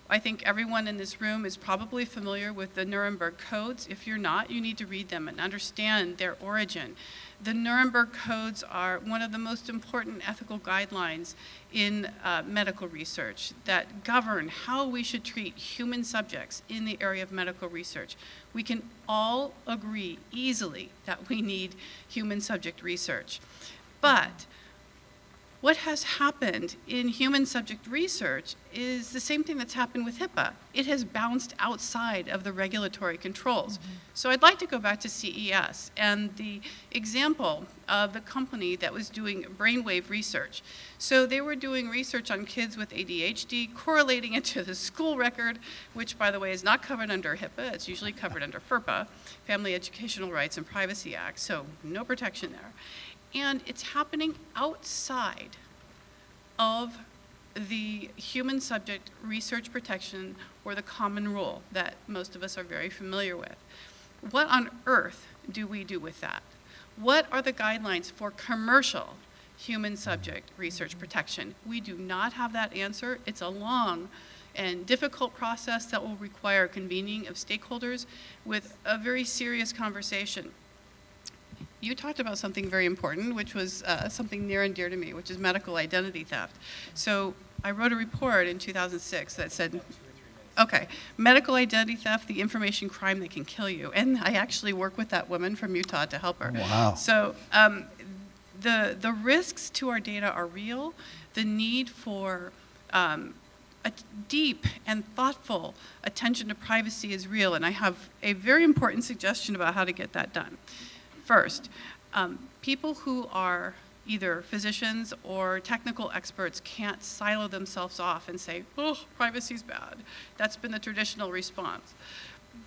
I think everyone in this room is probably familiar with the Nuremberg codes. If you're not, you need to read them and understand their origin. The Nuremberg codes are one of the most important ethical guidelines in medical research that govern how we should treat human subjects in the area of medical research. We can all agree easily that we need human subject research. But What has happened in human subject research is the same thing that's happened with HIPAA. It has bounced outside of the regulatory controls. So I'd like to go back to CES and the example of the company that was doing brainwave research. So they were doing research on kids with ADHD, correlating it to the school record, which, by the way, is not covered under HIPAA. It's usually covered under FERPA, Family Educational Rights and Privacy Act, so no protection there. And it's happening outside of the human subject research protection or the common rule that most of us are very familiar with. What on earth do we do with that? What are the guidelines for commercial human subject research protection? We do not have that answer. It's a long and difficult process that will require convening of stakeholders with a very serious conversation. You talked about something very important, which was something near and dear to me, which is medical identity theft. So I wrote a report in 2006 that said, okay, medical identity theft, the information crime that can kill you. And I actually work with that woman from Utah to help her. Wow. So the risks to our data are real. The need for a deep and thoughtful attention to privacy is real. And I have a very important suggestion about how to get that done. First, people who are either physicians or technical experts can't silo themselves off and say, oh, privacy's bad. That's been the traditional response.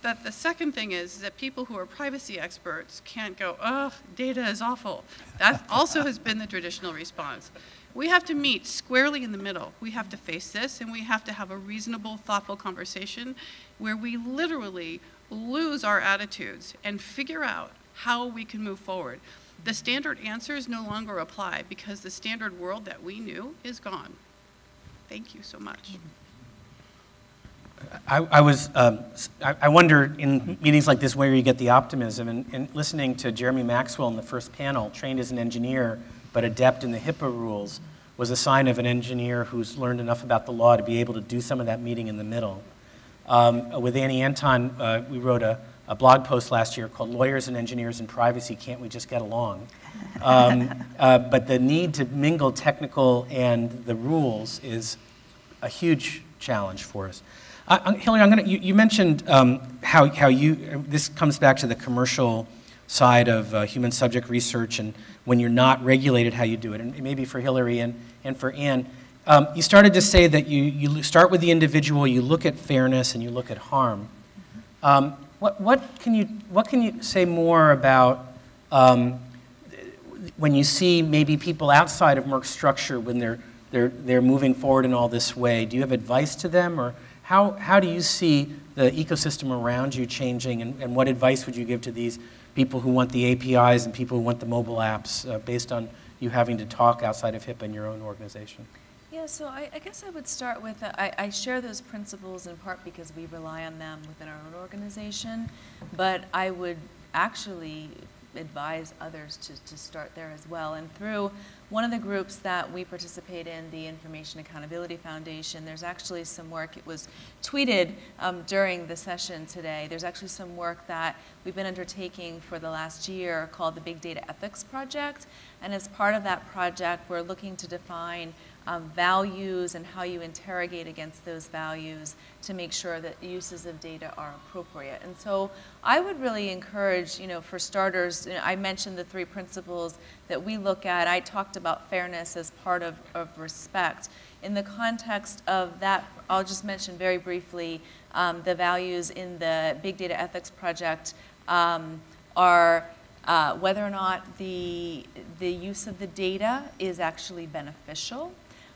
But the second thing is that people who are privacy experts can't go, oh, data is awful. That also has been the traditional response. We have to meet squarely in the middle. We have to face this, and we have to have a reasonable, thoughtful conversation where we literally lose our attitudes and figure out how we can move forward. The standard answers no longer apply because the standard world that we knew is gone. Thank you so much. I wonder in meetings like this where you get the optimism, and listening to Jeremy Maxwell in the first panel, trained as an engineer but adept in the HIPAA rules, was a sign of an engineer who's learned enough about the law to be able to do some of that meeting in the middle. With Annie Anton, we wrote a blog post last year called Lawyers and Engineers in Privacy, Can't We Just Get Along? But the need to mingle technical and the rules is a huge challenge for us. Hillary, you mentioned how this comes back to the commercial side of human subject research and when you're not regulated how you do it, and maybe for Hillary and for Ann. You started to say that you start with the individual, you look at fairness, and you look at harm. What can you say more about when you see maybe people outside of Merck's structure when they're moving forward in all this way? Do you have advice to them, or how do you see the ecosystem around you changing, and what advice would you give to these people who want the APIs and people who want the mobile apps based on you having to talk outside of HIPAA in your own organization? Yeah, so I guess I would start with, I share those principles in part because we rely on them within our own organization, but I would actually advise others to start there as well. And through one of the groups that we participate in, the Information Accountability Foundation, there's actually some work, it was tweeted during the session today, there's actually some work that we've been undertaking for the last year called the Big Data Ethics Project. And as part of that project, we're looking to define values and how you interrogate against those values to make sure that uses of data are appropriate. And so I would really encourage, for starters, I mentioned the 3 principles that we look at. I talked about fairness as part of respect. In the context of that, I'll just mention very briefly the values in the Big Data Ethics Project are whether or not the use of the data is actually beneficial,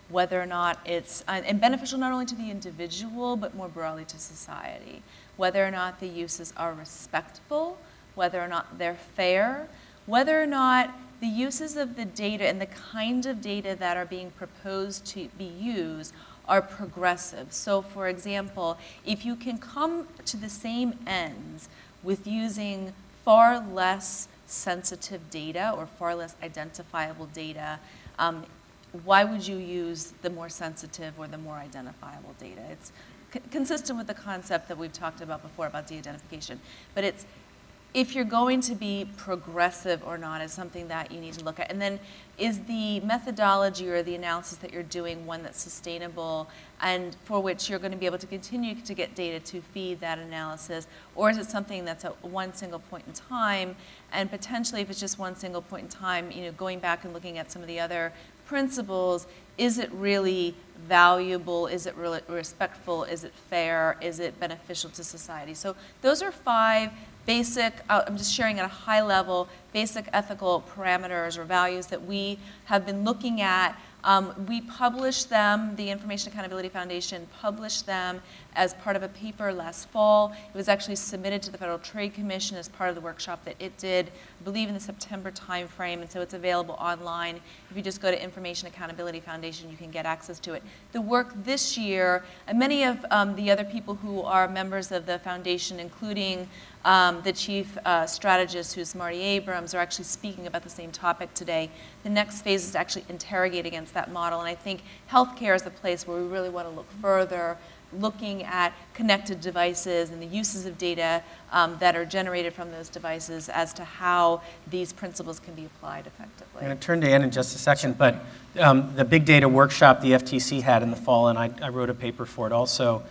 whether or not it's, and beneficial not only to the individual, but more broadly to society, whether or not the uses are respectful, whether or not they're fair, whether or not the uses of the data and the kind of data that are being proposed to be used are progressive. So for example, if you can come to the same ends with using far less sensitive data or far less identifiable data, why would you use the more sensitive or the more identifiable data? It's consistent with the concept that we've talked about before about de-identification. But if you're going to be progressive or not is something that you need to look at. And then is the methodology or the analysis that you're doing one that's sustainable and for which you're going to be able to continue to get data to feed that analysis? Or is it something that's at one single point in time, and potentially if it's just one single point in time, going back and looking at some of the other principles, is it really valuable? Is it really respectful? Is it fair? Is it beneficial to society? So those are 5 basic, I'm just sharing at a high level, basic ethical parameters or values that we have been looking at. We published them, the Information Accountability Foundation published them as part of a paper last fall. It was actually submitted to the Federal Trade Commission as part of the workshop that it did, I believe in the September timeframe, and so it's available online. If you just go to Information Accountability Foundation, you can get access to it. The work this year, and many of the other people who are members of the foundation, including the chief strategist, who's Marty Abrams, are actually speaking about the same topic today. The next phase is to actually interrogate against that model, and I think healthcare is the place where we really want to look further, looking at connected devices and the uses of data that are generated from those devices as to how these principles can be applied effectively. I'm going to turn to Ann in just a second, but the big data workshop the FTC had in the fall, and I wrote a paper for it also,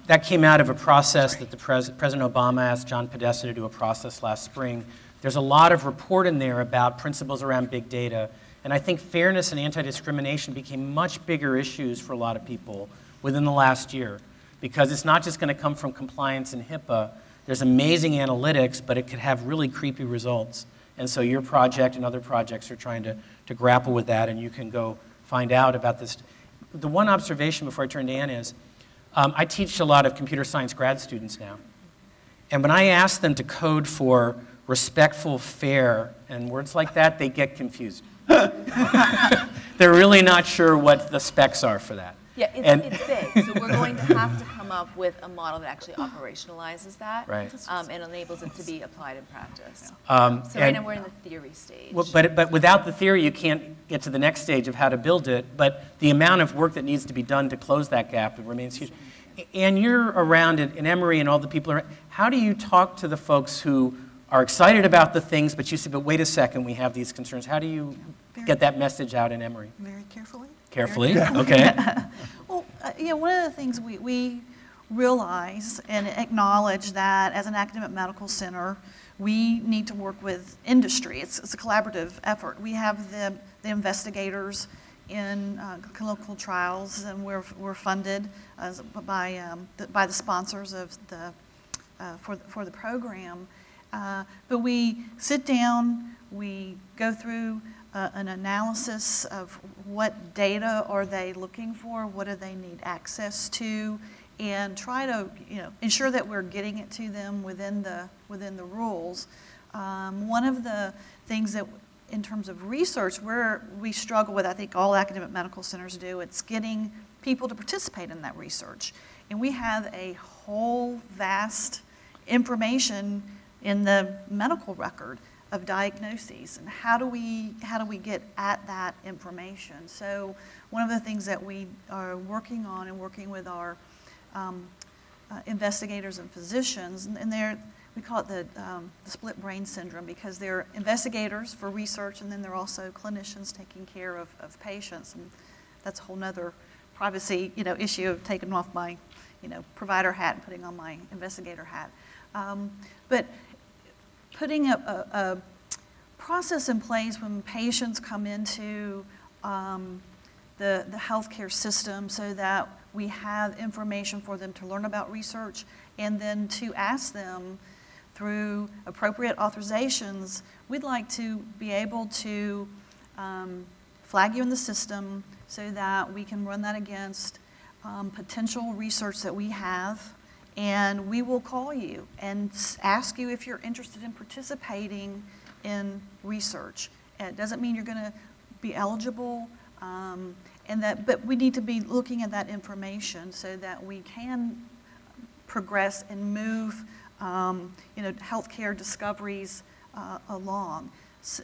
that came out of a process that President Obama asked John Podesta to do a process last spring. There's a lot of report in there about principles around big data, and I think fairness and anti-discrimination became much bigger issues for a lot of people within the last year, because it's not just going to come from compliance and HIPAA. There's amazing analytics, but it could have really creepy results. And so your project and other projects are trying to grapple with that, and you can go find out about this. The one observation before I turn to Ann is, I teach a lot of computer science grad students now. And when I ask them to code for respectful, fair, and words like that, they get confused. They're really not sure what the specs are for that. Yeah, it's big. So we're going to have to come up with a model that actually operationalizes that, right. And enables it to be applied in practice. So right now we're in the theory stage. Well, but without the theory, you can't get to the next stage of how to build it. But the amount of work that needs to be done to close that gap remains huge. And you're around in Emory and all the people around. How do you talk to the folks who are excited about the things, but you say, but wait a second, we have these concerns. How do you get that message out in Emory? Very carefully. Carefully, okay. Well, one of the things we realize and acknowledge that as an academic medical center, we need to work with industry. It's a collaborative effort. We have the investigators in clinical trials, and we're funded by the sponsors of for the program. But we sit down, we go through an analysis of what data are they looking for, what do they need access to, and try to ensure that we're getting it to them within the rules. One of the things that in terms of research where we struggle with, I think all academic medical centers do, it's getting people to participate in that research. And we have a whole vast information in the medical record of diagnoses, and how do we get at that information? So one of the things that we are working on and working with our investigators and physicians, and we call it the split brain syndrome, because they're investigators for research, and then they're also clinicians taking care of patients, and that's a whole nother privacy issue of taking off my provider hat and putting on my investigator hat. But putting a process in place when patients come into the healthcare system, so that we have information for them to learn about research, and then to ask them through appropriate authorizations, we'd like to be able to flag you in the system so that we can run that against potential research that we have. And we will call you and ask you if you're interested in participating in research. And it doesn't mean you're going to be eligible, but we need to be looking at that information so that we can progress and move healthcare discoveries along.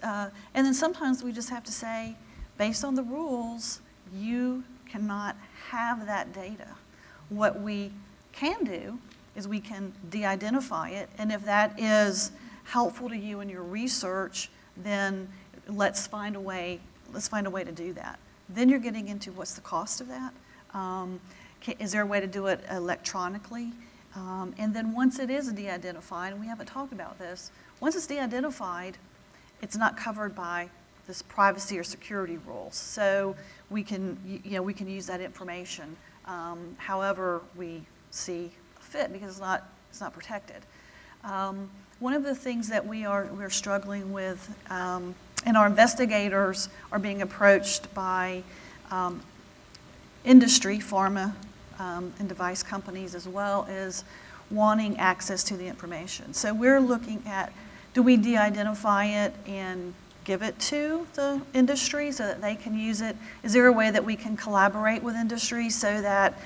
And then sometimes we just have to say, based on the rules, you cannot have that data. What we can do is we can de-identify it, and if that is helpful to you in your research, then let's find a way to do that. Then you're getting into what's the cost of that? Is there a way to do it electronically? And then once it is de-identified, and we haven't talked about this, once it's de-identified, it's not covered by this privacy or security rules. So we can use that information however we see fit, because it's not protected. One of the things that we're struggling with, and our investigators are being approached by industry, pharma, and device companies as well, is wanting access to the information. So we're looking at, do we de-identify it and give it to the industry so that they can use it? Is there a way that we can collaborate with industry so that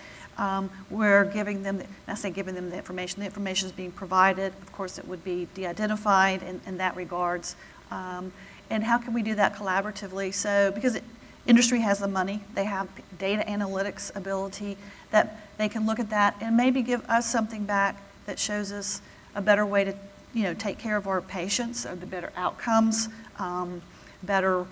we're giving them, I say giving them the information is being provided. Of course, it would be de-identified in that regards. And how can we do that collaboratively? So, because industry has the money, they have data analytics ability, that they can look at that and maybe give us something back that shows us a better way to take care of our patients, or the better outcomes, better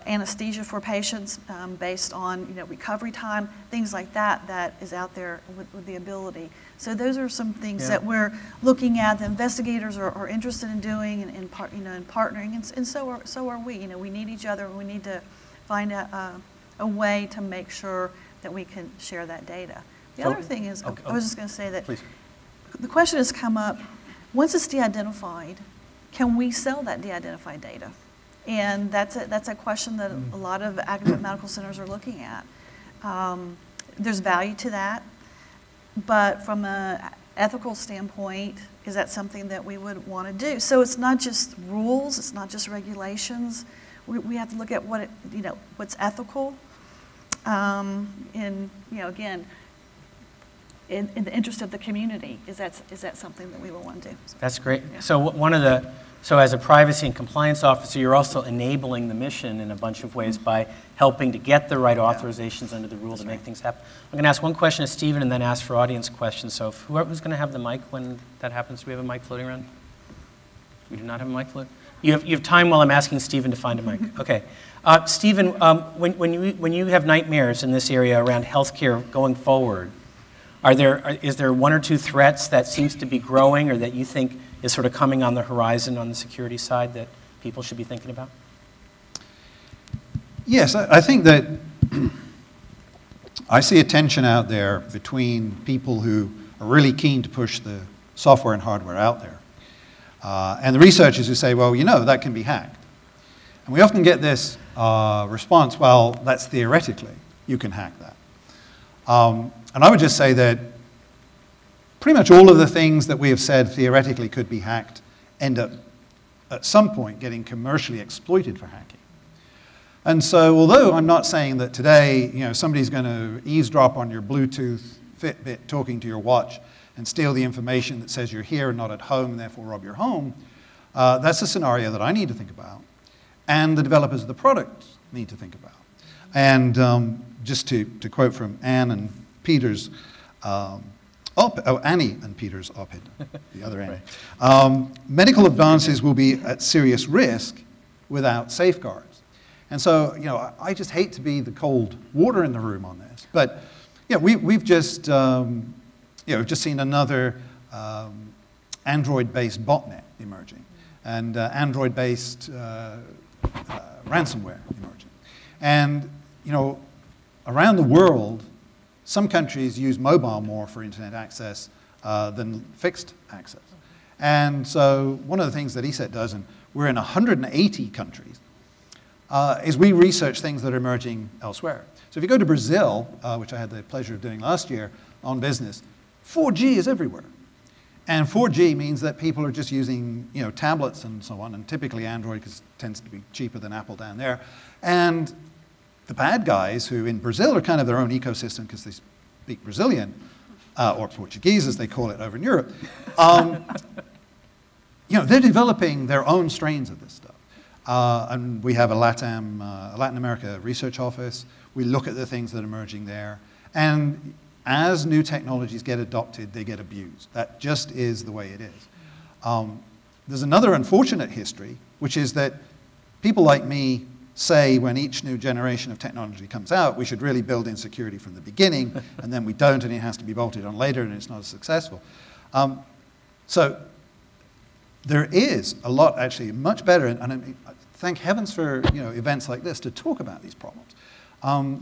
anesthesia for patients based on recovery time, things like that is out there with the ability. So those are some things that we're looking at. The investigators are interested in doing and partnering, and so are we. We need each other. We need to find a way to make sure that we can share that data. The other thing is, I was just going to say that the question has come up, once it's de-identified, can we sell that de-identified data? And that's a question that a lot of academic medical centers are looking at. There's value to that, but from an ethical standpoint, is that something that we would want to do? So it's not just rules, it's not just regulations. We have to look at what's ethical, and again, in the interest of the community. Is that something that we will want to do? That's great. Yeah. So as a privacy and compliance officer, you're also enabling the mission in a bunch of ways by helping to get the right authorizations under the rule to make things happen. I'm going to ask one question to Stephen and then ask for audience questions. So who's going to have the mic when that happens? Do we have a mic floating around? We do not have a mic floating? You have time while I'm asking Stephen to find a mic. Okay. Stephen, when you have nightmares in this area around healthcare going forward, is there one or two threats that seems to be growing or that you think is sort of coming on the horizon on the security side that people should be thinking about? Yes, I think that I see a tension out there between people who are really keen to push the software and hardware out there, and the researchers who say, well, that can be hacked. And we often get this response, well, that's theoretically, you can hack that. And I would just say that pretty much all of the things that we have said theoretically could be hacked end up at some point getting commercially exploited for hacking. And so although I'm not saying that today somebody's going to eavesdrop on your Bluetooth Fitbit talking to your watch and steal the information that says you're here and not at home and therefore rob your home, that's a scenario that I need to think about and the developers of the product need to think about. And just to quote from Anne and Peter's Annie and Peter's op-ed, the other Annie. Right. Medical advances will be at serious risk without safeguards. And so, I just hate to be the cold water in the room on this. But, we've just, just seen another Android-based botnet emerging and Android-based ransomware emerging. And, around the world, some countries use mobile more for internet access than fixed access. And so one of the things that ESET does, and we're in 180 countries, is we research things that are emerging elsewhere. So if you go to Brazil, which I had the pleasure of doing last year on business, 4G is everywhere. And 4G means that people are just using tablets and so on, and typically Android because it tends to be cheaper than Apple down there. And the bad guys, who in Brazil are kind of their own ecosystem because they speak Brazilian, or Portuguese as they call it over in Europe, they're developing their own strains of this stuff. And we have a Latin America research office. We look at the things that are emerging there. And as new technologies get adopted, they get abused. That just is the way it is. there's another unfortunate history, which is that people like me say when each new generation of technology comes out, we should really build in security from the beginning, and then we don't, and it has to be bolted on later, and it's not as successful. So there is a lot, actually, much better, and I mean, thank heavens for events like this to talk about these problems.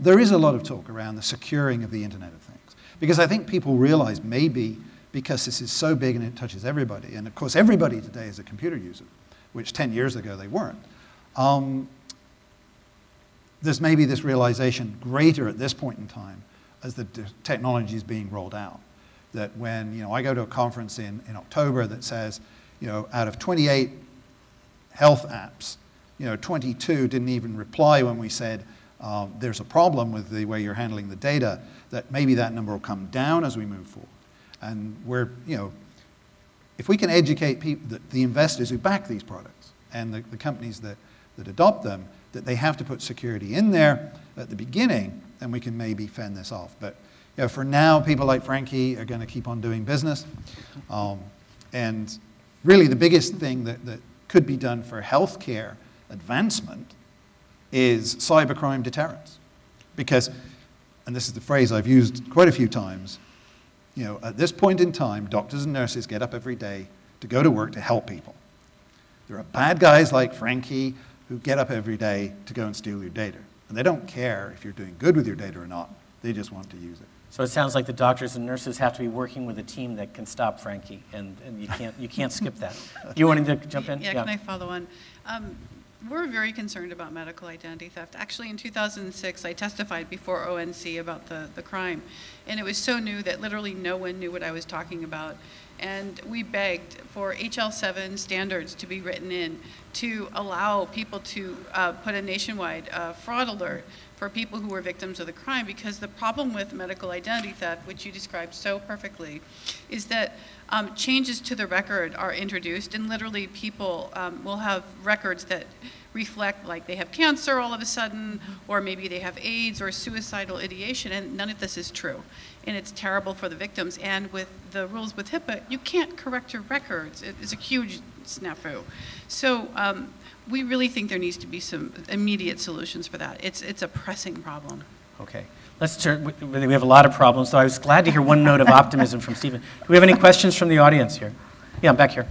There is a lot of talk around the securing of the Internet of Things, because I think people realize maybe because this is so big and it touches everybody, and of course everybody today is a computer user, which 10 years ago they weren't. There's maybe this realization greater at this point in time as the technology is being rolled out. That when I go to a conference in October that says, out of 28 health apps, 22 didn't even reply when we said there's a problem with the way you're handling the data, that maybe that number will come down as we move forward. And we're, if we can educate people, the investors who back these products and the companies that adopt them, that they have to put security in there at the beginning, then we can maybe fend this off. But for now, people like Frankie are going to keep on doing business. And really the biggest thing that could be done for healthcare advancement is cybercrime deterrence. Because, and this is the phrase I've used quite a few times, at this point in time, doctors and nurses get up every day to go to work to help people. There are bad guys like Frankie who get up every day to go and steal your data. And they don't care if you're doing good with your data or not. They just want to use it. So it sounds like the doctors and nurses have to be working with a team that can stop Frankie, and you can't skip that. You wanted to jump in? Yeah, can I follow on? We're very concerned about medical identity theft. Actually, in 2006, I testified before ONC about the crime. And it was so new that literally no one knew what I was talking about. And we begged for HL7 standards to be written in to allow people to put a nationwide fraud alert for people who were victims of the crime, because the problem with medical identity theft, which you described so perfectly, is that changes to the record are introduced, and literally people will have records that reflect like they have cancer all of a sudden, or maybe they have AIDS or suicidal ideation, and none of this is true. And it's terrible for the victims. And with the rules with HIPAA, you can't correct your records. It is a huge snafu. So we really think there needs to be some immediate solutions for that. It's a pressing problem. Okay. Let's turn, we have a lot of problems, so I was glad to hear one note of optimism from Stephen. Do we have any questions from the audience here? Yeah, back here.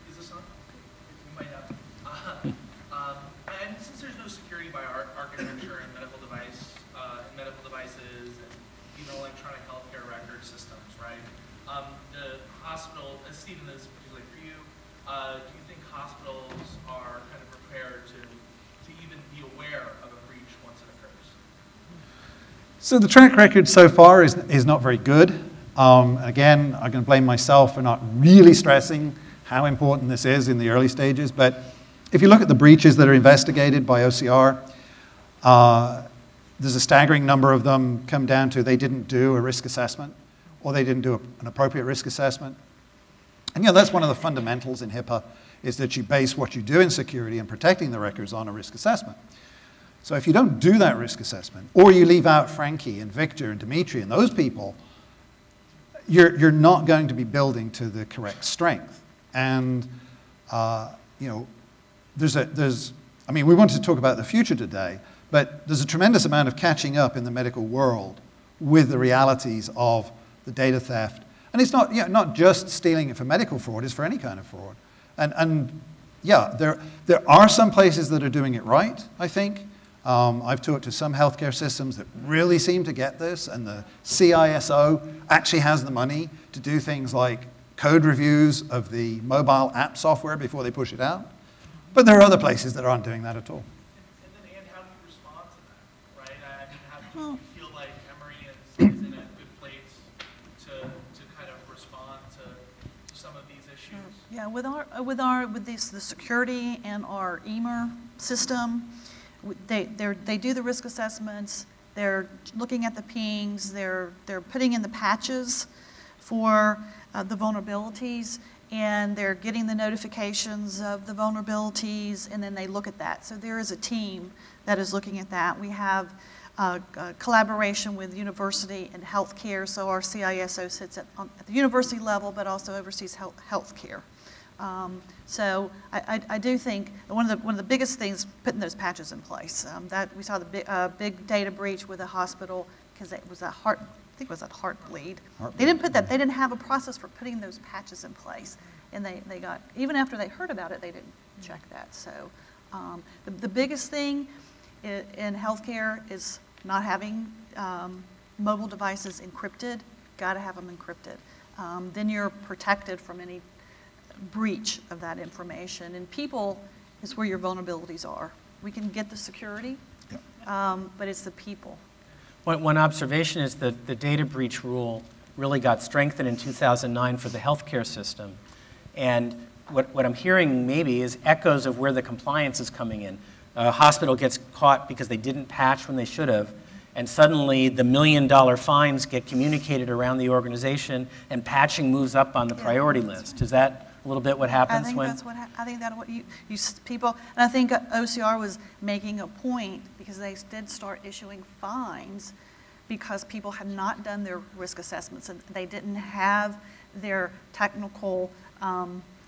Is this on? You might have. And since there's no security by architecture in medical devices and even electronic healthcare record systems, right? The hospital, as Stephen, this is particularly for you, do you think hospitals are kind of prepared to even be aware of a breach once it occurs? So the track record so far is not very good. Again, I'm going to blame myself for not really stressing how important this is in the early stages. But if you look at the breaches that are investigated by OCR, there's a staggering number of them come down to they didn't do a risk assessment, or they didn't do an appropriate risk assessment. And that's one of the fundamentals in HIPAA, is that you base what you do in security and protecting the records on a risk assessment. So if you don't do that risk assessment, or you leave out Frankie and Victor and Dimitri and those people, you're not going to be building to the correct strength. And I mean, we want to talk about the future today, but there's a tremendous amount of catching up in the medical world with the realities of the data theft. And it's not, not just stealing it for medical fraud, it's for any kind of fraud. And yeah, there are some places that are doing it right, I think. I've talked to some healthcare systems that really seem to get this, and the CISO actually has the money to do things like code reviews of the mobile app software before they push it out. But there are other places that aren't doing that at all. And then, Ann, how do you respond to that, right? I mean, how do you feel like Emory is in a good place to kind of respond to some of these issues? Yeah, with the security and our EMR system, they do the risk assessments. They're looking at the pings. They're putting in the patches for the vulnerabilities, and they're getting the notifications of the vulnerabilities, and then they look at that. So there is a team that is looking at that. We have collaboration with university and healthcare, so our CISO sits at the university level, but also oversees healthcare So I do think one of the biggest things, putting those patches in place. That we saw the big data breach with a hospital because it was a heart, I think it was a heart bleed. They didn't put that. They didn't have a process for putting those patches in place, and they got, even after they heard about it, they didn't check that. So the biggest thing in healthcare is not having mobile devices encrypted. Got to have them encrypted. Then you're protected from any breach of that information. And people is where your vulnerabilities are. We can get the security, but it's the people. One observation is that the data breach rule really got strengthened in 2009 for the healthcare system. And what I'm hearing maybe is echoes of where the compliance is coming in. A hospital gets caught because they didn't patch when they should have, and suddenly the $1 million fines get communicated around the organization, and patching moves up on the priority list. Is that a little bit what happens I think that's what you people, and I think OCR was making a point because they did start issuing fines because people had not done their risk assessments and they didn't have their technical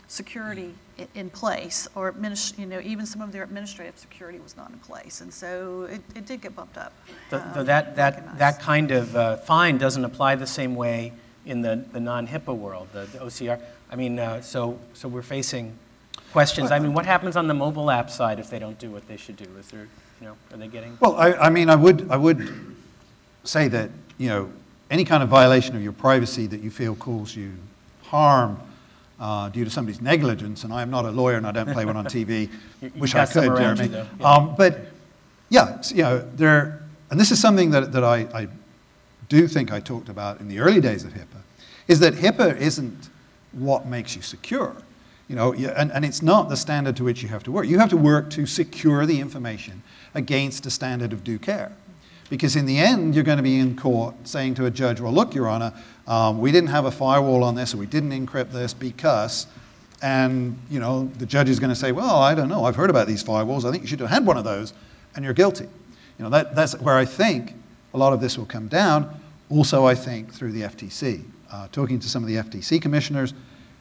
security in place, or even some of their administrative security was not in place, and so it did get bumped up. That kind of fine doesn't apply the same way in the non-HIPAA world, the OCR. I mean, so we're facing questions. I mean, what happens on the mobile app side if they don't do what they should do? Is there, are they getting? Well, I mean, I would say that, any kind of violation of your privacy that you feel causes you harm due to somebody's negligence, and I am not a lawyer and I don't play one on TV, wish I could, Jeremy. But yeah, and this is something that I do think I talked about in the early days of HIPAA, is that HIPAA isn't what makes you secure. And it's not the standard to which you have to work. You have to work to secure the information against a standard of due care. Because in the end, you're going to be in court saying to a judge, well, look, Your Honor, we didn't have a firewall on this, or we didn't encrypt this because, and the judge is going to say, well, I don't know, I've heard about these firewalls, I think you should have had one of those, and you're guilty. That's where I think a lot of this will come down. Also, I think through the FTC. Talking to some of the FTC commissioners,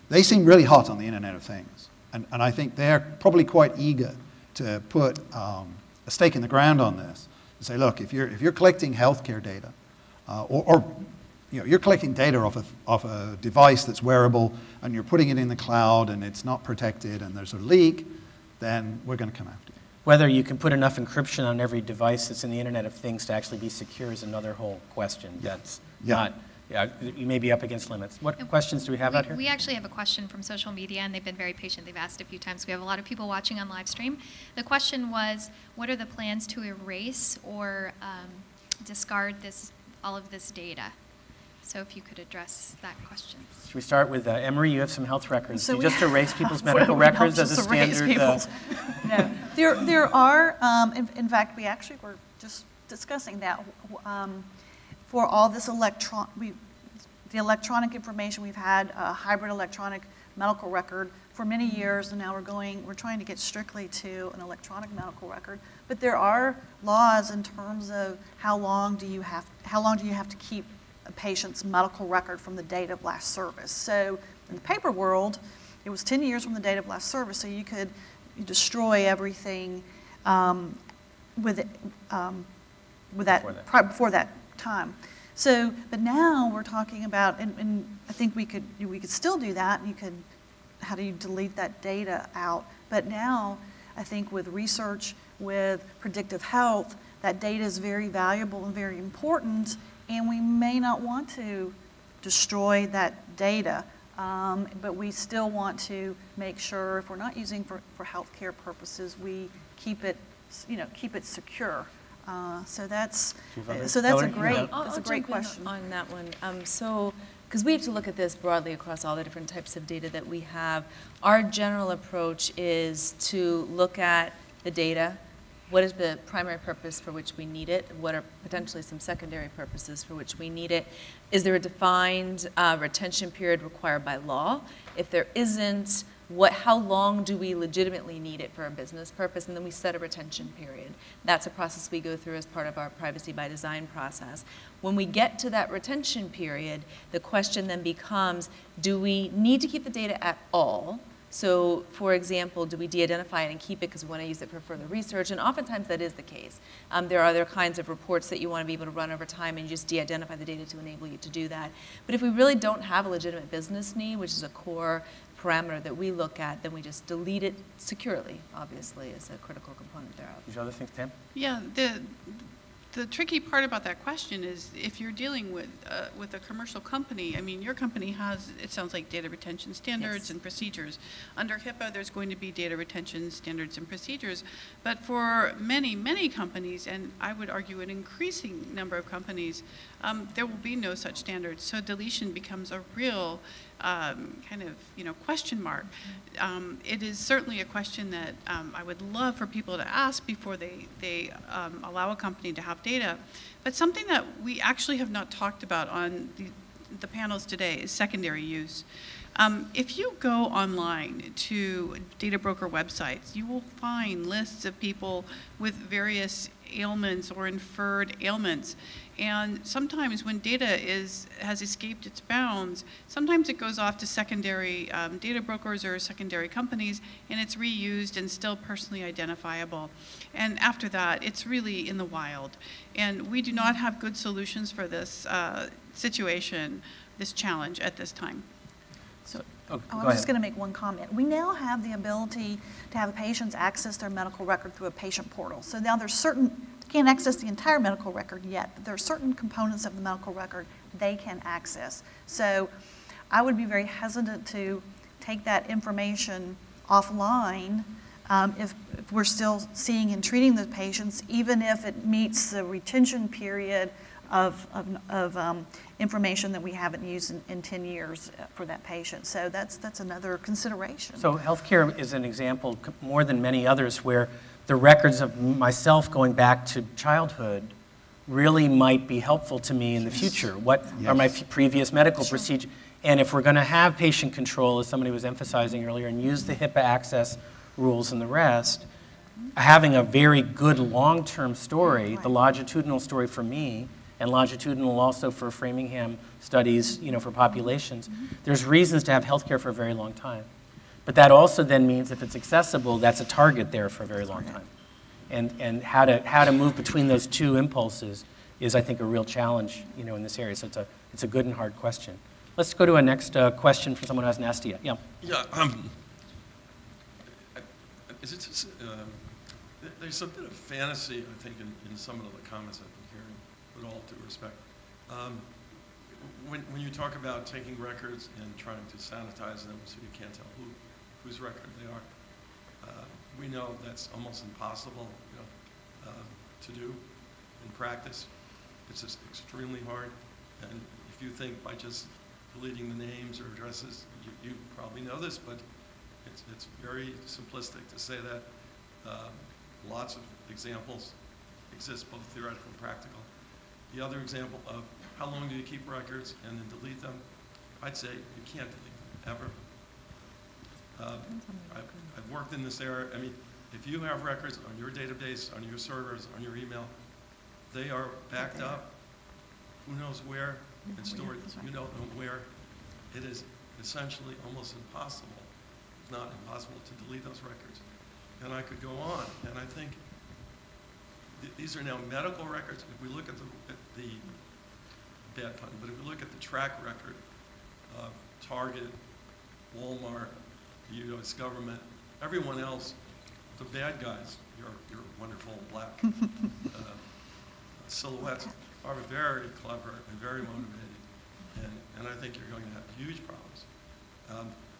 they seem really hot on the Internet of Things. And I think they're probably quite eager to put a stake in the ground on this. And say, look, if you're collecting healthcare data, or you're collecting data off a device that's wearable, and you're putting it in the cloud, and it's not protected, and there's a leak, then we're going to come after you. Whether you can put enough encryption on every device that's in the Internet of Things to actually be secure is another whole question. That's not. Yeah, you may be up against limits. What questions do we have out here? We actually have a question from social media, and they've been very patient. They've asked a few times. We have a lot of people watching on live stream. The question was, what are the plans to erase or discard all of this data? So if you could address that question. Should we start with Emery? You have some health records. So do you just erase people's medical records as a standard? No, there are. In fact, we actually were just discussing that. For all this the electronic information, we've had a hybrid electronic medical record for many years, and now we're trying to get strictly to an electronic medical record. But there are laws in terms of how long do you have to keep a patient's medical record from the date of last service. So in the paper world, it was 10 years from the date of last service, so you could destroy everything before that time. So, but now we're talking about, and I think we could still do that. How do you delete that data out? But now, I think with research, with predictive health, that data is very valuable and very important, and we may not want to destroy that data, but we still want to make sure if we're not using for healthcare purposes, we keep it secure. So that's a great question on that one. Because we have to look at this broadly across all the different types of data that we have. Our general approach is to look at the data. What is the primary purpose for which we need it? What are potentially some secondary purposes for which we need it? Is there a defined retention period required by law? If there isn't, how long do we legitimately need it for a business purpose? And then we set a retention period. That's a process we go through as part of our privacy by design process. When we get to that retention period, the question then becomes, do we need to keep the data at all? So, for example, do we de-identify it and keep it because we want to use it for further research? And oftentimes that is the case. There are other kinds of reports that you want to be able to run over time, and you just de-identify the data to enable you to do that. But if we really don't have a legitimate business need, which is a core parameter that we look at, then we just delete it securely, obviously, is a critical component thereof. These other things, Tim? Yeah, the tricky part about that question is if you're dealing with a commercial company, I mean, your company has, it sounds like, data retention standards and procedures. Under HIPAA, there's going to be data retention standards and procedures. But for many, many companies, and I would argue an increasing number of companies, there will be no such standards. So deletion becomes a real kind of, question mark. It is certainly a question that I would love for people to ask before they allow a company to have data. But something that we actually have not talked about on the panels today is secondary use. If you go online to data broker websites, you will find lists of people with various ailments or inferred ailments. And sometimes when data has escaped its bounds, sometimes it goes off to secondary data brokers or secondary companies, and it's reused and still personally identifiable. And after that, it's really in the wild. And we do not have good solutions for this situation, this challenge at this time. I was just going to make one comment. We now have the ability to have patients access their medical record through a patient portal. So now there's certain, can't access the entire medical record yet, but there are certain components of the medical record they can access. So I would be very hesitant to take that information offline if we're still seeing and treating the patients, even if it meets the retention period of information that we haven't used in 10 years for that patient. So that's another consideration. So healthcare is an example, more than many others, where the records of myself going back to childhood really might be helpful to me in the future. What are my previous medical procedures? And if we're going to have patient control, as somebody was emphasizing earlier, and use the HIPAA access rules and the rest, having a very good long-term story, the longitudinal story for me, and longitudinal also for Framingham studies, for populations. There's reasons to have healthcare for a very long time. But that also then means if it's accessible, that's a target there for a very long time. And how to move between those two impulses is, I think, a real challenge, in this area. So it's a good and hard question. Let's go to a next question from someone who hasn't asked it yet. Yeah. Yeah. Is it just, there's a bit of fantasy, I think, in some of the comments I've been hearing, with all due respect. When you talk about taking records and trying to sanitize them so you can't tell whose record they are, we know that's almost impossible to do in practice. It's just extremely hard. And if you think by just deleting the names or addresses, you probably know this, but it's very simplistic to say that. Lots of examples exist, both theoretical and practical. The other example of how long do you keep records and then delete them, I'd say you can't delete them, ever. I've worked in this area. I mean, if you have records on your database, on your servers, on your email, they are backed up, who knows where, and stored, you don't know where. It is essentially almost impossible, if not impossible, to delete those records. And I could go on, and I think these are now medical records. If we look at the bad pun, but if we look at the track record of Target, Walmart, the U.S. government, everyone else, the bad guys, your wonderful black silhouettes, are very clever and very motivated. And I think you're going to have huge problems.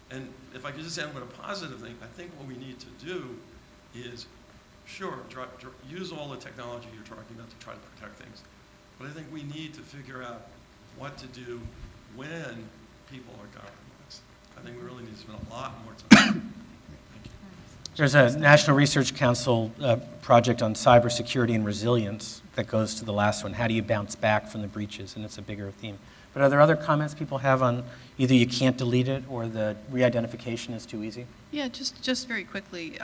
And if I could just end with a positive thing, I think what we need to do is, sure, use all the technology you're talking about to try to protect things. But I think we need to figure out what to do when people are compromised. I think we really need to spend a lot more time. Thank you. There's a National Research Council project on cybersecurity and resilience that goes to the last one. How do you bounce back from the breaches? And it's a bigger theme. But are there other comments people have on either you can't delete it or the re-identification is too easy? Yeah, just very quickly.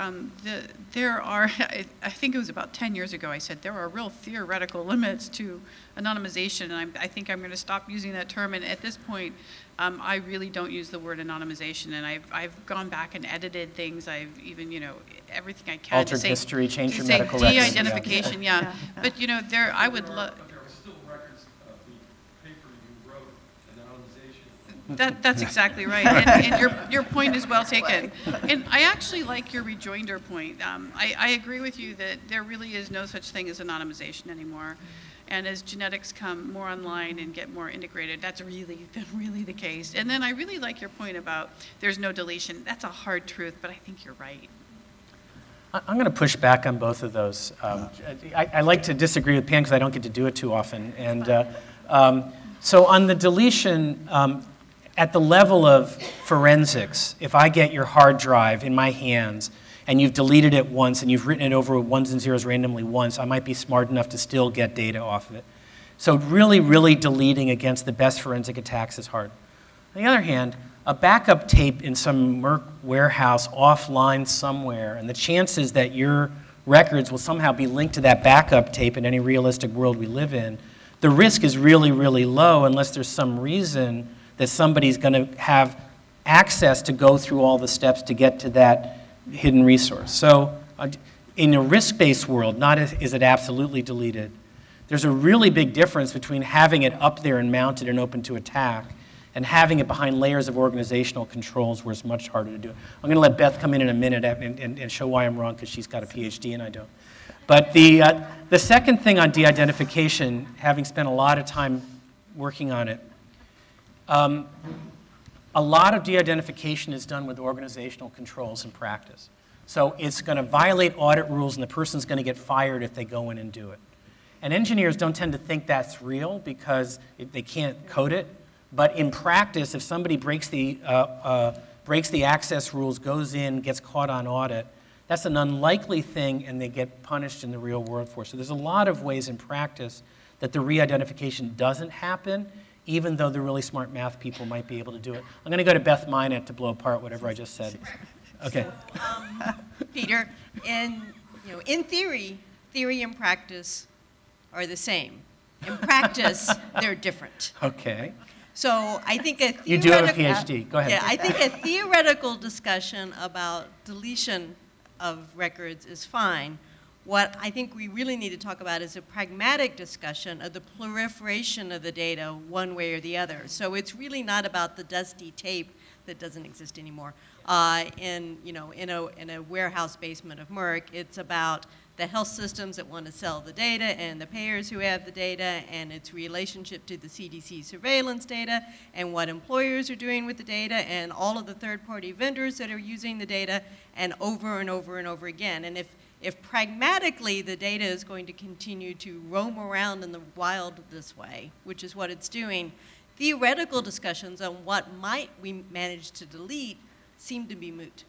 There are, I think it was about 10 years ago, I said there are real theoretical limits to anonymization, and I think I'm going to stop using that term. And at this point, I really don't use the word anonymization, and I've gone back and edited things. I've even, everything I can Altered to say, history, change your say medical records. de-identification, yeah. But I would love. There are still records of the paper you wrote, anonymization. That's exactly right, and your point is well taken. And I actually like your rejoinder point. I agree with you that there really is no such thing as anonymization anymore. And as genetics come more online and get more integrated, that's really the case. And then I really like your point about there's no deletion. That's a hard truth, but I think you're right. I'm going to push back on both of those. I like to disagree with Pam because I don't get to do it too often. And so on the deletion, at the level of forensics, if I get your hard drive in my hands and you've deleted it once and you've written it over with ones and zeros randomly once, I might be smart enough to still get data off of it. So really deleting against the best forensic attacks is hard. On the other hand, a backup tape in some Merck warehouse offline somewhere, and the chances that your records will somehow be linked to that backup tape in any realistic world we live in, the risk is really low unless there's some reason that somebody's going to have access to go through all the steps to get to that hidden resource. So in a risk-based world, not is it absolutely deleted, there's a really big difference between having it up there and mounted and open to attack and having it behind layers of organizational controls where it's much harder to do it. I'm going to let Beth come in a minute and show why I'm wrong because she's got a PhD and I don't. But the second thing on de-identification, having spent a lot of time working on it, a lot of de-identification is done with organizational controls and practice. So it's going to violate audit rules and the person's going to get fired if they go in and do it. And engineers don't tend to think that's real because they can't code it. But in practice, if somebody breaks the access rules, goes in, gets caught on audit, that's an unlikely thing and they get punished in the real world for it. So there's a lot of ways in practice that the re-identification doesn't happen, even though the really smart math people might be able to do it. I'm going to go to Beth Minot to blow apart whatever I just said. Okay. So, Peter, in theory and practice are the same. In practice, they're different. Okay. So I think a you do have a PhD. Go ahead. Yeah, I think a theoretical discussion about deletion of records is fine. What I think we really need to talk about is a pragmatic discussion of the proliferation of the data one way or the other. So it's really not about the dusty tape that doesn't exist anymore in a warehouse basement of Merck. It's about the health systems that want to sell the data and the payers who have the data and its relationship to the CDC surveillance data and what employers are doing with the data and all of the third-party vendors that are using the data and over and over and over again. And if pragmatically the data is going to continue to roam around in the wild this way, which is what it's doing, theoretical discussions on what might we manage to delete seem to be moot.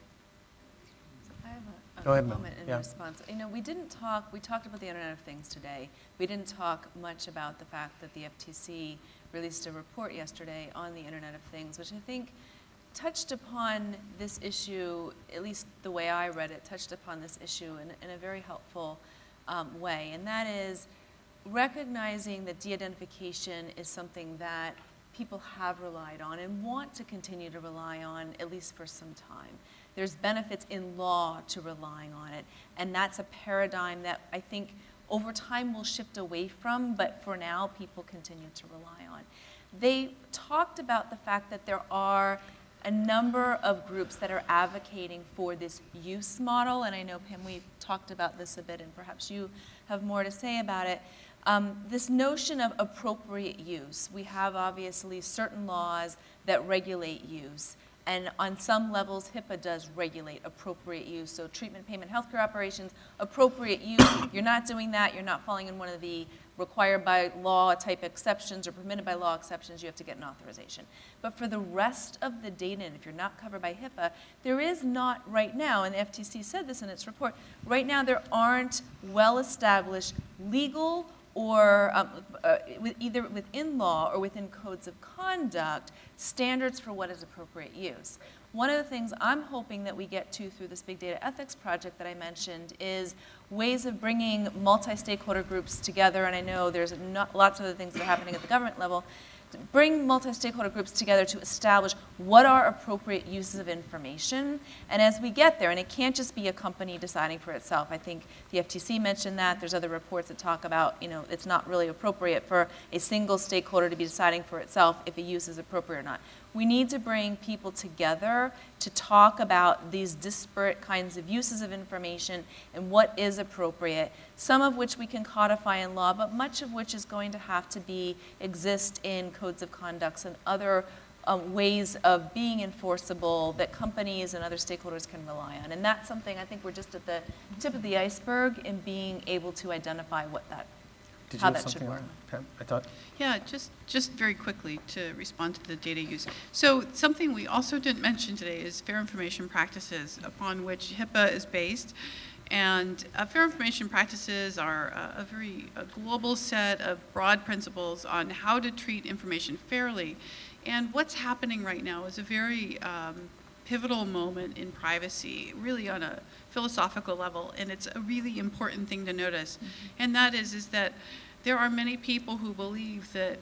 Go ahead, moment in yeah. response. We talked about the Internet of Things today. We didn't talk much about the fact that the FTC released a report yesterday on the Internet of Things, which I think touched upon this issue, at least the way I read it, touched upon this issue in a very helpful way. And that is recognizing that de-identification is something that people have relied on and want to continue to rely on, at least for some time. There's benefits in law to relying on it, and that's a paradigm that I think over time we'll shift away from, but for now people continue to rely on. They talked about the fact that there are a number of groups that are advocating for this use model, and I know, Pam, we talked about this a bit, and perhaps you have more to say about it. This notion of appropriate use. We have obviously certain laws that regulate use. And on some levels, HIPAA does regulate appropriate use. So treatment, payment, healthcare operations, appropriate use. You're not doing that. You're not falling in one of the required by law type exceptions or permitted by law exceptions, you have to get an authorization. But for the rest of the data, and if you're not covered by HIPAA, there is not right now, and the FTC said this in its report, right now there aren't well-established legal or either within law or within codes of conduct, standards for what is appropriate use. One of the things I'm hoping that we get to through this big data ethics project that I mentioned is ways of bringing multi-stakeholder groups together, and I know there's lots of other things that are happening at the government level, to bring multi-stakeholder groups together to establish what are appropriate uses of information. And as we get there, and it can't just be a company deciding for itself. I think the FTC mentioned that. There's other reports that talk about, it's not really appropriate for a single stakeholder to be deciding for itself if a use is appropriate or not. We need to bring people together to talk about these disparate kinds of uses of information and what is appropriate, some of which we can codify in law, but much of which is going to have to exist in codes of conduct and other ways of being enforceable that companies and other stakeholders can rely on. And that's something I think we're just at the tip of the iceberg in being able to identify what that how that should work. I thought. Yeah, just very quickly to respond to the data use. So something we also didn't mention today is fair information practices upon which HIPAA is based. And fair information practices are a global set of broad principles on how to treat information fairly. And what's happening right now is a very pivotal moment in privacy, really on a philosophical level, and it's a really important thing to notice. And that is that there are many people who believe that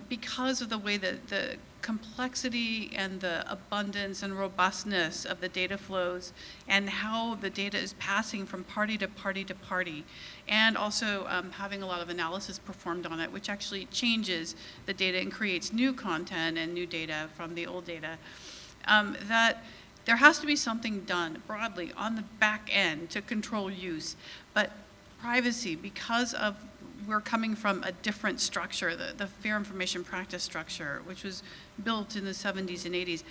because of the way that the complexity and the abundance and robustness of the data flows and how the data is passing from party to party to party, and also having a lot of analysis performed on it, which actually changes the data and creates new content and new data from the old data, that there has to be something done broadly on the back end to control use. But privacy, because of we're coming from a different structure, the fair information practice structure, which was built in the 70s and 80s,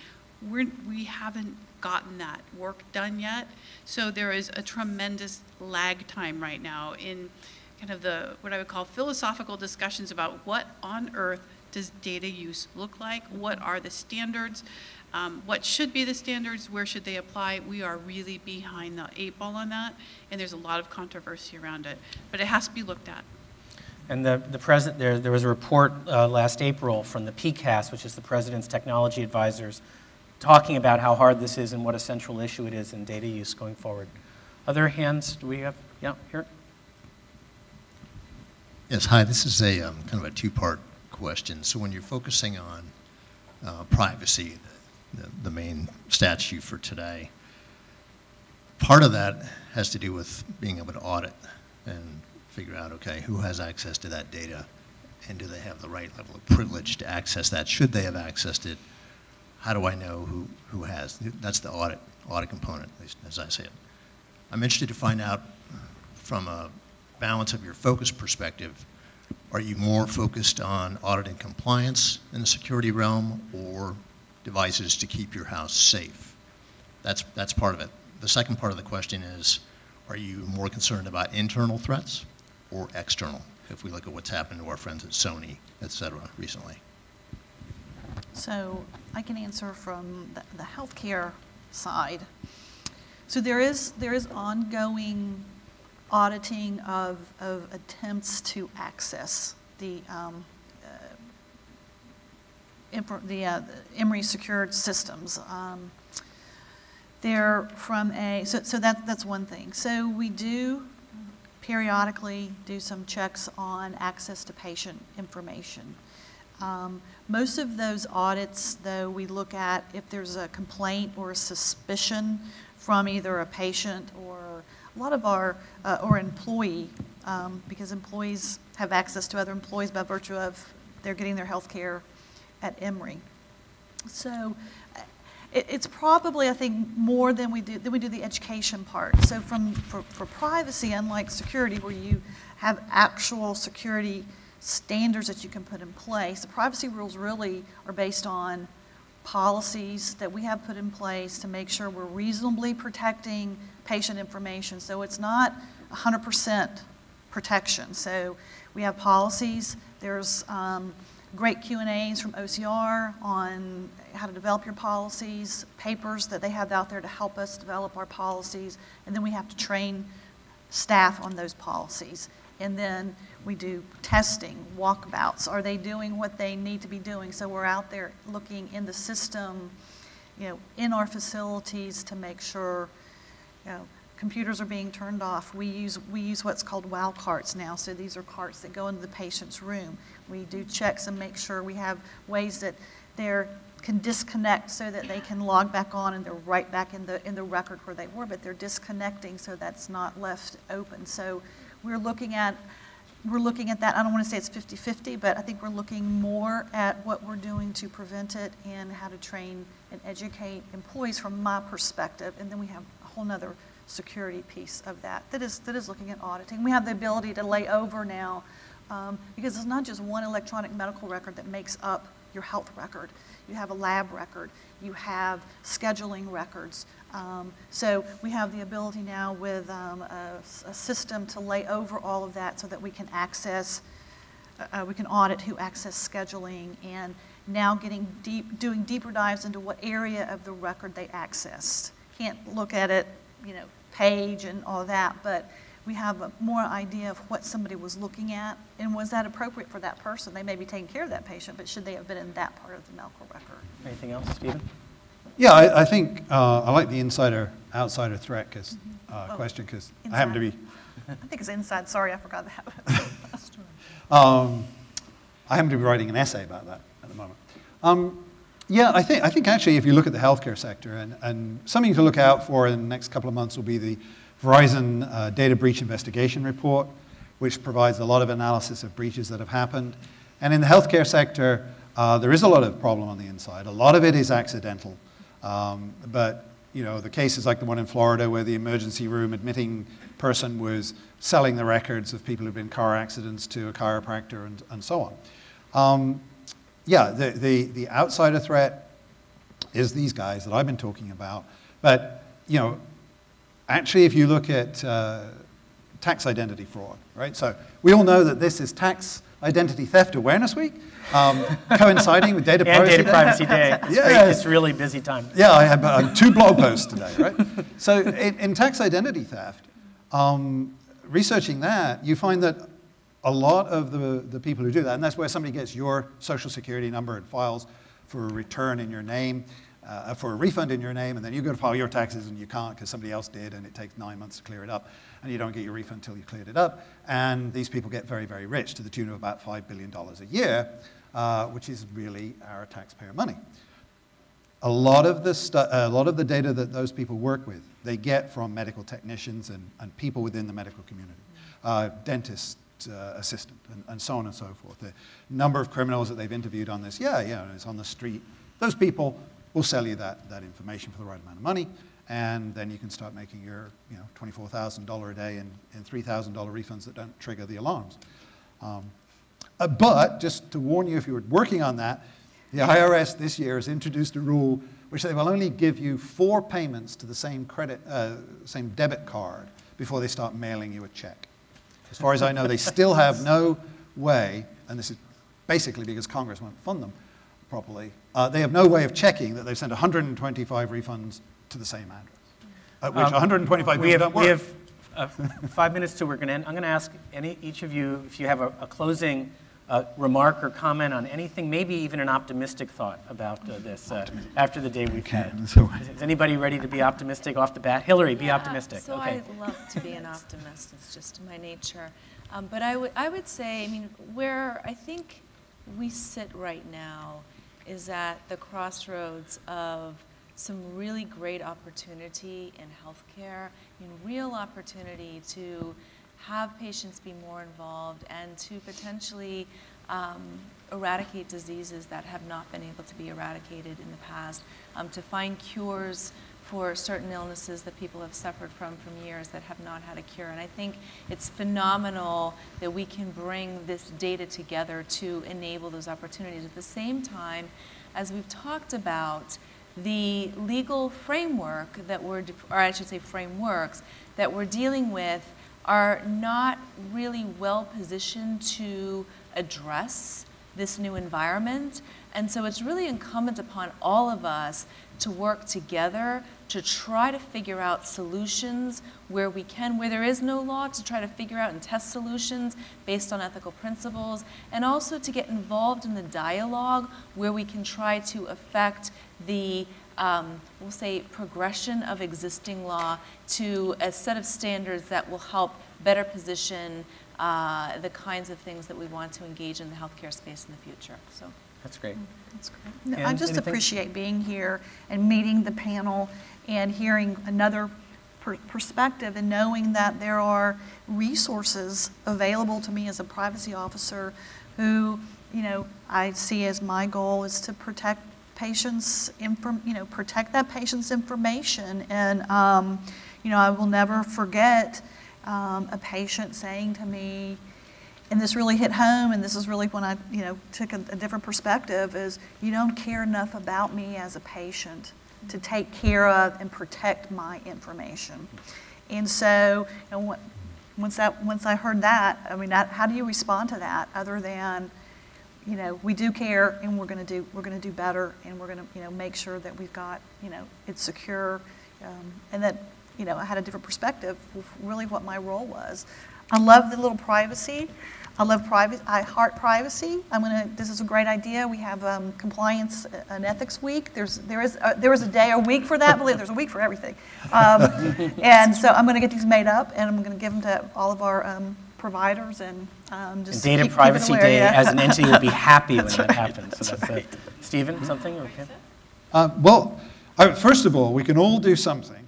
we haven't gotten that work done yet. So there is a tremendous lag time right now in kind of what I would call philosophical discussions about what on earth does data use look like? What are the standards? What should be the standards? Where should they apply? We are really behind the 8 ball on that, and there's a lot of controversy around it. But it has to be looked at. And there was a report last April from the PCAS, which is the President's Technology Advisors, talking about how hard this is and what a central issue it is in data use going forward. Other hands, do we have? Yeah, here. Yes, hi, this is a kind of a two-part question. So when you're focusing on privacy, the main statute for today, part of that has to do with being able to audit and figure out, okay, who has access to that data and do they have the right level of privilege to access that? Should they have accessed it? How do I know who has? That's the audit component, at least as I see it. I'm interested to find out from a balance of your focus perspective, are you more focused on audit and compliance in the security realm or devices to keep your house safe? That's part of it. The second part of the question is, are you more concerned about internal threats or external, if we look at what's happened to our friends at Sony, et cetera, recently? So I can answer from the healthcare side. So there is ongoing auditing of attempts to access the Emory secured systems. They're from so that's one thing. So we do periodically do some checks on access to patient information. Most of those audits, though, we look at if there's a complaint or a suspicion from either a patient or a lot of our, or employee, because employees have access to other employees by virtue of they're getting their health care at Emory. So it's probably, I think, more than we do the education part. So for privacy, unlike security, where you have actual security standards that you can put in place, the privacy rules really are based on policies that we have put in place to make sure we're reasonably protecting patient information. So it's not 100% protection. So We have policies. There's great Q&As from OCR on how to develop your policies, papers that they have out there to help us develop our policies, and then we have to train staff on those policies. And then we do testing, walkabouts. Are they doing what they need to be doing? So we're out there looking in the system, you know, in our facilities to make sure, you know, computers are being turned off. We use what's called WOW carts now. So these are carts that go into the patient's room. We do checks and make sure we have ways that they can disconnect so that they can log back on and they're right back in the record where they were, but they're disconnecting so that's not left open. So we're looking at that. I don't want to say it's 50-50, but I think we're looking more at what we're doing to prevent it and how to train and educate employees from my perspective. And then we have a whole nother security piece of that is looking at auditing. We have the ability to lay over now because it's not just one electronic medical record that makes up your health record. You have a lab record. You have scheduling records. So we have the ability now with a system to lay over all of that so that we can access, we can audit who access scheduling, and now doing deeper dives into what area of the record they accessed. Can't look at it, you know, page and all that, but we have a more idea of what somebody was looking at and was that appropriate for that person. They may be taking care of that patient, but should they have been in that part of the medical record? Anything else, Stephen? Yeah, I think I like the insider-outsider threat question because I happen to be. I think it's inside. Sorry, I forgot that. I happen to be writing an essay about that at the moment. Yeah, I think actually if you look at the healthcare sector, and something to look out for in the next couple of months will be the Verizon Data Breach Investigation Report, which provides a lot of analysis of breaches that have happened. And in the healthcare sector, there is a lot of problem on the inside. A lot of it is accidental. But you know, the cases like the one in Florida where the emergency room admitting person was selling the records of people who've been in car accidents to a chiropractor and so on. Yeah, the outsider threat is these guys that I've been talking about. But, you know, actually if you look at tax identity fraud, right? So we all know that this is Tax Identity Theft Awareness Week, coinciding with Data Privacy Day. And Data Privacy Day. Yeah. It's really busy time. Yeah, I have 2 blog posts today, right? So in tax identity theft, researching that, you find that a lot of the people who do that, and that's where somebody gets your social security number and files for a return in your name, for a refund in your name, and then you go to file your taxes and you can't because somebody else did, and it takes 9 months to clear it up, and you don't get your refund until you've cleared it up. And these people get very, very rich to the tune of about $5 billion a year, which is really our taxpayer money. A lot of the data that those people work with, they get from medical technicians and people within the medical community, dentists, assistant, and so on and so forth. The number of criminals that they've interviewed on this, it's on the street. Those people will sell you that information for the right amount of money, and then you can start making your $24,000 a day and $3,000 refunds that don't trigger the alarms. But just to warn you, if you were working on that, the IRS this year has introduced a rule which they will only give you 4 payments to the same debit card before they start mailing you a check. As far as I know, they still have no way, and this is basically because Congress won't fund them properly, they have no way of checking that they've sent 125 refunds to the same address, which 125 people don't work. We have 5 minutes till we're going to end. I'm going to ask each of you if you have a closing remark or comment on anything, maybe even an optimistic thought about this after the day we've had. Is anybody ready to be optimistic off the bat? Hillary, be optimistic. So okay. I love to be an optimist. It's just my nature. But I would say, I mean, where I think we sit right now is at the crossroads of some really great opportunity in healthcare, real opportunity to have patients be more involved and to potentially eradicate diseases that have not been able to be eradicated in the past, to find cures for certain illnesses that people have suffered from years that have not had a cure. And I think it's phenomenal that we can bring this data together to enable those opportunities. At the same time, as we've talked about, the legal framework that we're, or I should say frameworks, that we're dealing with are not really well positioned to address this new environment. And so it's really incumbent upon all of us to work together to try to figure out solutions where we can, where there is no law, to try to figure out and test solutions based on ethical principles, and also to get involved in the dialogue where we can try to affect the we'll say progression of existing law to a set of standards that will help better position the kinds of things that we want to engage in the healthcare space in the future. So that's great. That's great. No, I just appreciate being here and meeting the panel and hearing another perspective and knowing that there are resources available to me as a privacy officer who, you know, I see as my goal is to protect patients, protect that patient's information. And, you know, I will never forget a patient saying to me, and this really hit home, and this is really when I, you know, took a different perspective, is you don't care enough about me as a patient to take care of and protect my information. And so, you know, once I heard that, I mean, how do you respond to that other than, you know, we do care, and we're going to do better, and we're going to, you know, make sure that we've got, you know, it's secure, and that, you know, I had a different perspective of really what my role was. I love the little privacy. I love privacy. I heart privacy. This is a great idea. We have compliance and ethics week. There is a day a week for that. Believe there's a week for everything. And so I'm going to get these made up, and I'm going to give them to all of our providers and just and Data Privacy keep it Day aware, yeah. as an entity will be happy when that happens. So that's it. Stephen, something? Okay. Well, first of all, we can all do something,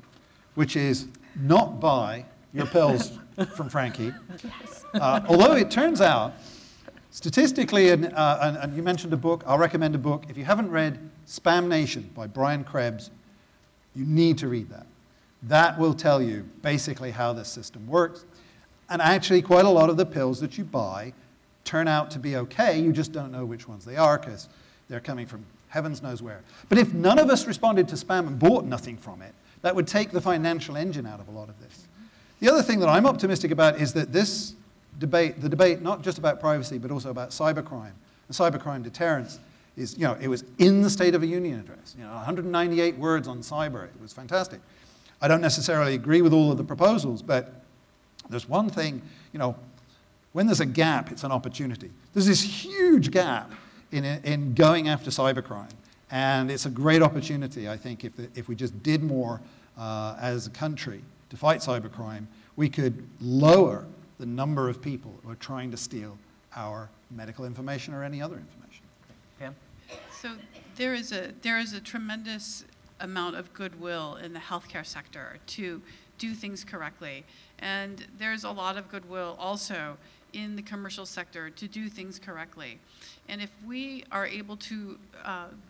which is not buy your pills from Frankie. Although it turns out, statistically, and you mentioned a book, I'll recommend a book. If you haven't read Spam Nation by Brian Krebs, you need to read that. That will tell you basically how this system works. And actually, quite a lot of the pills that you buy turn out to be okay. You just don't know which ones they are because they're coming from heavens knows where. But if none of us responded to spam and bought nothing from it, that would take the financial engine out of a lot of this. The other thing that I'm optimistic about is that this debate, the debate not just about privacy, but also about cybercrime and cybercrime deterrence, is, you know, it was in the State of the Union address. You know, 198 words on cyber. It was fantastic. I don't necessarily agree with all of the proposals, but there's one thing, you know, when there's a gap, it's an opportunity. There's this huge gap in going after cybercrime, and it's a great opportunity, I think, if we just did more as a country to fight cybercrime, we could lower the number of people who are trying to steal our medical information or any other information. Pam? So there is a tremendous amount of goodwill in the healthcare sector to do things correctly. And there's a lot of goodwill also in the commercial sector to do things correctly. And if we are able to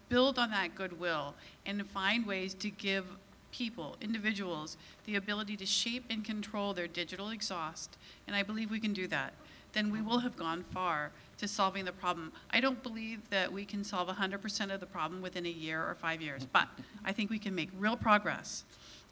build on that goodwill and find ways to give people, individuals, the ability to shape and control their digital exhaust, and I believe we can do that, then we will have gone far to solving the problem. I don't believe that we can solve 100% of the problem within a year or 5 years, but I think we can make real progress.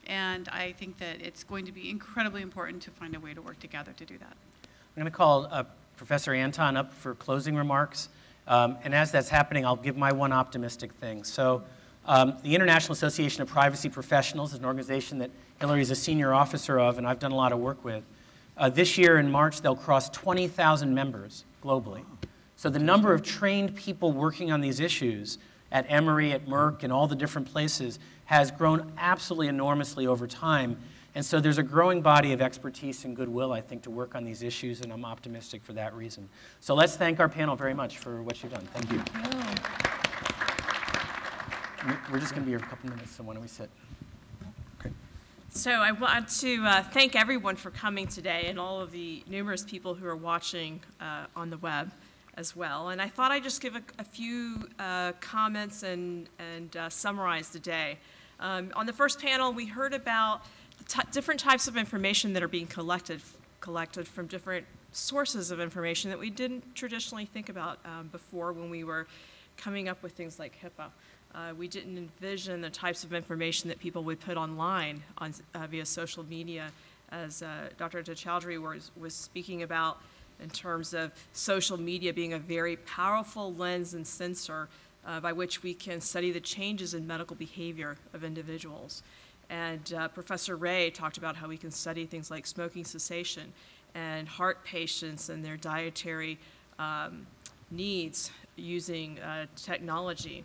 And I think that it's going to be incredibly important to find a way to work together to do that. I'm going to call Professor Anton up for closing remarks. And as that's happening, I'll give my one optimistic thing. So the International Association of Privacy Professionals is an organization that Hillary is a senior officer of, and I've done a lot of work with. This year in March, they'll cross 20,000 members globally. So the number of trained people working on these issues at Emory, at Merck, and all the different places has grown absolutely enormously over time. And so there's a growing body of expertise and goodwill, I think, to work on these issues, and I'm optimistic for that reason. So let's thank our panel very much for what you've done. Thank you. We're just going to be here a couple minutes, so why don't we sit? Okay. So I want to thank everyone for coming today and all of the numerous people who are watching on the web as well. And I thought I'd just give a few comments and summarize the day. On the first panel, we heard about the different types of information that are being collected from different sources of information that we didn't traditionally think about before when we were coming up with things like HIPAA. We didn't envision the types of information that people would put online via social media as Dr. Chowdhury was speaking about, in terms of social media being a very powerful lens and sensor by which we can study the changes in medical behavior of individuals. And Professor Ray talked about how we can study things like smoking cessation and heart patients and their dietary needs using technology.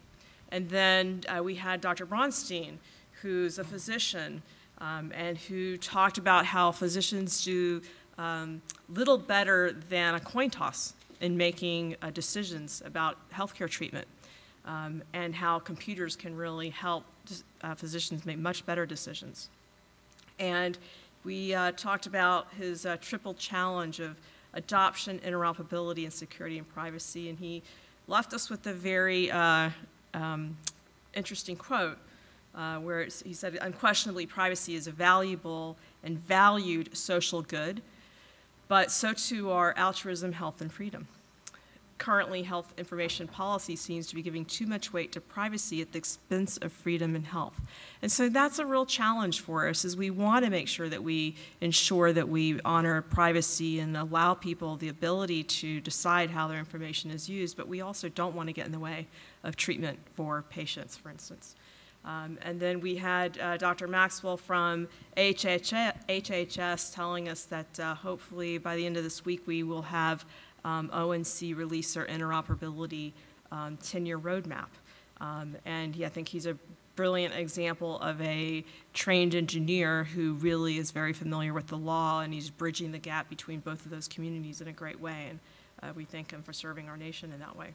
And then we had Dr. Bronstein, who's a physician, and who talked about how physicians do little better than a coin toss in making decisions about healthcare treatment, and how computers can really help physicians make much better decisions. And we talked about his triple challenge of adoption, interoperability, and security and privacy, and he left us with a very interesting quote where he said, "Unquestionably, privacy is a valuable and valued social good, but so too are altruism, health, and freedom. Currently, health information policy seems to be giving too much weight to privacy at the expense of freedom and health." And so that's a real challenge for us, is we want to make sure that we ensure that we honor privacy and allow people the ability to decide how their information is used, but we also don't want to get in the way of treatment for patients, for instance. And then we had Dr. Maxwell from HHS telling us that hopefully by the end of this week we will have ONC release their interoperability 10-year roadmap. And I think he's a brilliant example of a trained engineer who really is very familiar with the law, and he's bridging the gap between both of those communities in a great way, and we thank him for serving our nation in that way.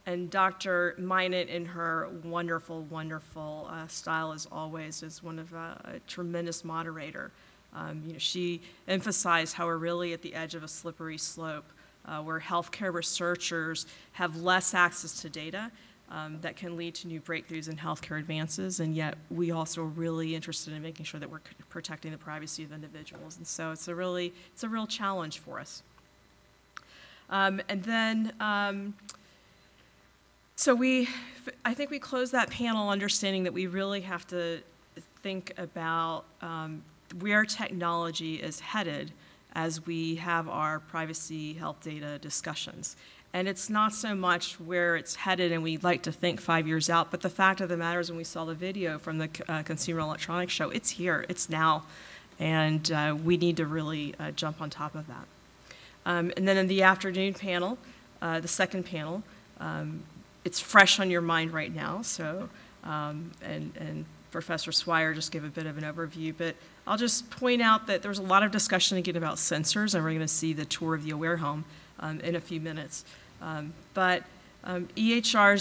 And Dr. Minot, in her wonderful, wonderful style as always, is one of a tremendous moderator. She emphasized how we're really at the edge of a slippery slope where healthcare researchers have less access to data that can lead to new breakthroughs in healthcare advances, and yet we also are really interested in making sure that we're protecting the privacy of individuals. And so it's a real challenge for us. I think we closed that panel understanding that we really have to think about where technology is headed as we have our privacy health data discussions. And it's not so much where it's headed and we'd like to think 5 years out, but the fact of the matter is when we saw the video from the Consumer Electronics Show, it's here, it's now, and we need to really jump on top of that. And then in the afternoon panel, the second panel, it's fresh on your mind right now, so, and Professor Swire just gave a bit of an overview, but I'll just point out that there's a lot of discussion again about sensors, and we're going to see the tour of the Aware Home in a few minutes. EHRs,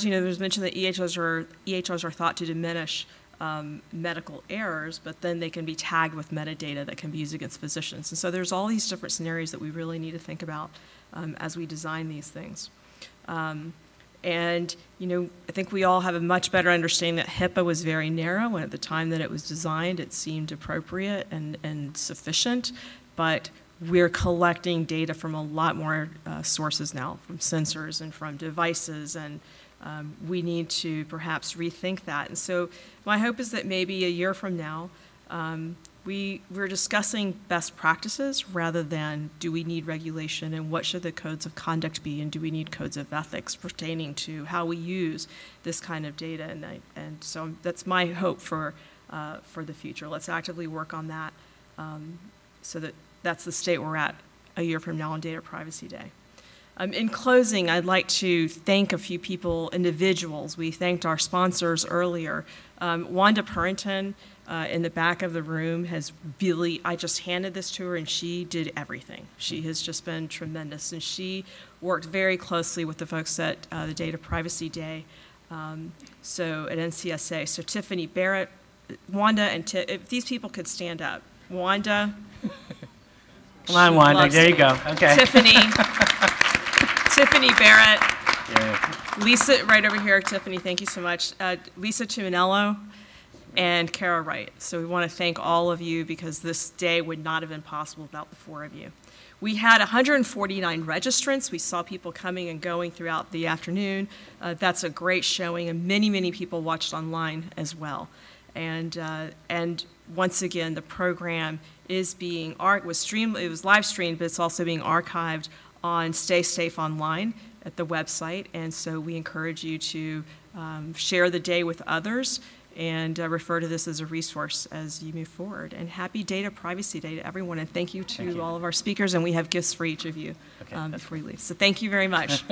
there's mention that EHRs are thought to diminish medical errors, but then they can be tagged with metadata that can be used against physicians. And so there's all these different scenarios that we really need to think about as we design these things. I think we all have a much better understanding that HIPAA was very narrow, and at the time that it was designed, it seemed appropriate and sufficient, but we're collecting data from a lot more sources now, from sensors and from devices, and we need to perhaps rethink that. And so my hope is that maybe a year from now, we're discussing best practices rather than do we need regulation and what should the codes of conduct be, and do we need codes of ethics pertaining to how we use this kind of data. And so that's my hope for the future. Let's actively work on that so that's the state we're at a year from now on Data Privacy Day. In closing, I'd like to thank a few people, individuals. We thanked our sponsors earlier. Wanda Purrington in the back of the room has really, I just handed this to her and she did everything. She has just been tremendous, and she worked very closely with the folks at the Data Privacy Day, so at NCSA. So Tiffany Barrett, Wanda, and if these people could stand up. Wanda. Come on, Wanda, there you go, okay. Tiffany Barrett. Yeah. Lisa, right over here, Tiffany, thank you so much. Lisa Tuminello and Kara Wright. So we want to thank all of you because this day would not have been possible without the four of you. We had 149 registrants. We saw people coming and going throughout the afternoon. That's a great showing, and many, many people watched online as well. And once again, the program is being it was live streamed, but it's also being archived on Stay Safe Online at the website. And so we encourage you to share the day with others and refer to this as a resource as you move forward. And happy Data Privacy Day to everyone, and thank you to all of our speakers, and we have gifts for each of you before you leave. So thank you very much.